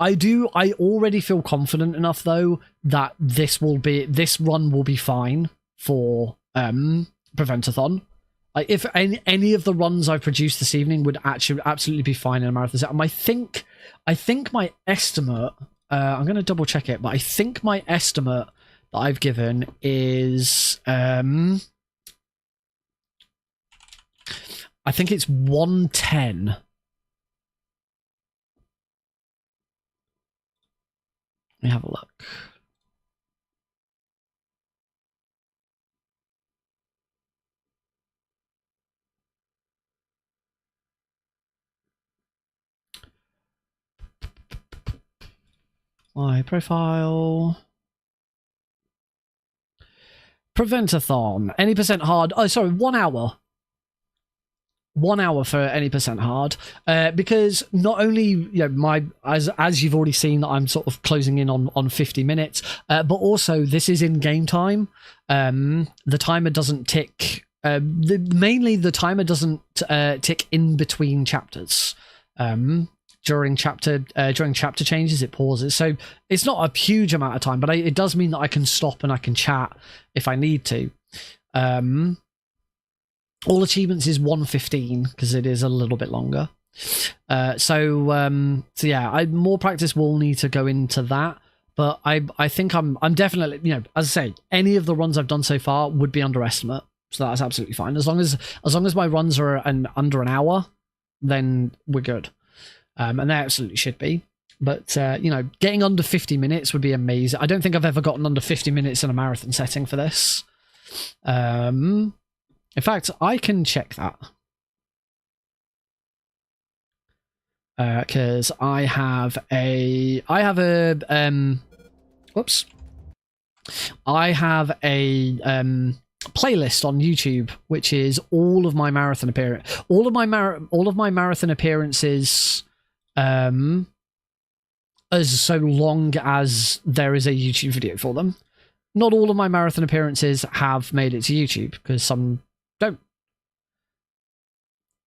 I already feel confident enough though that this run will be fine for Prevent-A-Thon. Like, if any of the runs I've produced this evening would actually absolutely be fine in a marathon set. And I think my estimate, I'm going to double check it, but I think my estimate that I've given is I think it's 110. Let me have a look. My profile. Prevent-A-Thon. Any percent hard. Oh, sorry, 1 hour. 1 hour for any percent hard, because not only as you've already seen that I'm sort of closing in on 50 minutes, but also this is in game time. The timer doesn't tick. Mainly the timer doesn't tick in between chapters. During chapter changes, it pauses, so it's not a huge amount of time, but it does mean that I can stop and I can chat if I need to. All achievements is 115 because it is a little bit longer. So yeah, more practice will need to go into that, but I think I'm definitely, as I say, any of the runs I've done so far would be underestimate, so that's absolutely fine. As long as my runs are under an hour, then we're good. And they absolutely should be. But, getting under 50 minutes would be amazing. I don't think I've ever gotten under 50 minutes in a marathon setting for this. In fact, I can check that. Because I have a playlist on YouTube, which is all of my marathon appearances, as so long as there is a YouTube video for them. Not all of my marathon appearances have made it to YouTube, because some don't.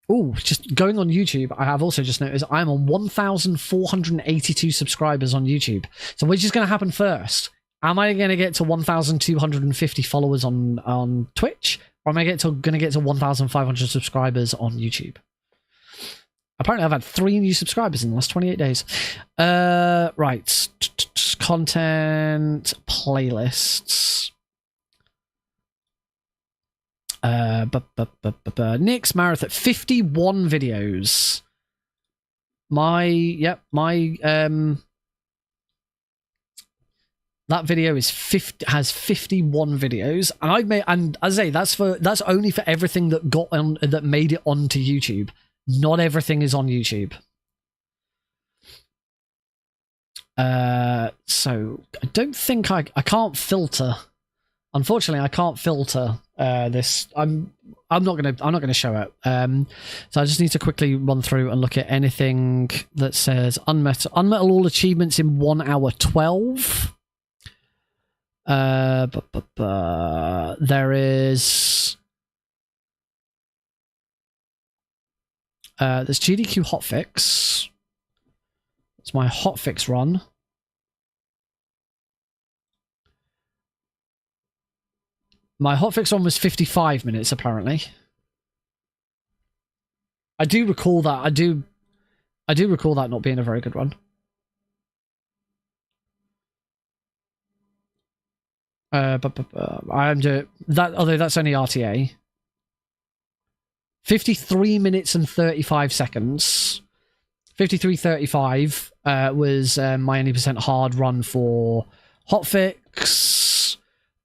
Oh, just going on YouTube, I have also just noticed I'm on 1,482 subscribers on YouTube. So which is going to happen first? Am I going to get to 1,250 followers on Twitch? Or am I going to get to 1,500 subscribers on YouTube? Apparently I've had 3 new subscribers in the last 28 days. Right. Content, playlists. Nick's marathon, 51 videos. That video has 51 videos, and as I say, that's only for everything that made it onto YouTube. Not everything is on YouTube. So I don't think I can't filter. Unfortunately, I can't filter this. I'm not gonna show it. So I just need to quickly run through and look at anything that says unmetal all achievements in 1 hour 12. There is there's GDQ hotfix. It's my hotfix run. My hotfix run was 55 minutes, apparently. I do recall that. I do recall that not being a very good run. I'm doing that, although that's only RTA. 53 minutes and 35 seconds. 53:35 was my 80% hard run for hotfix.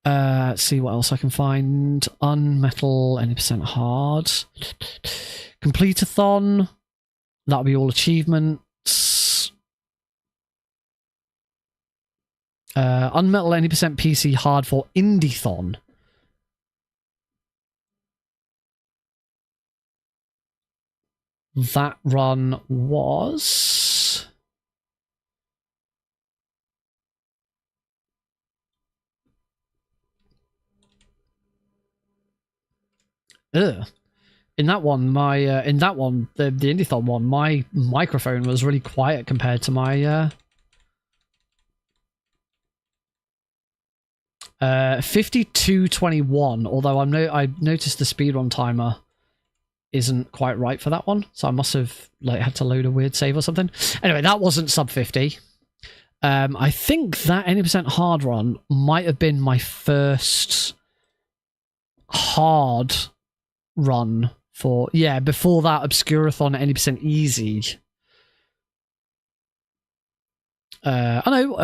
Let's see what else I can find. UnMetal 80% hard. Complete-A-Thon. That'll be all achievements. UnMetal 80% PC hard for Indie-Thon. That run was... Ugh. In that one, my the Indie-Thon one, my microphone was really quiet compared to my 52:21. Although I noticed the speedrun timer isn't quite right for that one, so I must have had to load a weird save or something. Anyway, that wasn't sub 50. I think that 80% hard run might have been my first hard run for, yeah, before that Obscurathon 80% easy. I know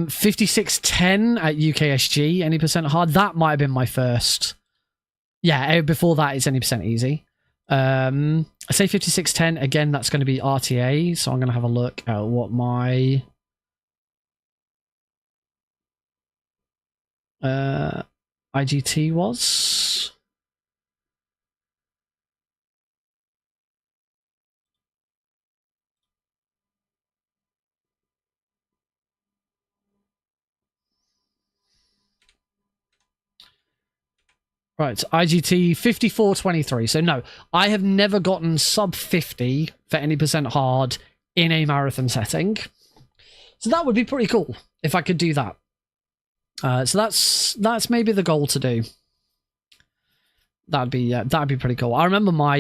56:10 at UKSG 80% hard, that might have been my first. Yeah, before that it's 80% easy. I say 56:10 again, that's going to be RTA, so I'm going to have a look at what my IGT was. Right, IGT 54:23. So no, I have never gotten sub 50 for 80% hard in a marathon setting. So that would be pretty cool if I could do that. So that's maybe the goal to do. That'd be pretty cool. I remember my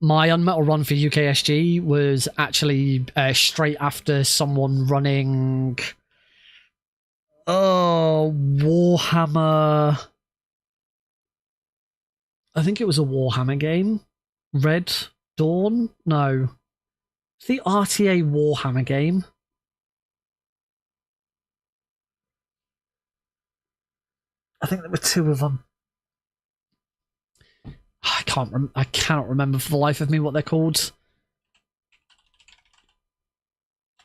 my UnMetal run for UKSG was actually straight after someone running Warhammer. I think it was a Warhammer game. Red Dawn? No. It's the RTA Warhammer game. I think there were two of them. I cannot remember for the life of me what they're called.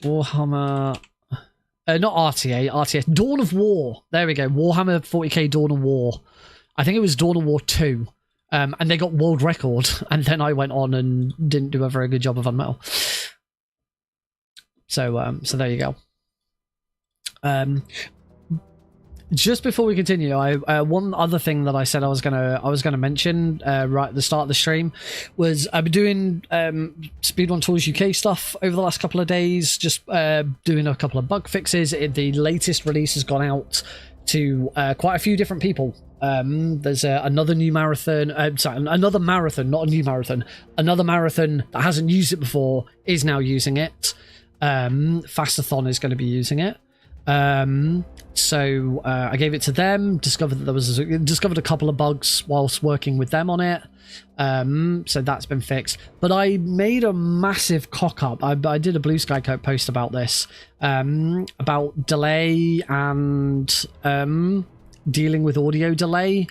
Warhammer... not RTA, RTS. Dawn of War. There we go. Warhammer 40k Dawn of War. I think it was Dawn of War 2. And they got world record, and then I went on and didn't do a very good job of UnMetal. So there you go. Just before we continue, one other thing that I said I was gonna mention right at the start of the stream was I've been doing Speedrun Tools UK stuff over the last couple of days, just doing a couple of bug fixes. The latest release has gone out to quite a few different people. There's another new marathon, another marathon, not a new marathon, another marathon that hasn't used it before is now using it. Fast-A-Thon is going to be using it. So I gave it to them, discovered a couple of bugs whilst working with them on it. So that's been fixed. But I made a massive cock up. I did a Blue Sky Coat post about this, about delay and dealing with audio delay.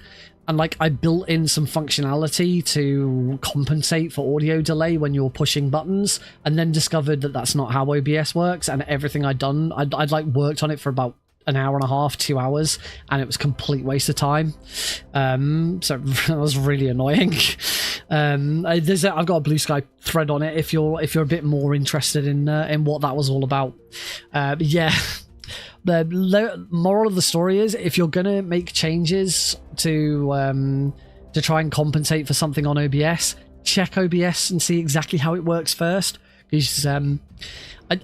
And like I built in some functionality to compensate for audio delay when you're pushing buttons, and then discovered that that's not how OBS works. And everything I'd done, I'd like worked on it for about an hour and a half, 2 hours, and it was a complete waste of time. So that was really annoying. I've got a Blue Sky thread on it if you're a bit more interested in what that was all about. But yeah. The moral of the story is, if you're gonna make changes to try and compensate for something on OBS, check OBS and see exactly how it works first. Because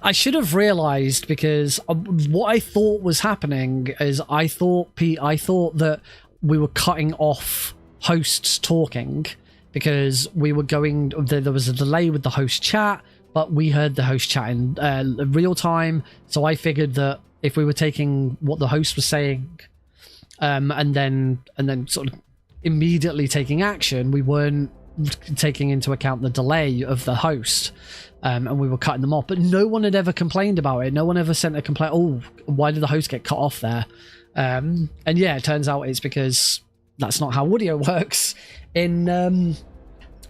I should have realized, because what I thought was happening is I thought that we were cutting off hosts talking because we were going. There was a delay with the host chat, but we heard the host chat in real time. So I figured that if we were taking what the host was saying, and then sort of immediately taking action, we weren't taking into account the delay of the host, and we were cutting them off. But no one had ever complained about it. No one ever sent a complaint. Oh, why did the host get cut off there? And yeah, it turns out it's because that's not how audio works in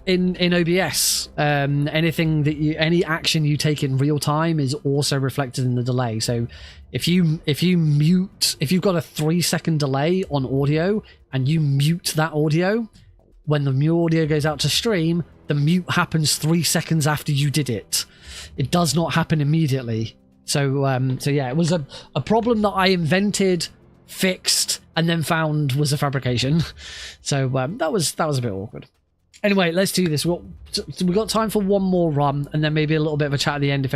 OBS. Any action you take in real time is also reflected in the delay. So if you've got a 3-second delay on audio and you mute that audio, when the mute audio goes out to stream, the mute happens 3 seconds after you did it. It does not happen immediately. So yeah, it was a problem that I invented, fixed, and then found was a fabrication. So that was a bit awkward. Anyway, let's do this. We've got time for one more run, and then maybe a little bit of a chat at the end if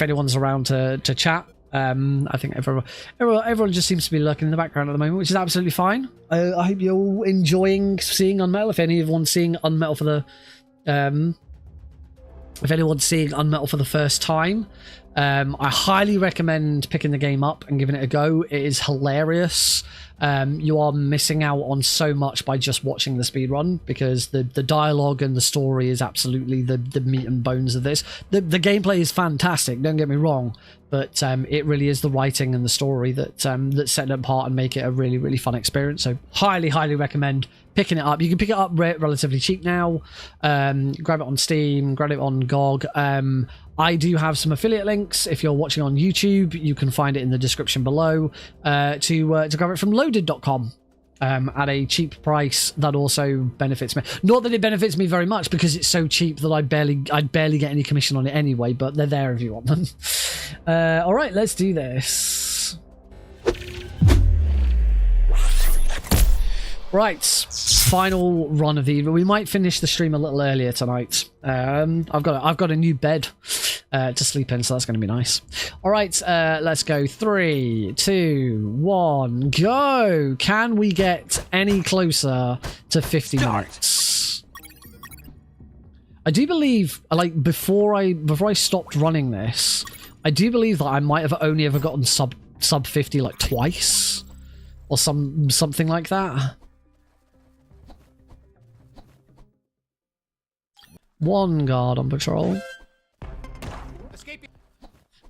anyone's around to chat. I think everyone just seems to be lurking in the background at the moment, which is absolutely fine. I hope you're all enjoying seeing UnMetal. If anyone's seeing UnMetal for the first time, I highly recommend picking the game up and giving it a go. It is hilarious. You are missing out on so much by just watching the speedrun, because the dialogue and the story is absolutely the meat and bones of this. The gameplay is fantastic, don't get me wrong, but it really is the writing and the story that set it apart and make it a really, really fun experience. So highly, highly recommend picking it up. You can pick it up relatively cheap now. Grab it on Steam, grab it on GOG. I do have some affiliate links. If you're watching on YouTube, you can find it in the description below to grab it from loaded.com at a cheap price. That also benefits me. Not that it benefits me very much, because it's so cheap that I'd barely get any commission on it anyway, but they're there if you want them. All right, let's do this. Right, final run of the evening. We might finish the stream a little earlier tonight. I've got a new bed to sleep in, so that's going to be nice. All right, let's go. 3, 2, 1, go. Can we get any closer to 50 minutes? I do believe, like, before I stopped running this, I do believe that I might have only ever gotten sub 50 like twice, or something like that. One guard on patrol.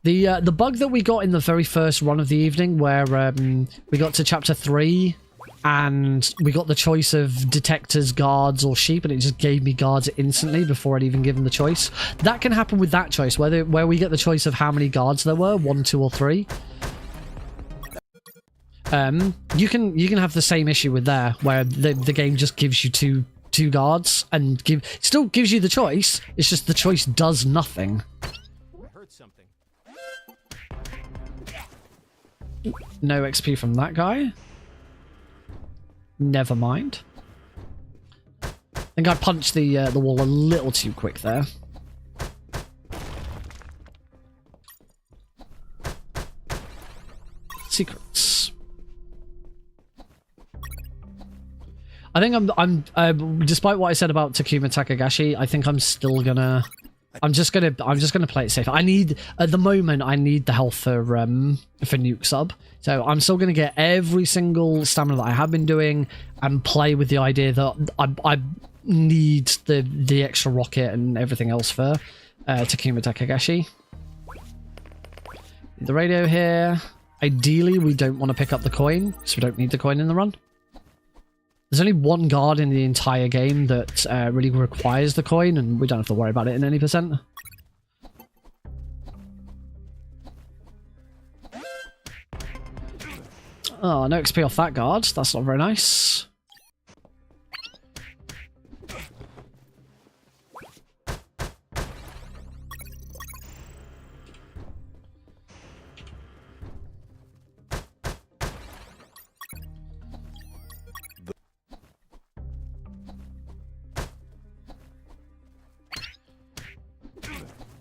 The bug that we got in the very first run of the evening, where we got to chapter 3 and we got the choice of detectors, guards, or sheep, and it just gave me guards instantly before I'd even given the choice. That can happen with that choice, where we get the choice of how many guards there were, 1, 2, or 3. You can have the same issue with there, where the game just gives you two guards and still gives you the choice. It's just the choice does nothing. Heard something. No XP from that guy. Never mind. I think I punched the wall a little too quick there. Secrets. I think I'm despite what I said about Takuma Takagashi, I think I'm still gonna I'm just gonna play it safe. At the moment I need the health for nuke sub. So I'm still gonna get every single stamina that I have been doing and play with the idea that I need the extra rocket and everything else for Takuma Takagashi. The radio here. Ideally we don't want to pick up the coin, so we don't need the coin in the run. There's only one guard in the entire game that really requires the coin, and we don't have to worry about it in any percent. Oh, no XP off that guard. That's not very nice.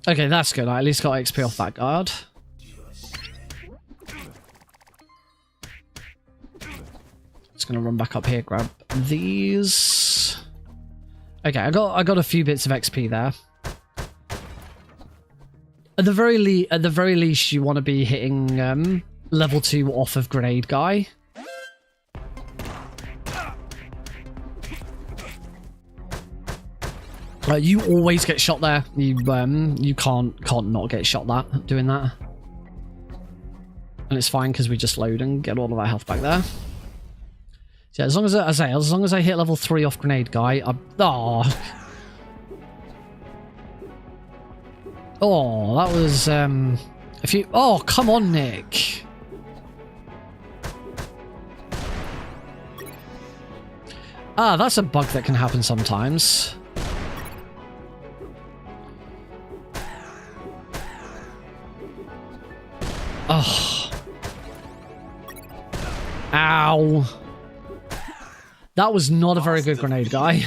Okay, that's good. I at least got XP off that guard. Just gonna run back up here, grab these. Okay, I got a few bits of XP there. At the very least, you want to be hitting level 2 off of grenade guy. You always get shot there. You can't not get shot doing that. And it's fine because we just load and get all of our health back there. So yeah, as long as I hit level 3 off grenade guy, Oh, that was a few. Oh, come on, Nick. Ah, that's a bug that can happen sometimes. Oh. Ow. That was not a very good grenade guy.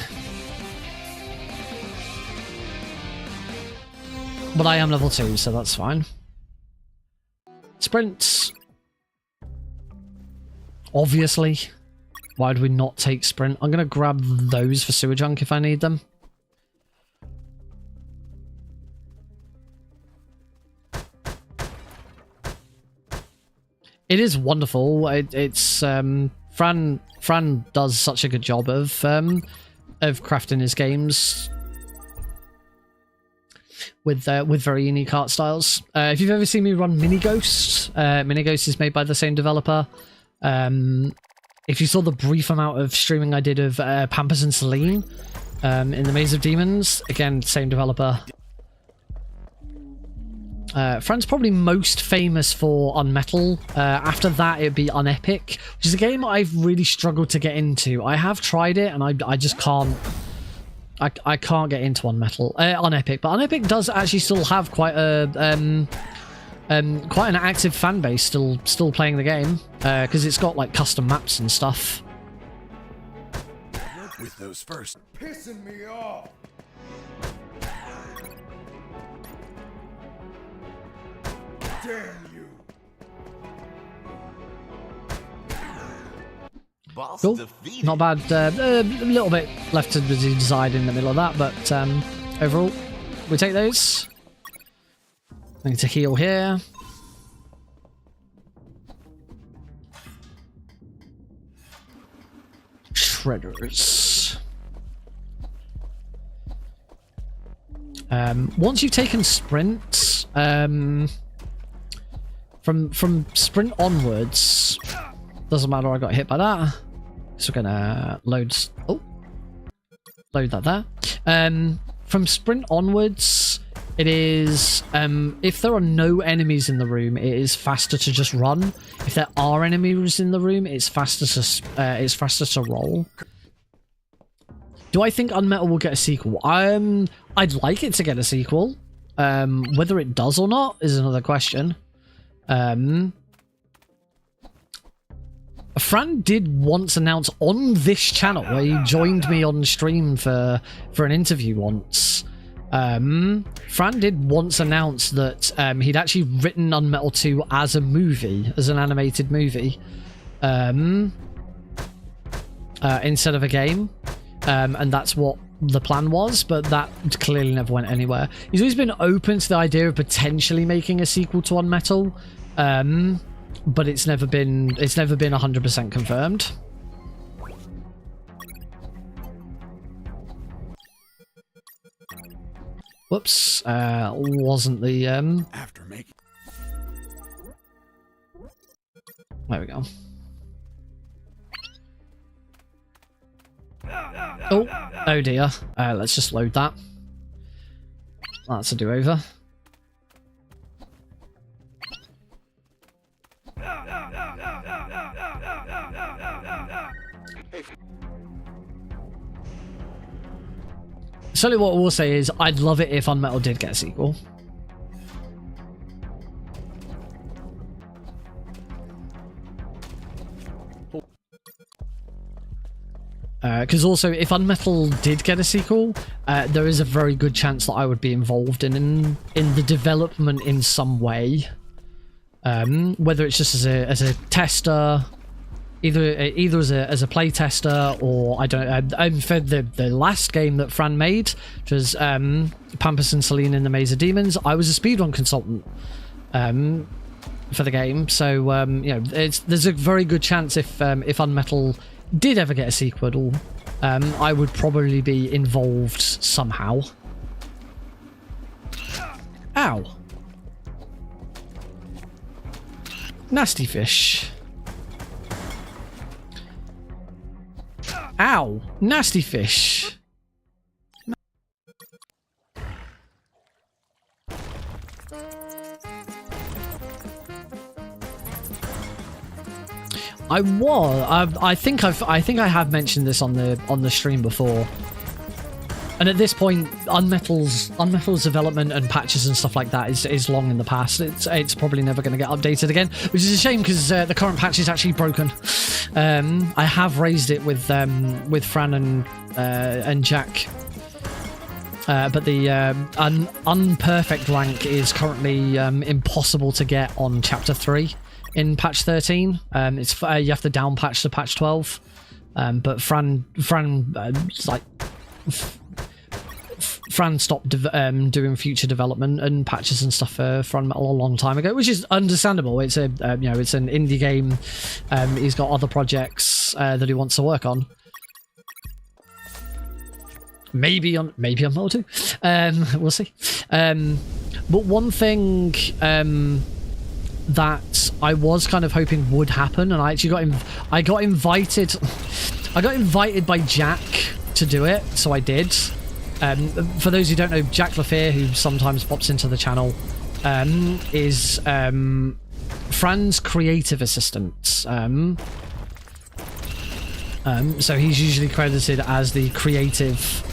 But I am level 2, so that's fine. Sprints. Obviously. Why would we not take sprint? I'm going to grab those for sewer junk if I need them. It is wonderful. It's Fran does such a good job of crafting his games with very unique art styles. If you've ever seen me run Mini Ghosts, Mini Ghosts is made by the same developer. If you saw the brief amount of streaming I did of Pampers and Celine in the Maze of Demons, again, same developer. Fran's probably most famous for UnMetal. After that, it'd be UnEpic, which is a game I've really struggled to get into. I have tried it, and I just can't. I can't get into UnMetal, UnEpic, but UnEpic does actually still have quite an active fan base still playing the game because it's got like custom maps and stuff. With those first. Pissing me off. Damn you. Boss Cool. defeated. Not bad. A little bit left to be desired in the middle of that, but overall, we take those. I need to heal here. Shredders. Once you've taken sprint, from sprint onwards, doesn't matter. I got hit by that. So we're gonna load that there. From sprint onwards, it is if there are no enemies in the room, it is faster to just run. If there are enemies in the room, it's faster to roll. Do I think UnMetal will get a sequel? I'd like it to get a sequel. Whether it does or not is another question. Fran did once announce on this channel, where he joined me on stream for an interview once. Fran did once announce that he'd actually written UnMetal 2 as a movie, as an animated movie, instead of a game. And that's what the plan was, but that clearly never went anywhere. He's always been open to the idea of potentially making a sequel to UnMetal, but it's never been 100% confirmed. Whoops, wasn't the After making. there we go. Oh dear. Let's just load that. That's a do-over. Certainly what I will say is I'd love it if UnMetal did get a sequel. Because also, if UnMetal did get a sequel, there is a very good chance that I would be involved in the development in some way. Whether it's just as a tester, either as a play tester, or I don't know. For the last game that Fran made, which was Pampas and Celine in the Maze of Demons, I was a speedrun consultant for the game. So you know, there's a very good chance if UnMetal did ever get a sequel, I would probably be involved somehow. Ow. Nasty fish. Ow. Nasty fish. I think I have mentioned this on the stream before. And at this point, UnMetal's development and patches and stuff like that is long in the past. It's probably never going to get updated again, which is a shame because the current patch is actually broken. I have raised it with Fran and Jack, but the unperfect rank is currently impossible to get on Chapter 3 in patch 13. It's you have to down patch to patch 12. But Fran stopped doing future development and patches and stuff for UnMetal a long time ago, which is understandable. It's a you know, it's an indie game. He's got other projects that he wants to work on. Maybe on Model 2. We'll see. But one thing that I was kind of hoping would happen, and I actually got invited by Jack to do it, so I did. For those who don't know, Jack Lafayette, who sometimes pops into the channel, is Fran's creative assistant. So he's usually credited as the creative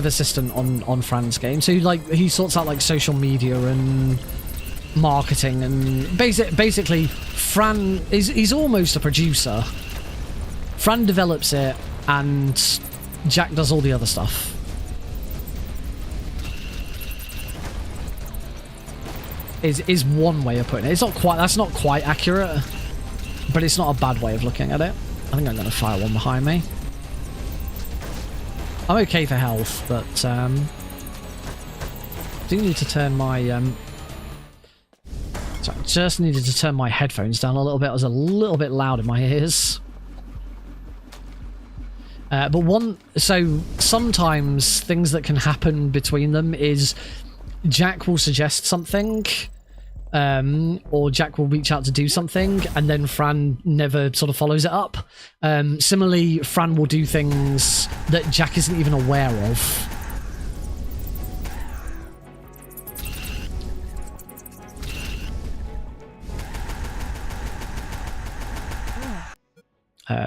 assistant on Fran's game. So he sorts out like social media and marketing, and basically Fran he's almost a producer. Fran develops it and Jack does all the other stuff. Is one way of putting it. That's not quite accurate, but it's not a bad way of looking at it. I think I'm going to fire one behind me. I'm okay for health, but I do need to turn my sorry, I just needed to turn my headphones down a little bit. It was a little bit loud in my ears. So sometimes things that can happen between them is Jack will suggest something, or Jack will reach out to do something, and then Fran never sort of follows it up. Similarly, Fran will do things that Jack isn't even aware of.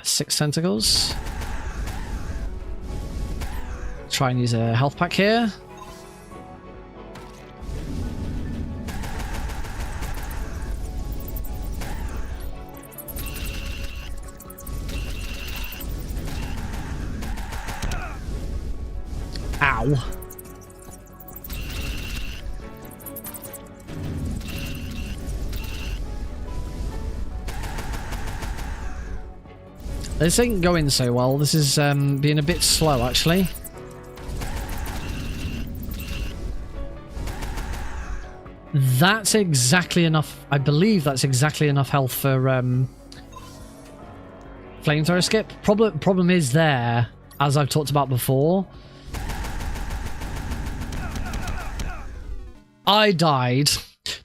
6 tentacles. Try and use a health pack here. Ow. This ain't going so well. This is being a bit slow, actually. That's exactly enough. I believe that's exactly enough health for flamethrower skip. Problem is there, as I've talked about before. I died.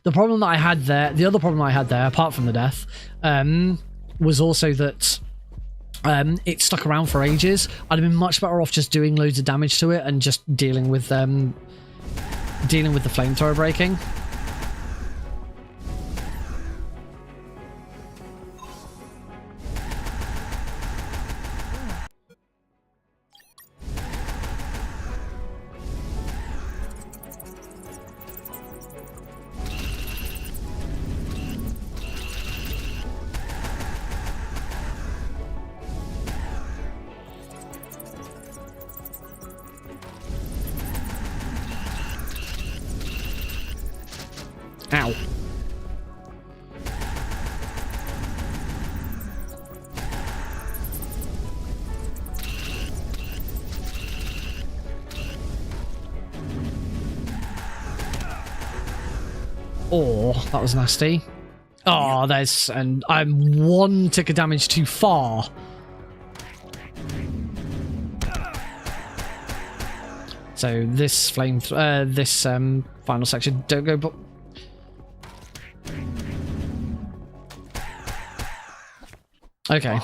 The problem that I had there, the other problem I had there, apart from the death, was also that it stuck around for ages. I'd have been much better off just doing loads of damage to it and just dealing with the flamethrower breaking. Ow. Oh, that was nasty. Oh, and I'm 1 tick of damage too far. So this final section, don't go. Okay,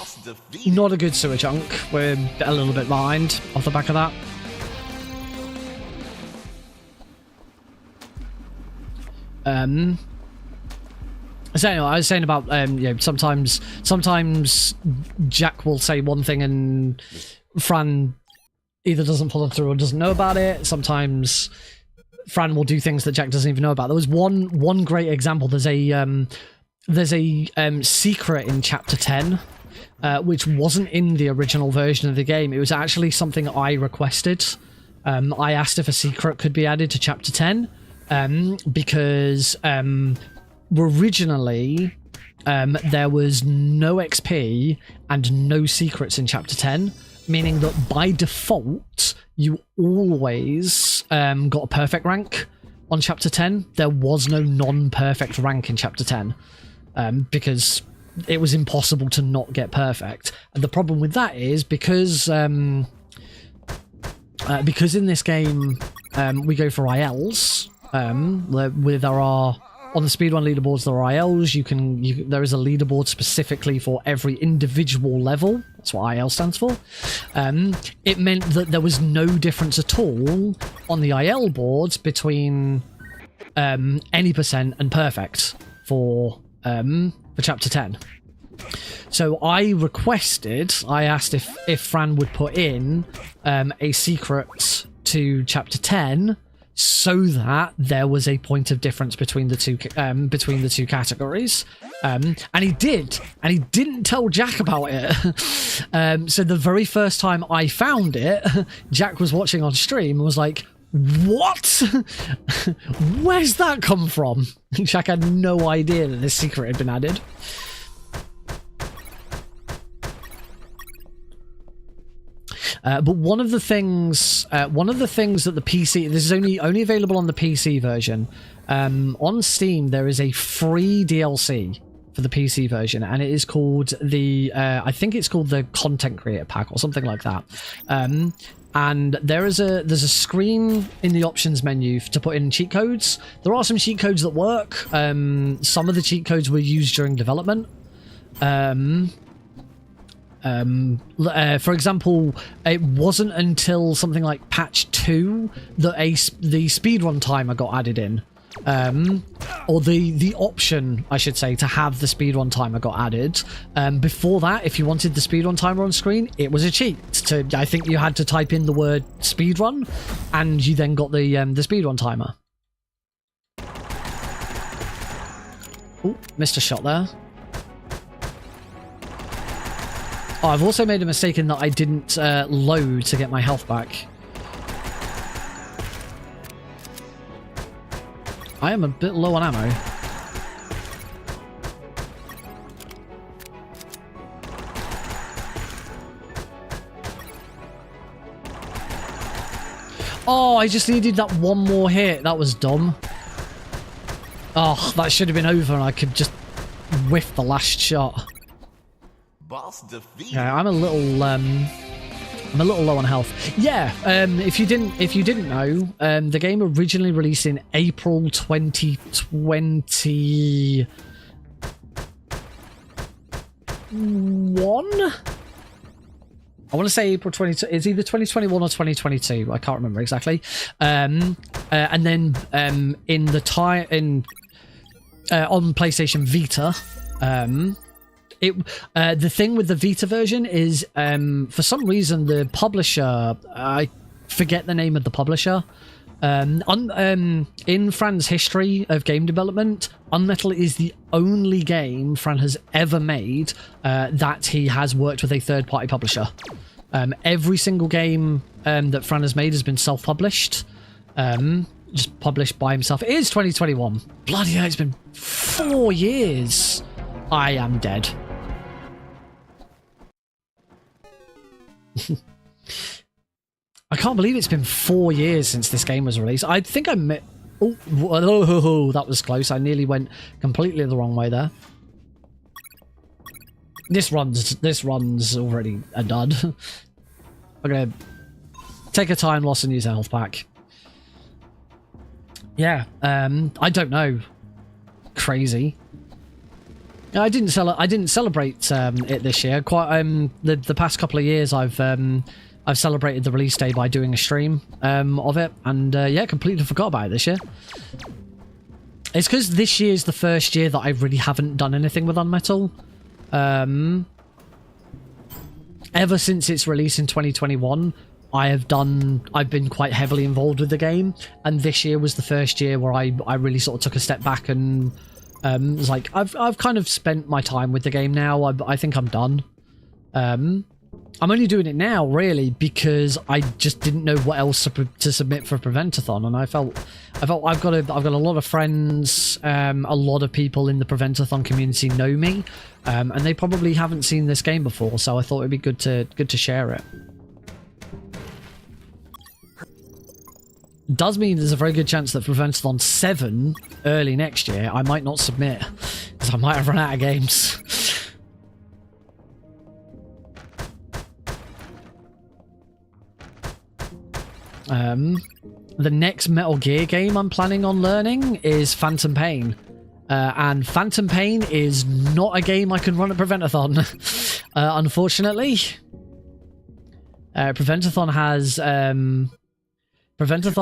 not a good sewer chunk. We're a little bit behind off the back of that. So anyway, I was saying about you know, sometimes Jack will say one thing and Fran either doesn't follow through or doesn't know about it. Sometimes Fran will do things that Jack doesn't even know about. There was one great example. There's a secret in chapter 10 which wasn't in the original version of the game. It was actually something I requested. I asked if a secret could be added to chapter 10 because originally there was no XP and no secrets in chapter 10, meaning that by default you always got a perfect rank on chapter 10. There was no non-perfect rank in chapter 10 because it was impossible to not get perfect. And the problem with that is because in this game we go for ILs, where there are on the speedrun leaderboards, there are ILs. There is a leaderboard specifically for every individual level. That's what IL stands for. It meant that there was no difference at all on the IL boards between any percent and perfect for chapter 10. So I asked if Fran would put in a secret to chapter 10 so that there was a point of difference between the two categories, and he did, and he didn't tell Jack about it. So the very first time I found it, Jack was watching on stream and was like, "What? Where's that come from?" Jack had no idea that this secret had been added. But one of the things that the PC, this is only available on the PC version. On Steam, there is a free DLC for the PC version, and it is called I think it's called the Content Creator Pack or something like that. And there's a screen in the options menu to put in cheat codes. There are some cheat codes that work. Some of the cheat codes were used during development. For example, it wasn't until something like patch 2 that the speedrun timer got added in, or the option, I should say, to have the speedrun timer got added. Before that, if you wanted the speedrun timer on screen, it was a cheat. I think you had to type in the word speedrun, and you then got the speedrun timer. Oh, missed a shot there. Oh, I've also made a mistake in that I didn't load to get my health back. I am a bit low on ammo. Oh, I just needed that one more hit. That was dumb. Oh, that should have been over and I could just whiff the last shot. Yeah, I'm a little low on health. Yeah, if you didn't know, the game originally released in April 2021. I want to say April 22. It's either 2021 or 2022. I can't remember exactly. And then on PlayStation Vita. The thing with the Vita version is, for some reason, the publisher, I forget the name of the publisher. In Fran's history of game development, UnMetal is the only game Fran has ever made that he has worked with a third-party publisher. Every single game that Fran has made has been self-published. just published by himself. It is 2021. Bloody hell, it's been 4 years. I am dead. I can't believe it's been 4 years since this game was released. I think I met... Oh, that was close. I nearly went completely the wrong way there. This run's already a dud. I'm gonna take a time loss and use a health pack. Yeah, I don't know. Crazy. I didn't celebrate it this year. Quite the past couple of years, I've celebrated the release day by doing a stream of it, and yeah, completely forgot about it this year. It's because this year's the first year that I really haven't done anything with UnMetal. Ever since its release in 2021, I've been quite heavily involved with the game, and this year was the first year where I really sort of took a step back and was like, I've kind of spent my time with the game now. I think I'm done. I'm only doing it now, really, because I just didn't know what else to submit for Prevent-A-Thon, and I felt I've got a lot of friends, a lot of people in the Prevent-A-Thon community know me, and they probably haven't seen this game before, so I thought it'd be good to share it. Does mean there's a very good chance that Prevent-A-Thon 7 early next year I might not submit, because I might have run out of games. The next Metal Gear game I'm planning on learning is Phantom Pain. And Phantom Pain is not a game I can run at Prevent-A-Thon, unfortunately. Prevent-A-Thon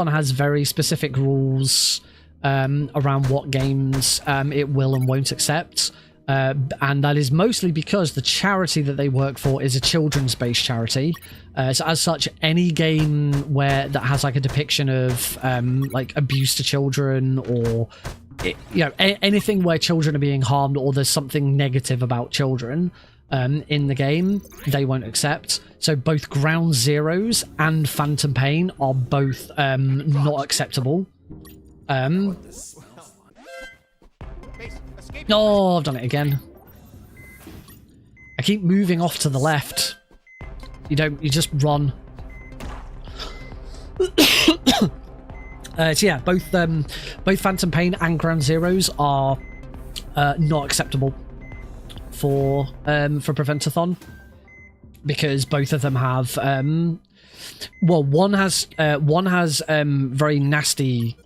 has very specific rules around what games it will and won't accept. And that is mostly because the charity that they work for is a children's-based charity. So as such, any game that has like a depiction of like abuse to children, or anything where children are being harmed, or there's something negative about children in the game, they won't accept. So both Ground Zeroes and Phantom Pain are both not acceptable. Oh, I've done it again. I keep moving off to the left. You just run. So yeah, both Phantom Pain and Ground Zeroes are not acceptable for Prevent-A-Thon, because both of them have well, one has very nasty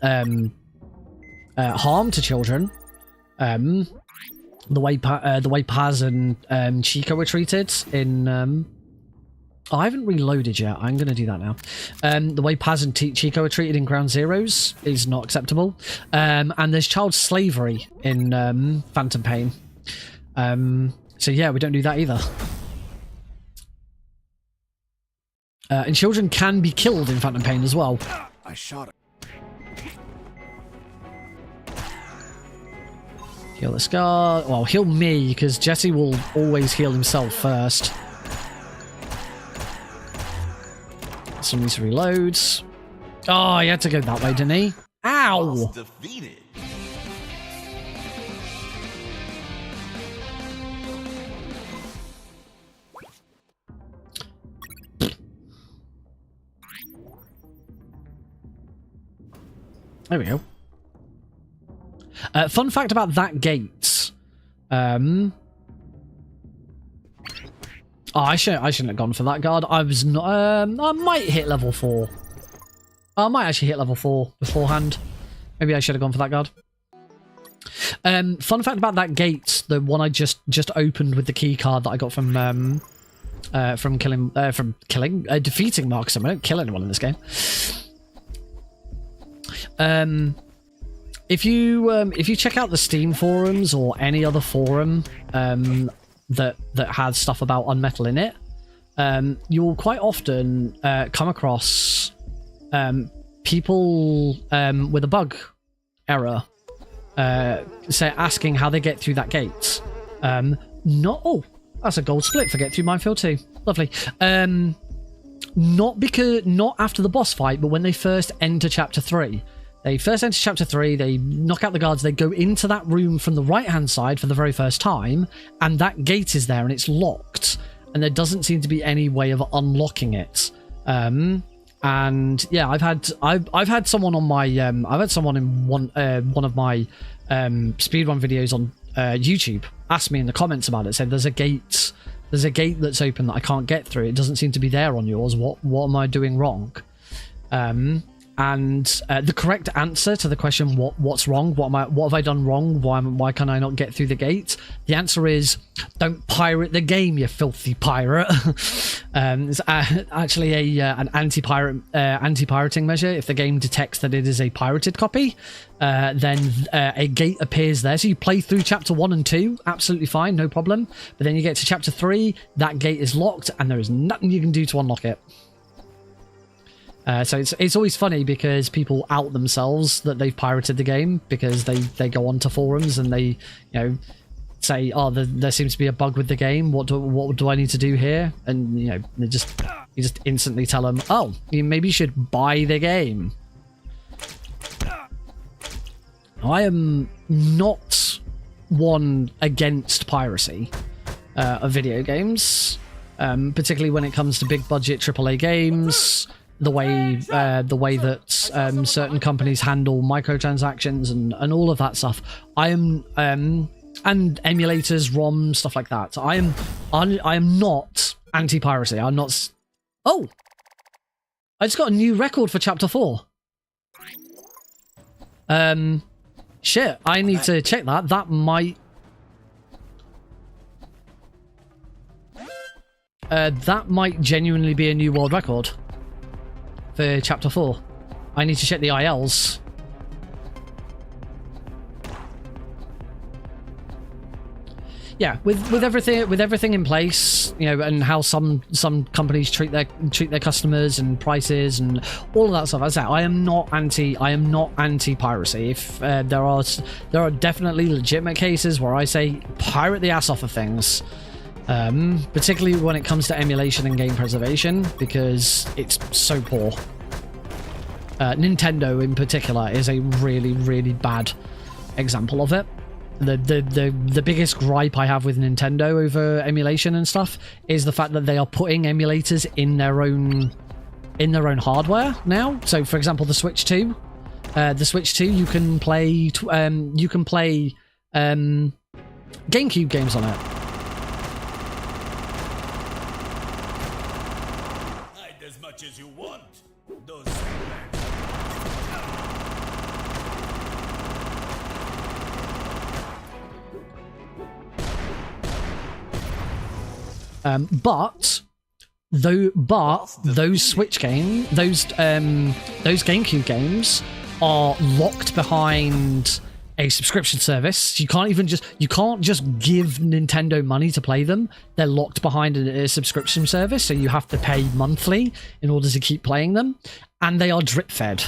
harm to children. The way Paz and Chico were treated in I haven't reloaded yet. I'm going to do that now. The way Paz and Chico are treated in Ground Zeroes is not acceptable. And there's child slavery in Phantom Pain. So yeah, we don't do that either. And children can be killed in Phantom Pain as well. I shot it. Heal the Scar. Well, heal me, because Jesse will always heal himself first. Some needs to reload. Oh, he had to go that way, didn't he? Ow! Defeated. There we go. Fun fact about that gate. Oh, I shouldn't have gone for that guard. I was not. I might hit level 4. I might actually hit level 4 beforehand. Maybe I should have gone for that guard. Fun fact about that gate, the one I just opened with the key card that I got from defeating Marksman. I don't kill anyone in this game. If you check out the Steam forums or any other forum that has stuff about UnMetal in it, you'll quite often come across people with a bug error asking how they get through that gate. Oh, that's a gold split for Get Through Minefield 2. Lovely. Not after the boss fight, but when they first enter Chapter 3. They first enter chapter 3, they knock out the guards, they go into that room from the right-hand side for the very first time, and that gate is there and it's locked, and there doesn't seem to be any way of unlocking it. And yeah, I've had someone on my I've had someone in one of my speedrun videos on YouTube ask me in the comments about it, said there's a gate that's open that I can't get through. It doesn't seem to be there on yours. What am I doing wrong? And the correct answer to the question what's wrong, what have I done wrong, why can I not get through the gate, the answer is don't pirate the game, you filthy pirate. It's actually an anti-pirating measure. If the game detects that it is a pirated copy, then a gate appears there, so you play through chapter 1 and 2 absolutely fine, no problem, but then you get to chapter 3, that gate is locked and there is nothing you can do to unlock it. So it's always funny because people out themselves that they've pirated the game, because they go onto forums and they say, oh, there seems to be a bug with the game, what do I need to do here? And you just instantly tell them, oh, maybe you should buy the game. I am not one against piracy of video games, particularly when it comes to big budget AAA games. The way that certain companies handle microtransactions and all of that stuff, I am and emulators, ROM, stuff like that. I am not anti-piracy. I'm not. Oh, I just got a new record for chapter 4. Shit, I need to check that. That might. That might genuinely be a new world record for chapter 4. I need to check the ILs. Yeah, with everything in place, and how some companies treat their customers and prices and all of that stuff. As I say, I am not anti piracy. If there are definitely legitimate cases where I say pirate the ass off of things. Particularly when it comes to emulation and game preservation, because it's so poor. Nintendo in particular is a really, really bad example of it. The biggest gripe I have with Nintendo over emulation and stuff is the fact that they are putting emulators in their own hardware now. So, for example, the Switch 2, you can play GameCube games on it. As much as you want. Those but those Switch games, those GameCube games are locked behind a subscription service. You can't just give Nintendo money to play them. They're locked behind a subscription service, so you have to pay monthly in order to keep playing them, and they are drip fed.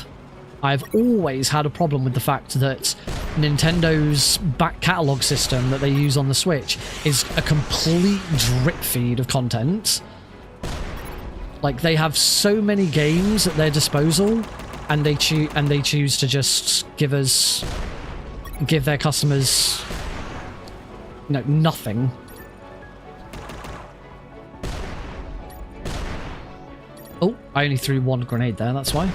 I've always had a problem with the fact that Nintendo's back catalog system that they use on the Switch is a complete drip feed of content. Like, they have so many games at their disposal, and they choose to just give their customers nothing. Oh, I only threw one grenade there, that's why.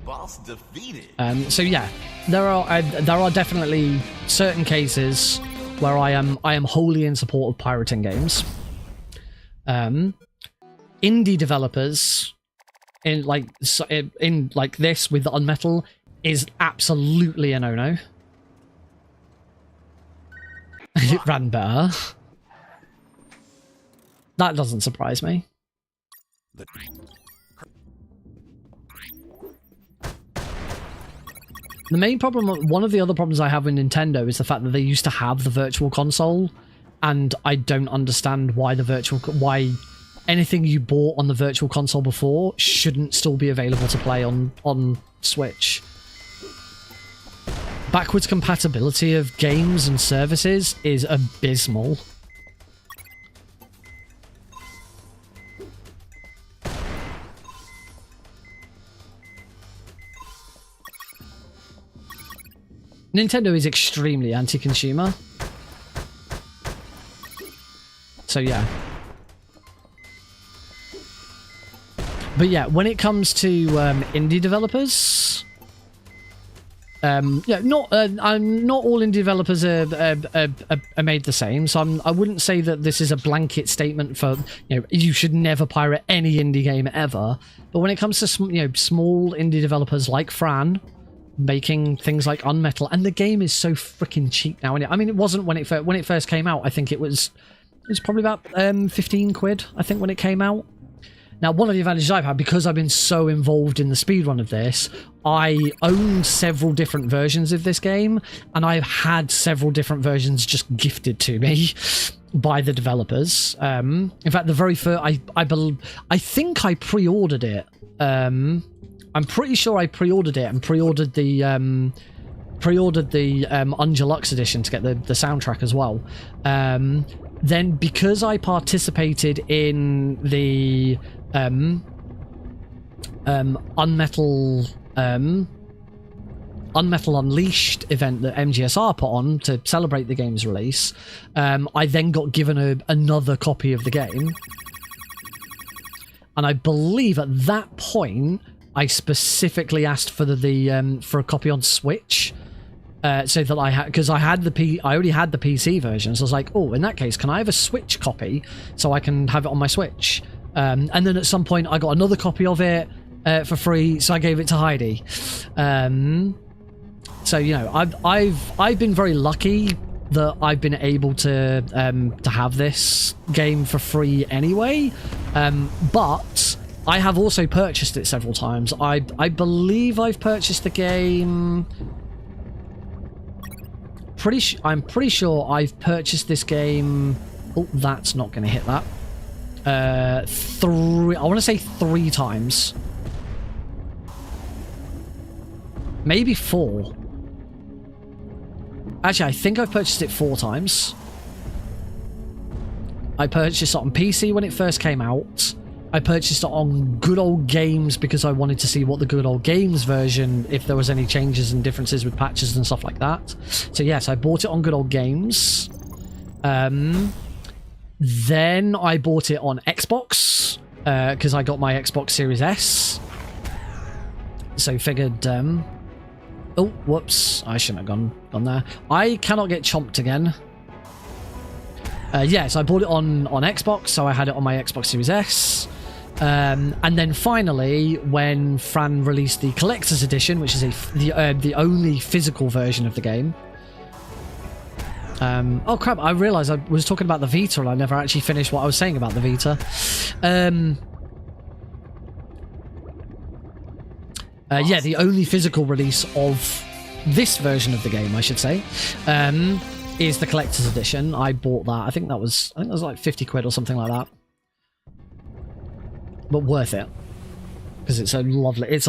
Boss defeated. So yeah, there are definitely certain cases where I am wholly in support of pirating games. Indie developers in like this with UnMetal is absolutely a no-no. It ran better. That doesn't surprise me. The main problem, one of the other problems I have with Nintendo is the fact that they used to have the Virtual Console, and I don't understand why why anything you bought on the Virtual Console before shouldn't still be available to play on Switch. backwards compatibility of games and services is abysmal. Nintendo is extremely anti-consumer. So yeah. But yeah, when it comes to indie developers, yeah, not all indie developers are made the same. So I wouldn't say that this is a blanket statement for, you know, you should never pirate any indie game ever. But when it comes to small indie developers like Fran, making things like UnMetal, and the game is so freaking cheap now. I mean, it wasn't when it first came out. I think it was probably about 15 quid. I think when it came out. Now, one of the advantages I've had, because I've been so involved in the speedrun of this, I owned several different versions of this game, and I've had several different versions just gifted to me by the developers. In fact, the very first, I think I pre-ordered it. I'm pretty sure I pre-ordered it and pre-ordered the Undeluxe edition to get the soundtrack as well. Then, because I participated in the UnMetal Unleashed event that MGSR put on to celebrate the game's release, I then got given another copy of the game, and I believe at that point I specifically asked for for a copy on Switch. So that I had, because I already had the PC version, so I was like, oh, in that case, can I have a Switch copy so I can have it on my Switch? And then at some point I got another copy of it for free, so I gave it to Heidi. So you know, I've been very lucky that I've been able to have this game for free anyway. But I have also purchased it several times. I believe I've purchased the game. I'm pretty sure I've purchased this game. Oh, that's not going to hit that. I want to say 3 times. Maybe 4. Actually, I think I've purchased it 4 times. I purchased it on PC when it first came out. I purchased it on Good Old Games because I wanted to see what the Good Old Games version, if there was any changes and differences with patches and stuff like that. So yes, I bought it on Good Old Games. Then I bought it on Xbox because I got my Xbox Series S. So figured... oh, whoops. I shouldn't have gone there. I cannot get chomped again. Yes, I bought it on Xbox, so I had it on my Xbox Series S. And then finally, when Fran released the Collector's Edition, which is the only physical version of the game. Oh crap, I realised I was talking about the Vita and I never actually finished what I was saying about the Vita. Yeah, the only physical release of this version of the game, I should say, is the Collector's Edition. I bought that. I think that was like 50 quid or something like that. But worth it, because it's a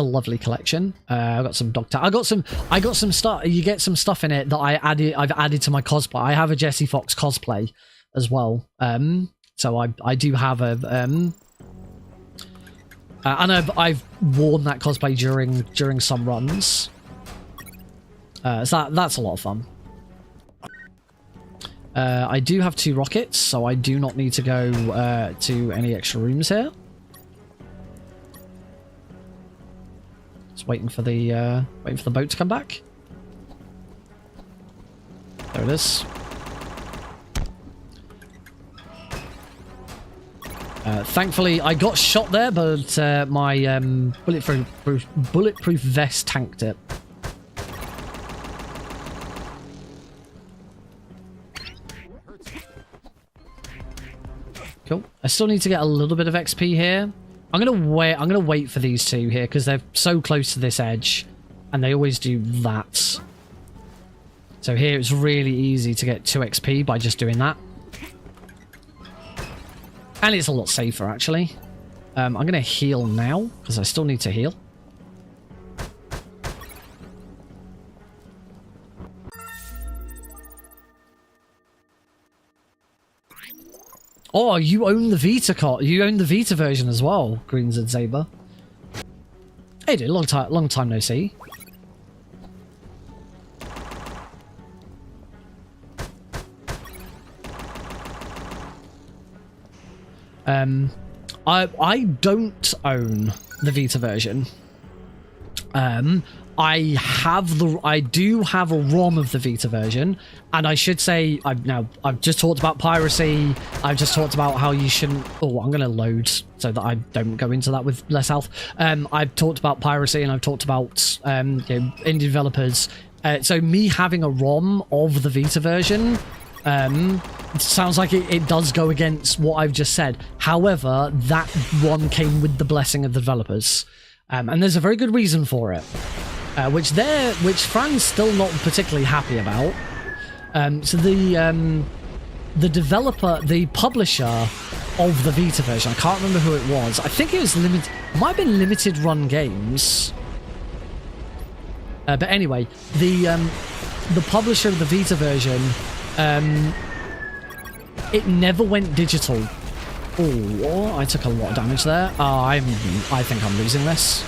lovely collection. I got some I got some stuff. You get some stuff in it that I've added to my cosplay. I have a Jesse Fox cosplay as well. So I do have a and I've worn that cosplay during some runs. So that's a lot of fun. I do have 2 rockets, so I do not need to go to any extra rooms here. Just waiting for the boat to come back. There it is. Thankfully, I got shot there, but my bulletproof vest tanked it. Cool. I still need to get a little bit of XP here. I'm gonna wait for these 2 here because they're so close to this edge, and they always do that. So here it's really easy to get 2 XP by just doing that, and it's a lot safer actually. I'm gonna heal now because I still need to heal. Oh, you own the Vita You own the Vita version as well, Greens and Saber. Hey, dude, long time no see. I don't own the Vita version. I do have a ROM of the Vita version, and I should say I've just talked about piracy. I've just talked about how you shouldn't. Oh, I'm gonna load so that I don't go into that with less health. I've talked about piracy, and I've talked about indie developers. So me having a ROM of the Vita version, sounds like it does go against what I've just said. However, that one came with the blessing of the developers, and there's a very good reason for it. Which Fran's still not particularly happy about. So the developer, the publisher of the Vita version, I can't remember who it was. I think it was might have been Limited Run Games. But anyway, the publisher of the Vita version, it never went digital. Oh, I took a lot of damage there. I think I'm losing this.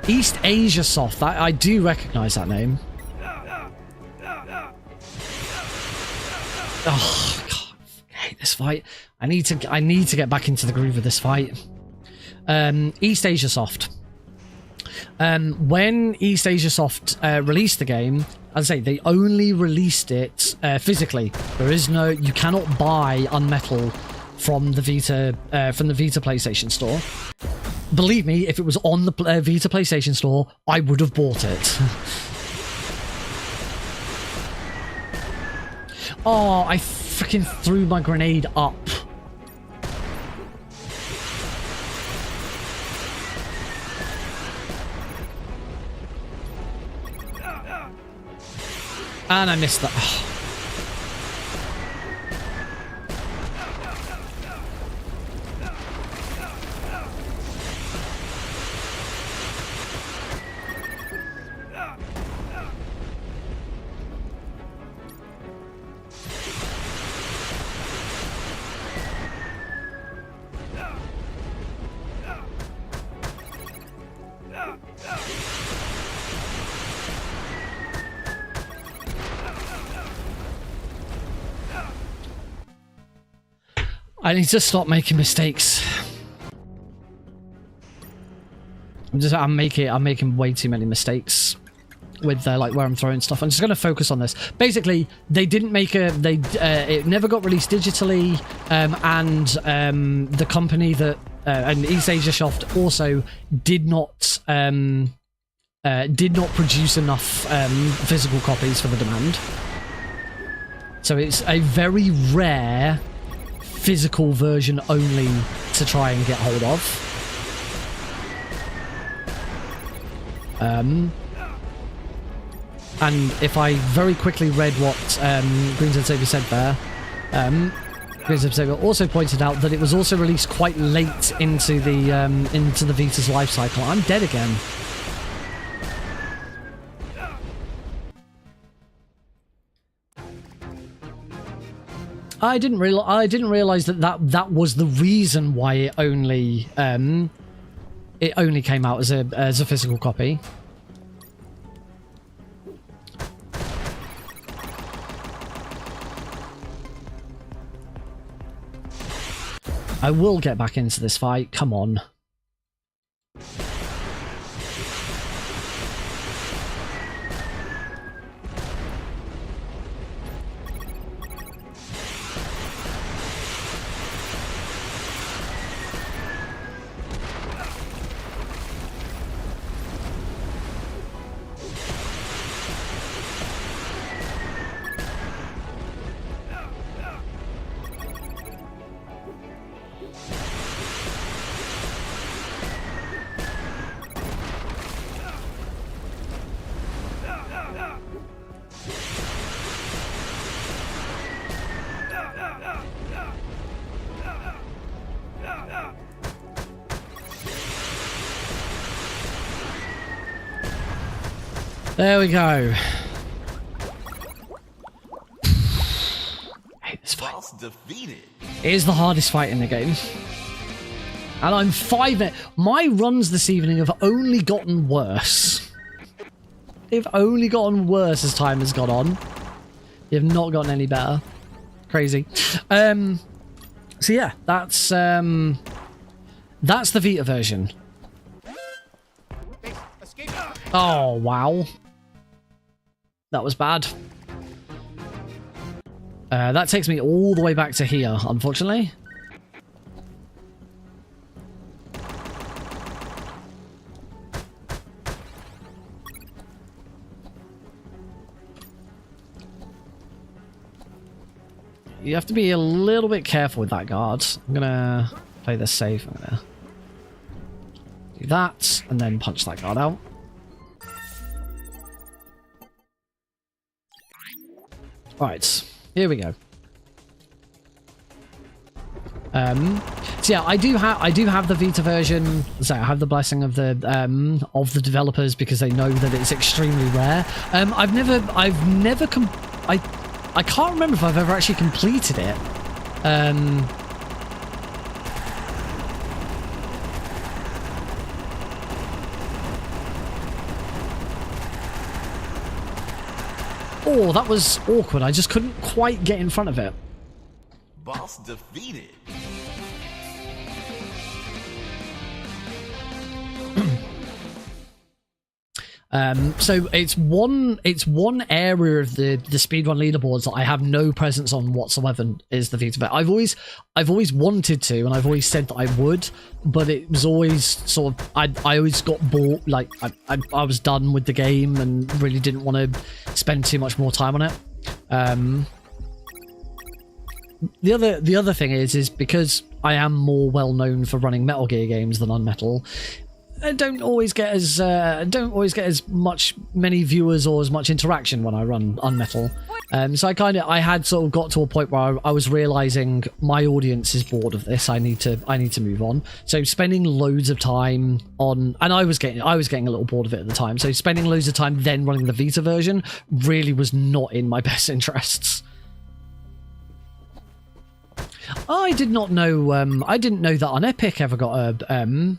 East Asia Soft. I do recognise that name. Oh God, I hate this fight. I need to get back into the groove of this fight. East Asia Soft. When East Asia Soft released the game, as I say, they only released it physically. There is no, you cannot buy UnMetal from the Vita PlayStation Store. Believe me, if it was on the Vita PlayStation Store, I would have bought it. Oh, I freaking threw my grenade up. And I missed that. Oh. I need to stop making mistakes. I'm making way too many mistakes with like where I'm throwing stuff. I'm just going to focus on this. Basically, they didn't make it never got released digitally, and the company that and East Asia Soft also did not produce enough physical copies for the demand. So it's a very rare physical version only to try and get hold of. And if I very quickly read what Greens and Saber said there, Greens and Saber also pointed out that it was also released quite late into the Vita's life cycle. I'm dead again. I didn't realize that was the reason why it only came out as a physical copy. I will get back into this fight. Come on. There we go. I hate this fight. Boss defeated. It is the hardest fight in the game. And I'm 5. My runs this evening have only gotten worse. They've only gotten worse as time has gone on. They have not gotten any better. Crazy. So yeah, that's the Vita version. Escape. Oh wow. That was bad. That takes me all the way back to here, unfortunately. You have to be a little bit careful with that guard. I'm gonna play this safe. I'm gonna do that and then punch that guard out. Right, here we go. So yeah, I do have the Vita version. So I have the blessing of the developers because they know that it's extremely rare. I can't remember if I've ever actually completed it. Oh, that was awkward. I just couldn't quite get in front of it. Boss defeated. So it's one area of the speedrun leaderboards that I have no presence on whatsoever is the Vita. I've always wanted to, and I've always said that I would, but it was always sort of I always got bored. Like I was done with the game and really didn't want to spend too much more time on it. The other thing is because I am more well known for running Metal Gear games than UnMetal. I don't always get as many viewers or as much interaction when I run UnMetal. So I had sort of got to a point where I was realizing my audience is bored of this. I need to move on. So spending loads of time on, and I was getting a little bored of it at the time. So spending loads of time then running the Vita version really was not in my best interests. I did not know. I didn't know that on Epic ever got a.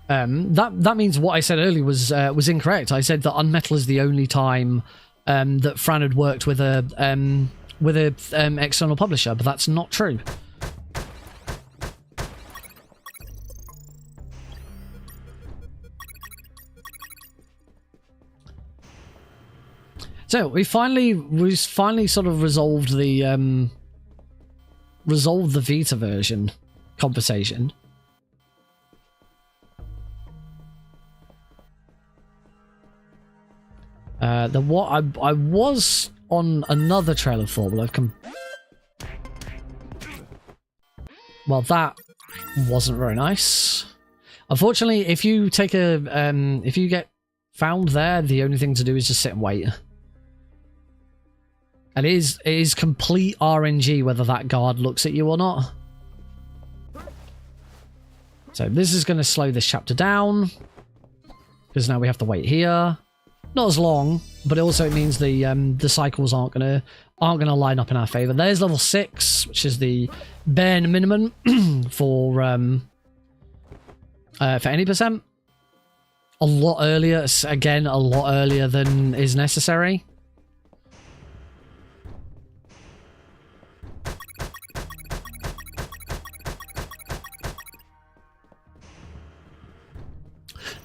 That means what I said earlier was incorrect. I said that UnMetal is the only time that Fran had worked with a external publisher, but that's not true. So we finally sort of resolved the Vita version conversation. I was on another trailer for, but I've come. Well, that wasn't very nice. Unfortunately, if you take if you get found there, the only thing to do is just sit and wait. And it is complete RNG whether that guard looks at you or not. So this is going to slow this chapter down because now we have to wait here. Not as long, but it also means the cycles aren't gonna line up in our favor. There's level 6, which is the bare minimum for any percent. A lot earlier, again, a lot earlier than is necessary.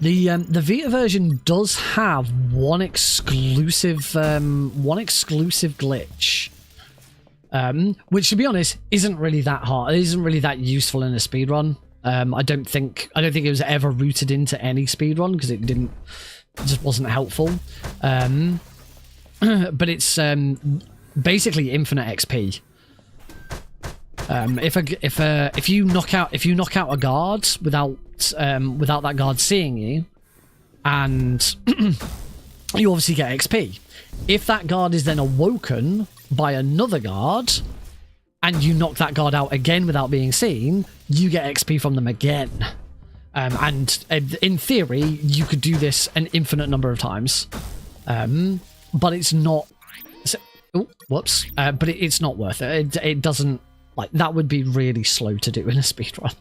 The Vita version does have one exclusive glitch, which, to be honest, isn't really that hard. It isn't really that useful in a speedrun. I don't think it was ever rooted into any speedrun because it just wasn't helpful. But it's basically infinite XP. If you knock out a guard without that guard seeing you, and you obviously get XP. If that guard is then awoken by another guard, and you knock that guard out again without being seen, you get XP from them again. And in theory, you could do this an infinite number of times. But it's not... Oh, whoops. But it's not worth it. It doesn't... Like, that would be really slow to do in a speedrun.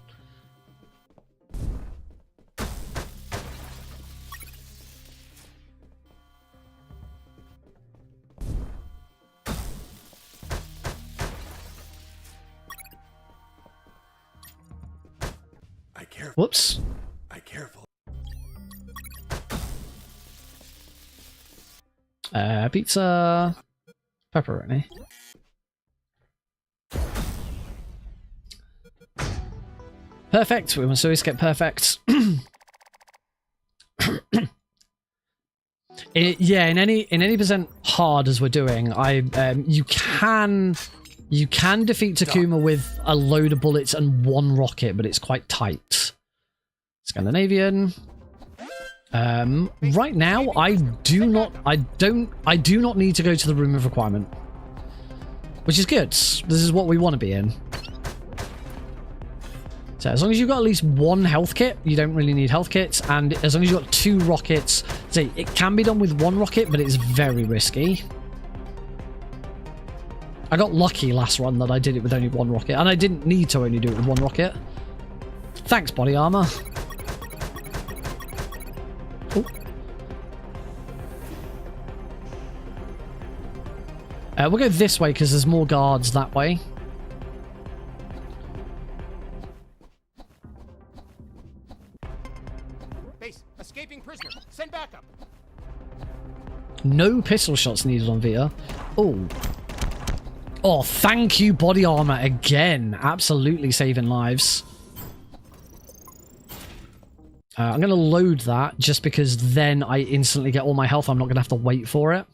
Whoops. Careful. Pizza. Pepperoni. Perfect. We must always get perfect. Yeah, in any percent hard as we're doing, you can defeat Takuma with a load of bullets and one rocket, but it's quite tight. Scandinavian. Right now, I do not need to go to the room of requirement, which is good. This is what we want to be in. So as long as you've got at least one health kit, you don't really need health kits, and as long as you've got 2 rockets, say it can be done with 1 rocket, but it's very risky. I got lucky last run that I did it with only 1 rocket, and I didn't need to only do it with 1 rocket. Thanks, body armor. Oh. We'll go this way because there's more guards that way. Base, escaping prisoner. Send backup. No pistol shots needed on Vita. Oh. Oh, thank you, body armor again. Absolutely saving lives. I'm going to load that just because then I instantly get all my health. I'm not going to have to wait for it.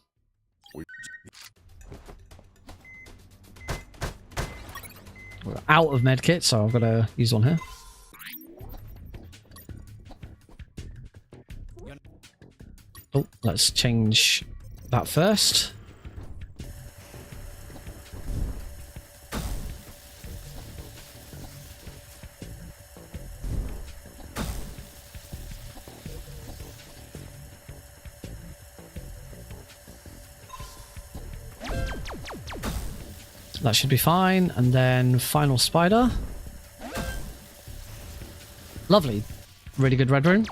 We're out of medkit, so I've got to use one here. Oh, let's change that first. That should be fine. And then final spider. Lovely. Really good red rune.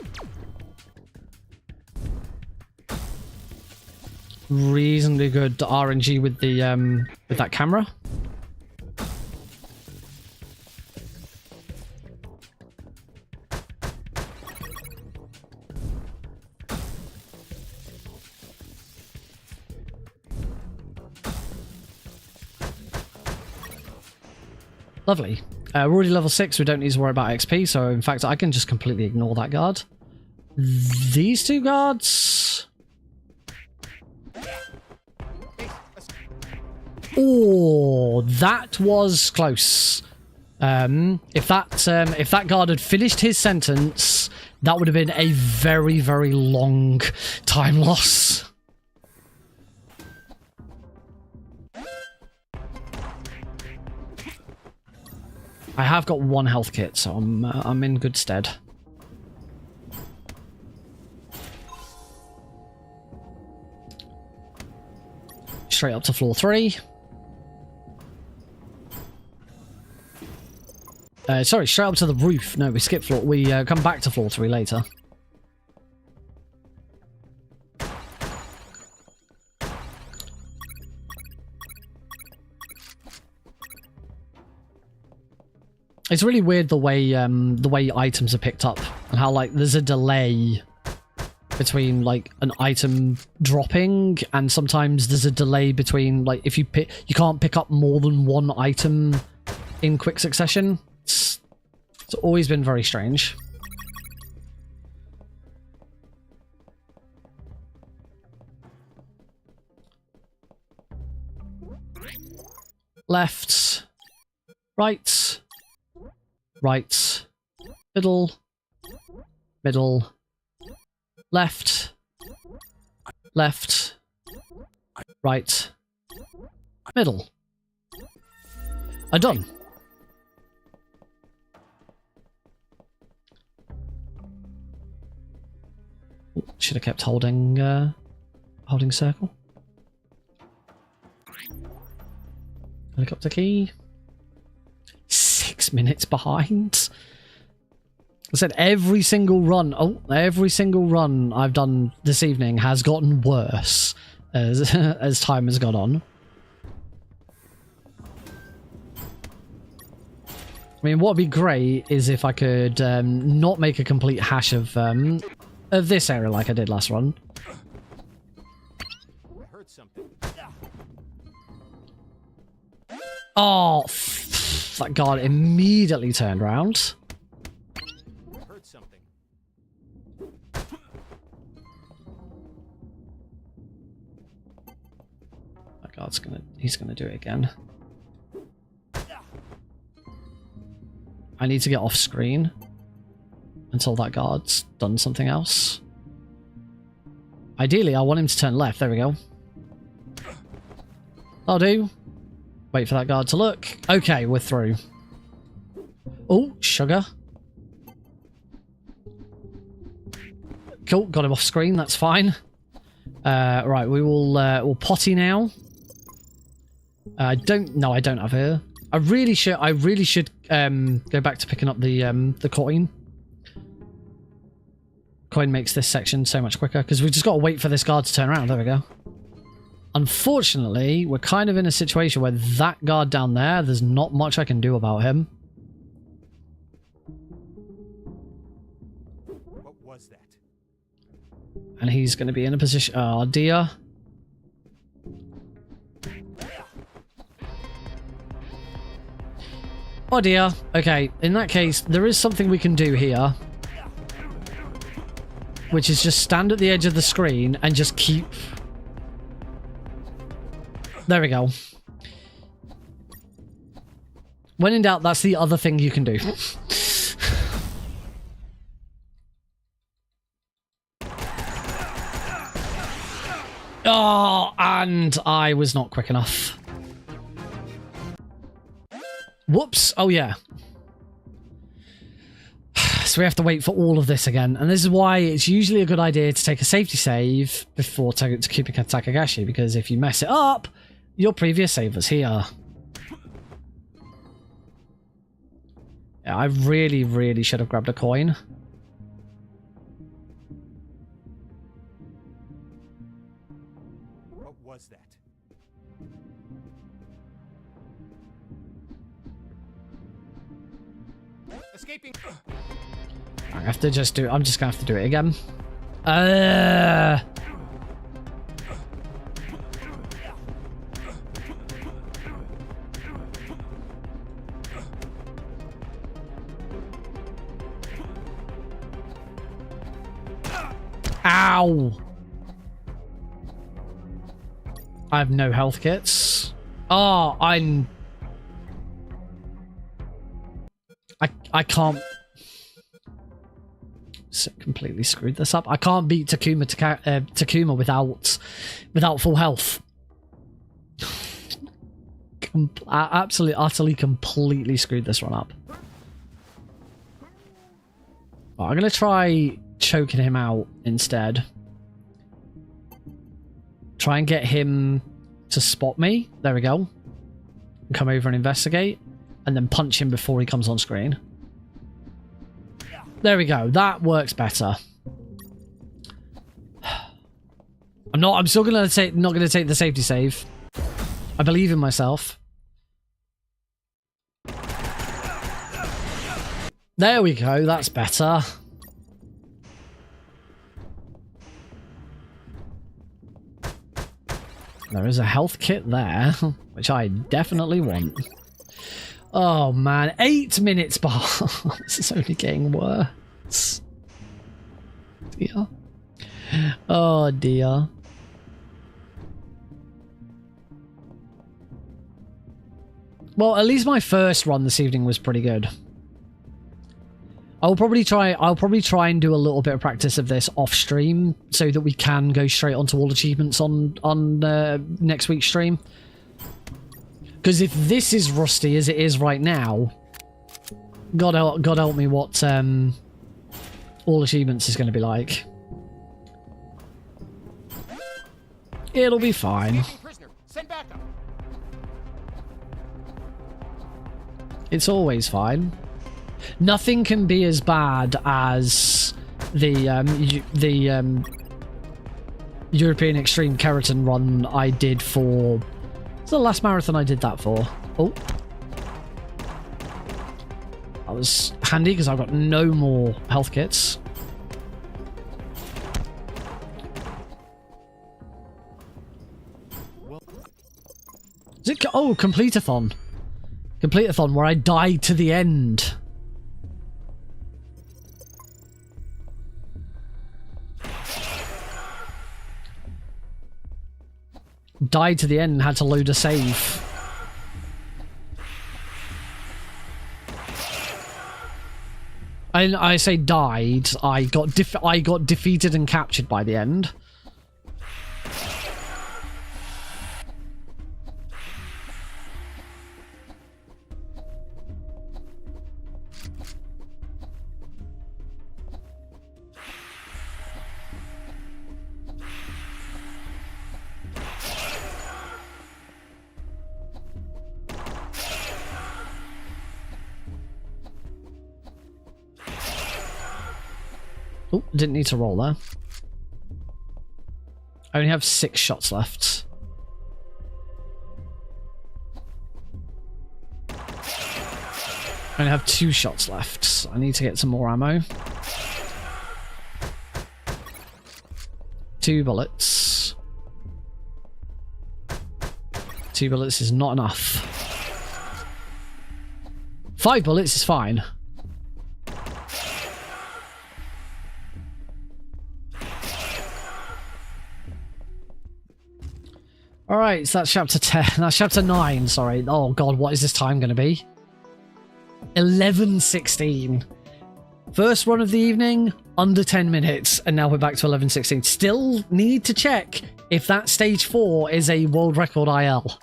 Reasonably good RNG with the with that camera. Lovely. We're already level 6, we don't need to worry about XP, so in fact I can just completely ignore that guard. These 2 guards... Oh, that was close. If that guard had finished his sentence, that would have been a very, very long time loss. I have got 1 health kit, so I'm in good stead. Straight up to floor 3. Sorry, straight up to the roof. No, we skip floor. We come back to floor 3 later. It's really weird the way items are picked up and how like there's a delay between like an item dropping, and sometimes there's a delay between like if you can't pick up more than 1 item in quick succession. It's always been very strange. Left, right. Right, middle, middle, left, left, right, middle. I'm done. Should have kept holding holding circle. Helicopter key. 6 minutes behind. I said every single run. Oh, every single run I've done this evening has gotten worse as as time has gone on. I mean, what would be great is if I could not make a complete hash of this area like I did last run. I heard something. Oh, that guard immediately turned around. I heard something. That guard's he's gonna do it again. I need to get off screen until that guard's done something else. Ideally, I want him to turn left. There we go. I'll do. Wait for that guard to look. Okay, we're through. Oh, sugar. Cool, got him off screen. That's fine. Right, we will we'll potty now. I don't have her. I really should go back to picking up the coin. Coin makes this section so much quicker because we've just got to wait for this guard to turn around. There we go. Unfortunately, we're kind of in a situation where that guard down there's not much I can do about him. What was that? And he's going to be in a position... Oh, dear. Oh, dear. Okay, in that case, there is something we can do here. Which is just stand at the edge of the screen and just keep... There we go. When in doubt, that's the other thing you can do. Oh, and I was not quick enough. Whoops. Oh, yeah. So we have to wait for all of this again. And this is why it's usually a good idea to take a safety save before keeping Takagashi, because if you mess it up, your previous save was here. Yeah, I really, really should have grabbed a coin. What was that? Escaping. I have to just do... I'm just gonna have to do it again. Ow! I have no health kits. Oh, I can't... So completely screwed this up. I can't beat Takuma without full health. Absolutely, utterly, completely screwed this one up. I'm gonna try choking him out instead. Try and get him to spot me. There we go. Come over and investigate, and then punch him before he comes on screen. There we go. That works better. I'm still not gonna take the safety save. I believe in myself. There we go. That's better. There is a health kit there, which I definitely want. Oh man, 8 minutes behind. This is only getting worse. Dear. Oh dear. Well, at least my first run this evening was pretty good. I'll probably try and do a little bit of practice of this off stream so that we can go straight onto all achievements on next week's stream. Because if this is rusty as it is right now, God help me what all achievements is going to be like. It'll be fine. Engaging prisoner. Send backup. It's always fine. Nothing can be as bad as the European Extreme Keratin run I did for... What's the last marathon I did that for? Oh. That was handy because I've got no more health kits. Is it... Oh, Complete-A-Thon. Complete-A-Thon, where I died to the end. Died to the end and had to load a save. I say died. I got defeated and captured by the end. Oh, didn't need to roll there. I only have 6 shots left. I only have 2 shots left. I need to get some more ammo. 2 bullets. 2 bullets is not enough. 5 bullets is fine. Alright, so that's chapter 10. That's chapter 9, sorry. Oh god, what is this time going to be? 11:16. First run of the evening, under 10 minutes, and now we're back to 11:16. Still need to check if that stage 4 is a world record IL.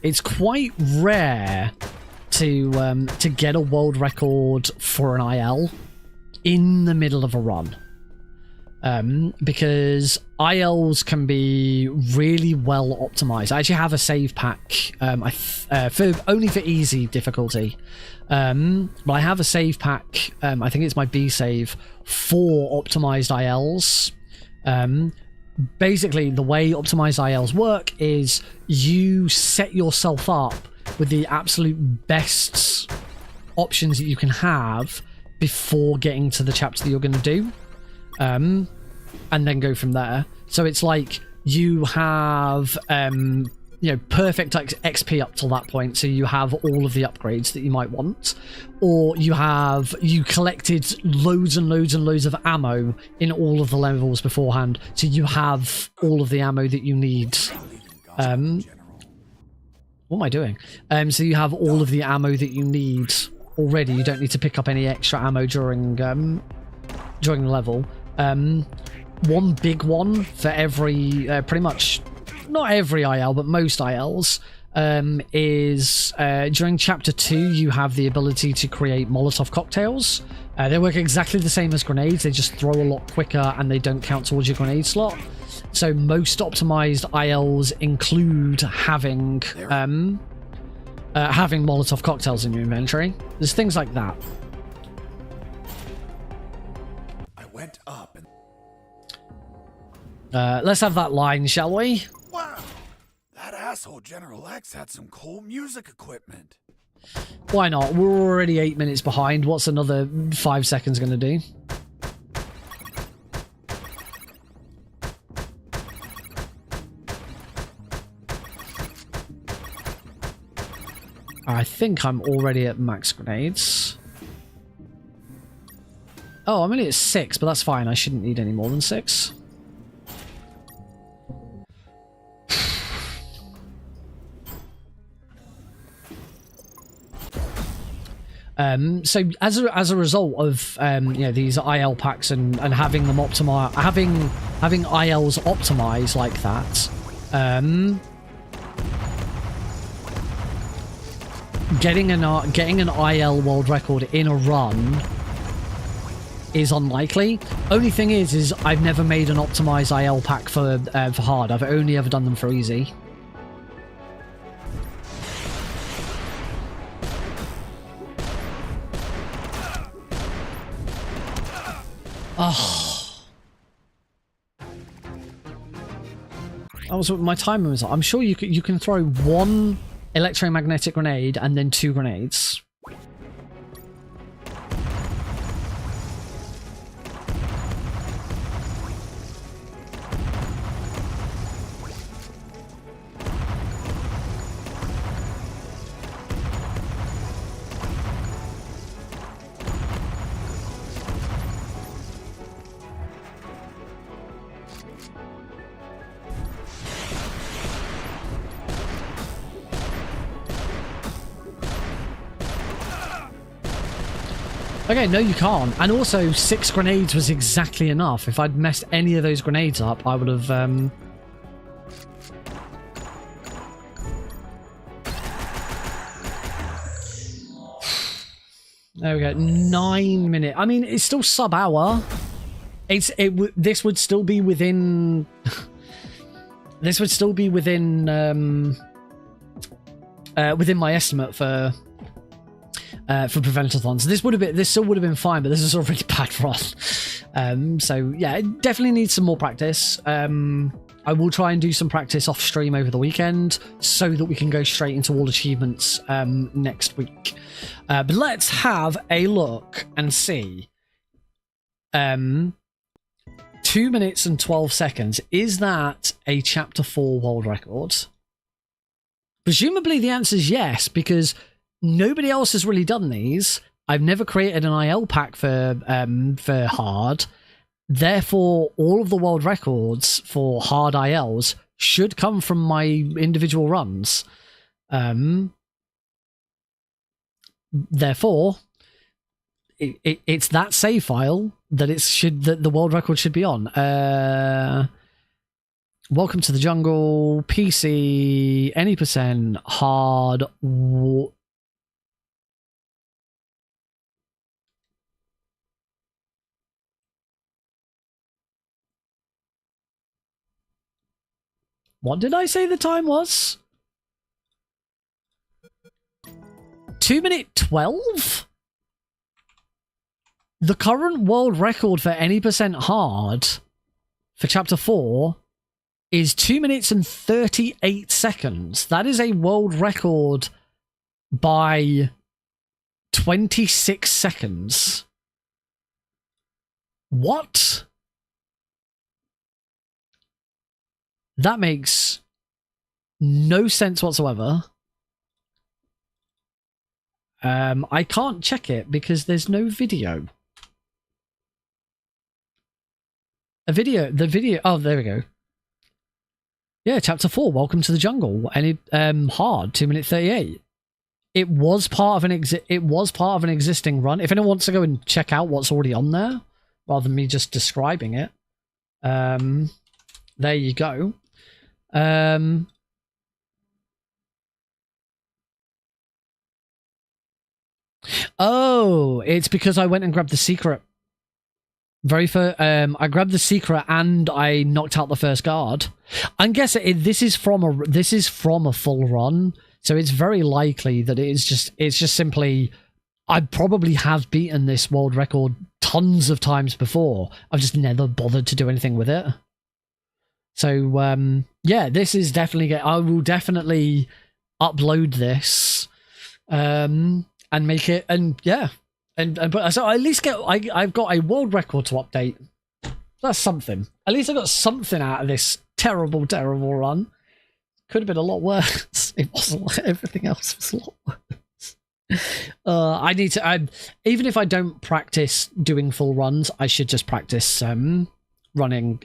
It's quite rare to get a world record for an IL in the middle of a run, because ILs can be really well optimized. I actually have a save pack only for easy difficulty, but I have a save pack, I think it's my B save, for optimized ILs. Basically the way optimized ILs work is you set yourself up with the absolute best options that you can have before getting to the chapter that you're going to do, and then go from there. So it's like you have perfect XP up till that point, so you have all of the upgrades that you might want, or you collected loads and loads and loads of ammo in all of the levels beforehand, so you have all of the ammo that you need. What am I doing? So you have all of the ammo that you need already. You don't need to pick up any extra ammo during the level. One big one for every, pretty much, not every IL, but most ILs, is during chapter 2 you have the ability to create Molotov cocktails. They work exactly the same as grenades, they just throw a lot quicker and they don't count towards your grenade slot. So most optimized ILs include having Molotov cocktails in your inventory. There's things like that. I went up and... Let's have that line, shall we? Wow! That asshole General X had some cool music equipment. Why not? We're already 8 minutes behind. What's another 5 seconds going to do? I think I'm already at max grenades. Oh, I'm only at 6, but that's fine. I shouldn't need any more than 6. So as a result of these IL packs and having them optimize, having ILs optimized like that, getting an IL world record in a run is unlikely. Only thing is I've never made an optimized IL pack for hard. I've only ever done them for easy. Oh. That was what my timer was. I'm sure you can throw one electromagnetic grenade and then 2 grenades. Okay, no you can't. And also 6 grenades was exactly enough. If I'd messed any of those grenades up, I would have... There we go. 9 minutes. I mean, it's still sub-hour. This would still be within... this would still be within my estimate for Prevent-A-Thon. So this still would have been fine, but this is a really bad run. So yeah, it definitely needs some more practice. I will try and do some practice off stream over the weekend so that we can go straight into all achievements next week. But let's have a look and see. 2 minutes and 12 seconds. Is that a chapter 4 world record? Presumably the answer is yes, because nobody else has really done these. I've never created an IL pack for hard. Therefore, all of the world records for hard ILs should come from my individual runs. Therefore, it's that save file that the world record should be on. Welcome to the jungle. PC any percent hard. What did I say the time was? 2 minute 12? The current world record for any percent hard for chapter 4 is 2 minutes and 38 seconds. That is a world record by 26 seconds. What? That makes no sense whatsoever. I can't check it because there's no video. The video, oh, there we go. Yeah, chapter 4, Welcome to the Jungle. Any hard, 2 minute 38. It was part of an existing run. If anyone wants to go and check out what's already on there, rather than me just describing it, there you go. Oh, it's because I went and grabbed the secret. I grabbed the secret and I knocked out the first guard. I'm guessing this is from a full run, so it's very likely that it's just simply I probably have beaten this world record tons of times before. I've just never bothered to do anything with it. So yeah, this is definitely I will definitely upload this and make it, and yeah, but so I at least I've got a world record to update. That's something. At least I got something out of this terrible run. Could have been a lot worse. It wasn't. Everything else was a lot worse. I need to. Even if I don't practice doing full runs, I should just practice running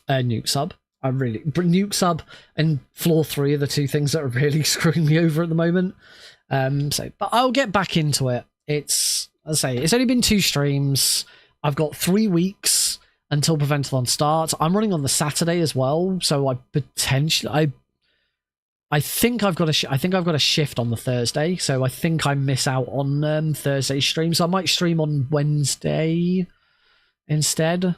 nuke sub. Nuke sub and floor 3 are the 2 things that are really screwing me over at the moment. But I'll get back into it. As I say, it's only been 2 streams. I've got 3 weeks until Prevent-A-Thon starts. I'm running on the Saturday as well, so I I think I've got a shift on the Thursday, so I think I miss out on Thursday streams. So I might stream on Wednesday instead to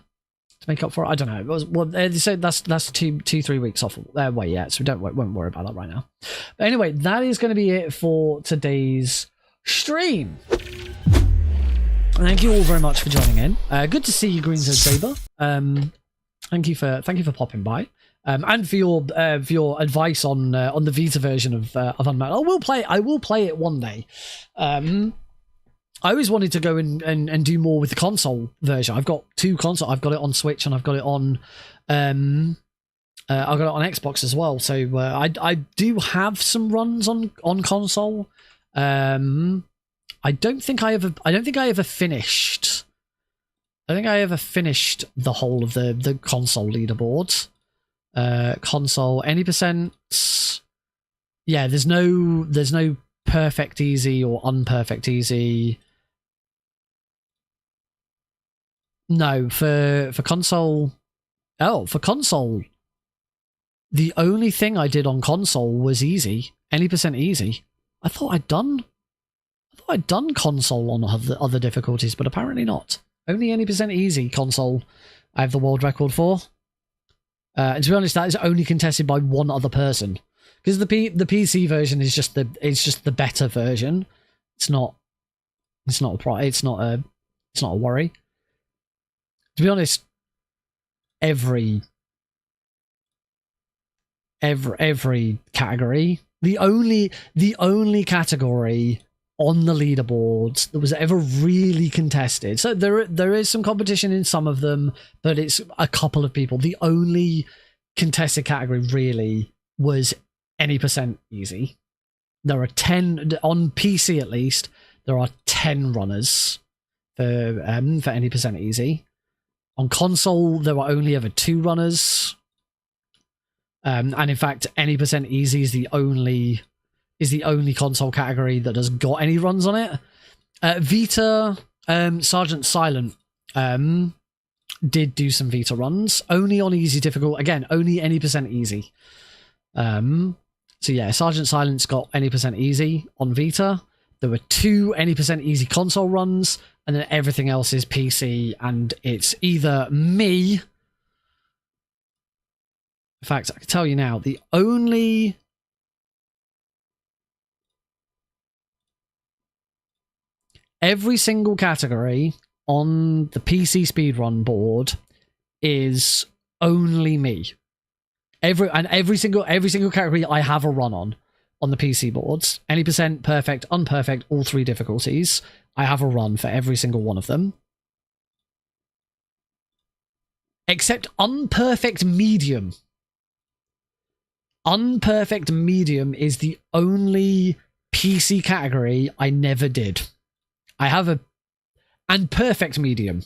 make up for it. I don't know. So that's 2-3 weeks off way yet, so won't worry about that right now. But anyway, that is going to be it for today's stream. Thank you all very much for joining in. Good to see you, Greens and Saber. Thank you for popping by. And for your advice on the Vita version of UnMetal. I will play it one day. I always wanted to go and do more with the console version. I've got 2 consoles. I've got it on Switch and I've got it on Xbox as well. So I do have some runs on console. I don't think I ever finished. I think I ever finished the whole of the console leaderboards. Console any percent. Yeah, there's no perfect easy or unperfect easy. No, for console. Oh, for console. The only thing I did on console was easy, any percent easy. I thought I'd done console on other difficulties, but apparently not. Only any percent easy console I have the world record for. And to be honest, that is only contested by one other person, because the PC version is just the better version. It's not a worry. To be honest, every category, the only category on the leaderboards that was ever really contested. So there is some competition in some of them, but it's a couple of people. The only contested category really was any percent easy. There are 10 on PC at least. There are 10 runners for any percent easy. On console, there were only ever 2 runners. And in fact, any percent easy is the only console category that has got any runs on it. Vita, Sergeant Silent did do some Vita runs, only on easy difficult. Again, only any percent easy. So yeah, Sergeant Silent's got any percent easy on Vita. There were 2 any percent easy console runs, and then everything else is PC, and it's either me. In fact, I can tell you now, the only every single category on the PC speedrun board is only me. Every single category I have a run on the PC boards. Any percent, perfect, unperfect, all 3 difficulties. I have a run for every single one of them. Except unperfect medium. Unperfect medium is the only PC category I never did. I have and perfect medium.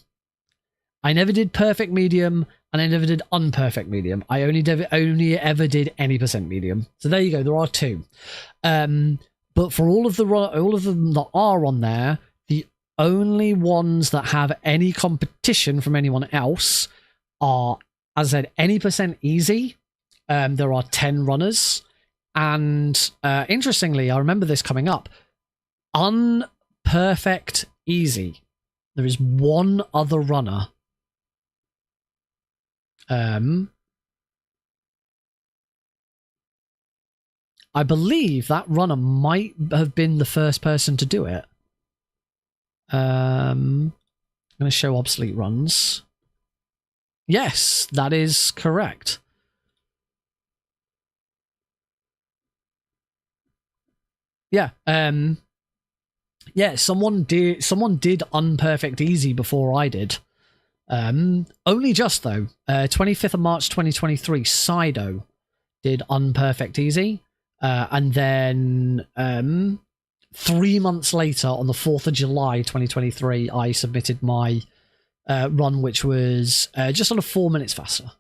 I never did perfect medium, and I never did unperfect medium. I only ever did any percent medium. So there you go. There are 2. But for all of them that are on there, the only ones that have any competition from anyone else are, as I said, any percent easy. There are 10 runners, and interestingly, I remember this coming up. Unperfect easy. There is 1 other runner. I believe that runner might have been the first person to do it. I'm going to show obsolete runs. Yes, that is correct. Yeah. Yeah, someone did unperfect easy before I did. Only just though. 25th of March 2023, Sido did unperfect easy. And then 3 months later, on the 4th of July 2023, I submitted my run, which was just under 4 minutes faster.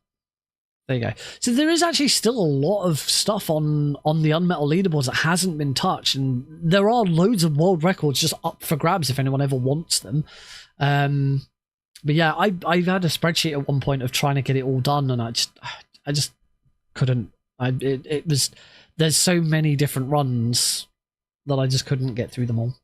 There you go. So there is actually still a lot of stuff on the UnMetal leaderboards that hasn't been touched, and there are loads of world records just up for grabs if anyone ever wants them. But yeah, I had a spreadsheet at one point of trying to get it all done, and I just couldn't. It was there's so many different runs that I just couldn't get through them all.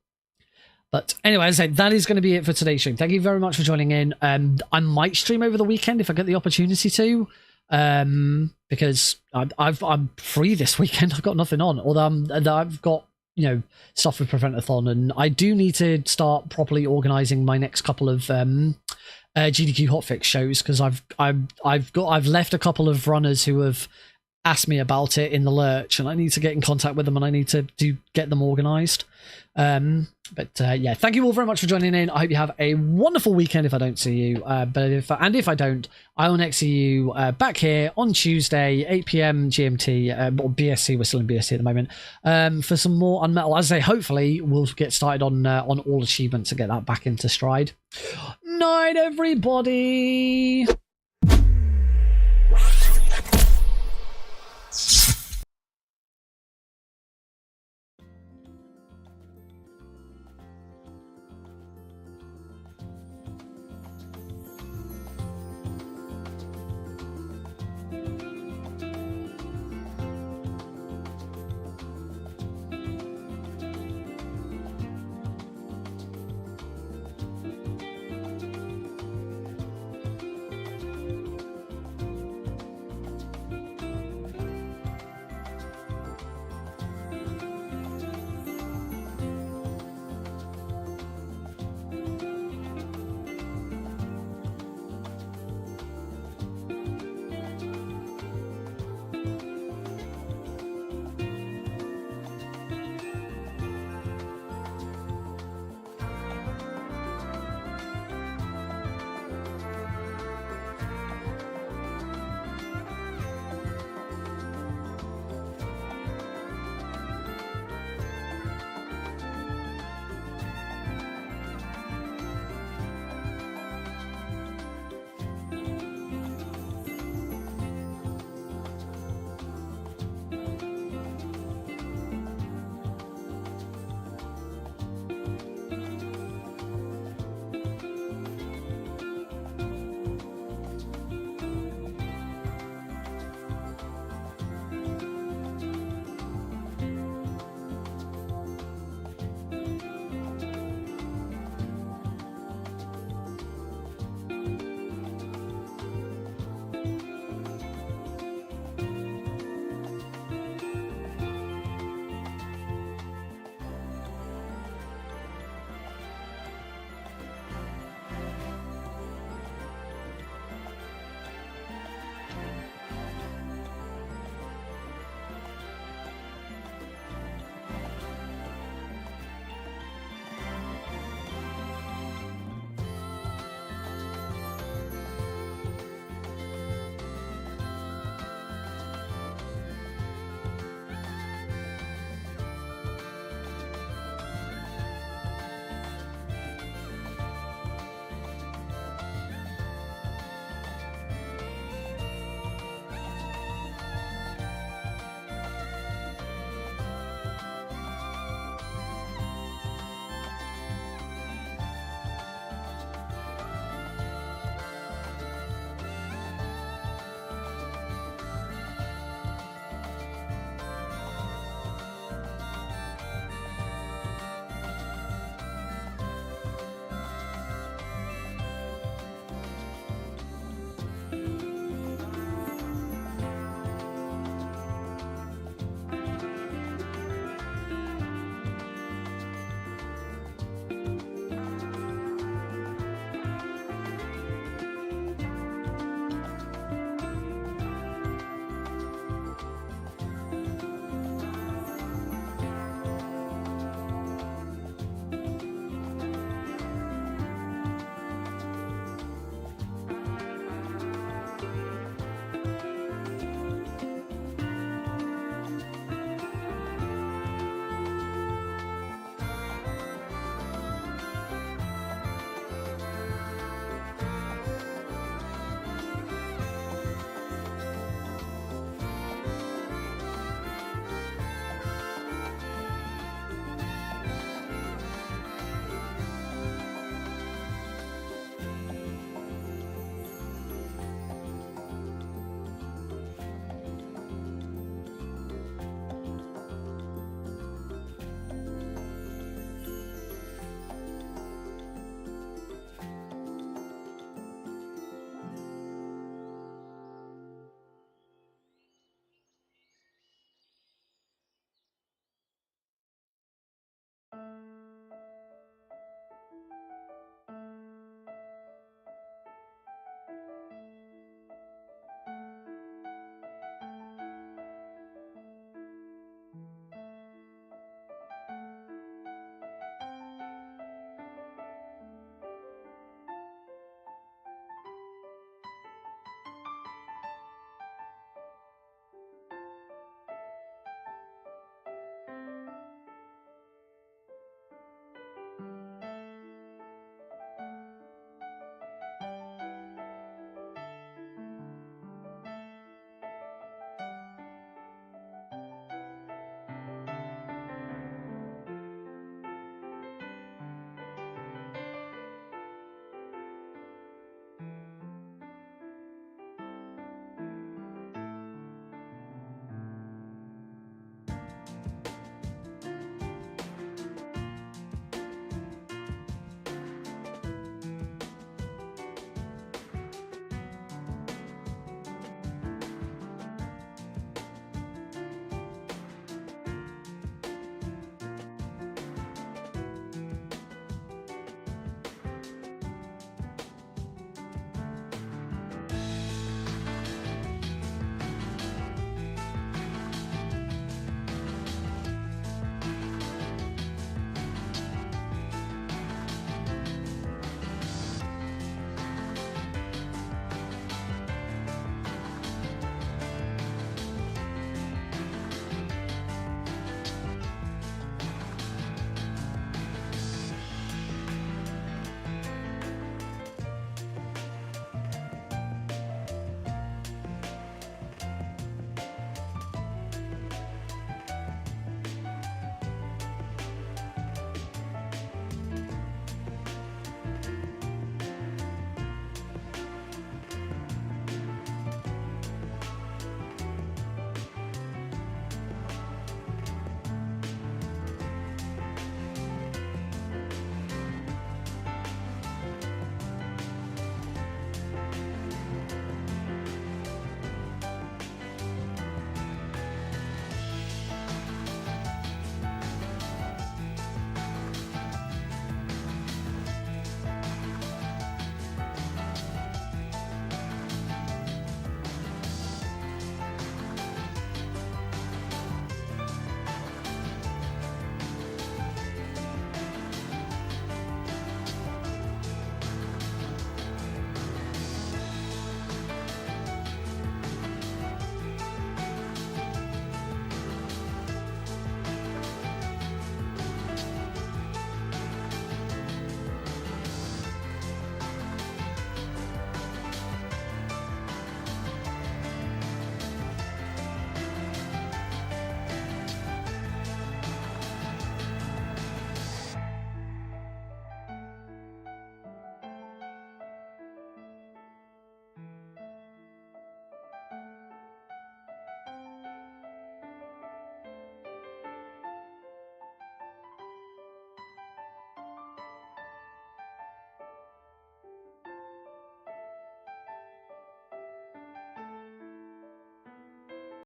But anyway, as I said, that is going to be it for today's stream. Thank you very much for joining in. I might stream over the weekend if I get the opportunity to, because I'm free this weekend. I've got nothing on, although I've got, you know, stuff with Prevent-A-Thon, and I do need to start properly organising my next couple of GDQ hotfix shows, because I've left a couple of runners who have asked me about it in the lurch, and I need to get in contact with them, and I need to get them organised. Yeah, thank you all very much for joining in. I hope you have a wonderful weekend if I don't see you. But if I don't, I will next see you back here on Tuesday, 8 p.m. GMT, or BSC. We're still in BSC at the moment, for some more UnMetal. As I say, hopefully we'll get started on all achievements to get that back into stride. Night, everybody.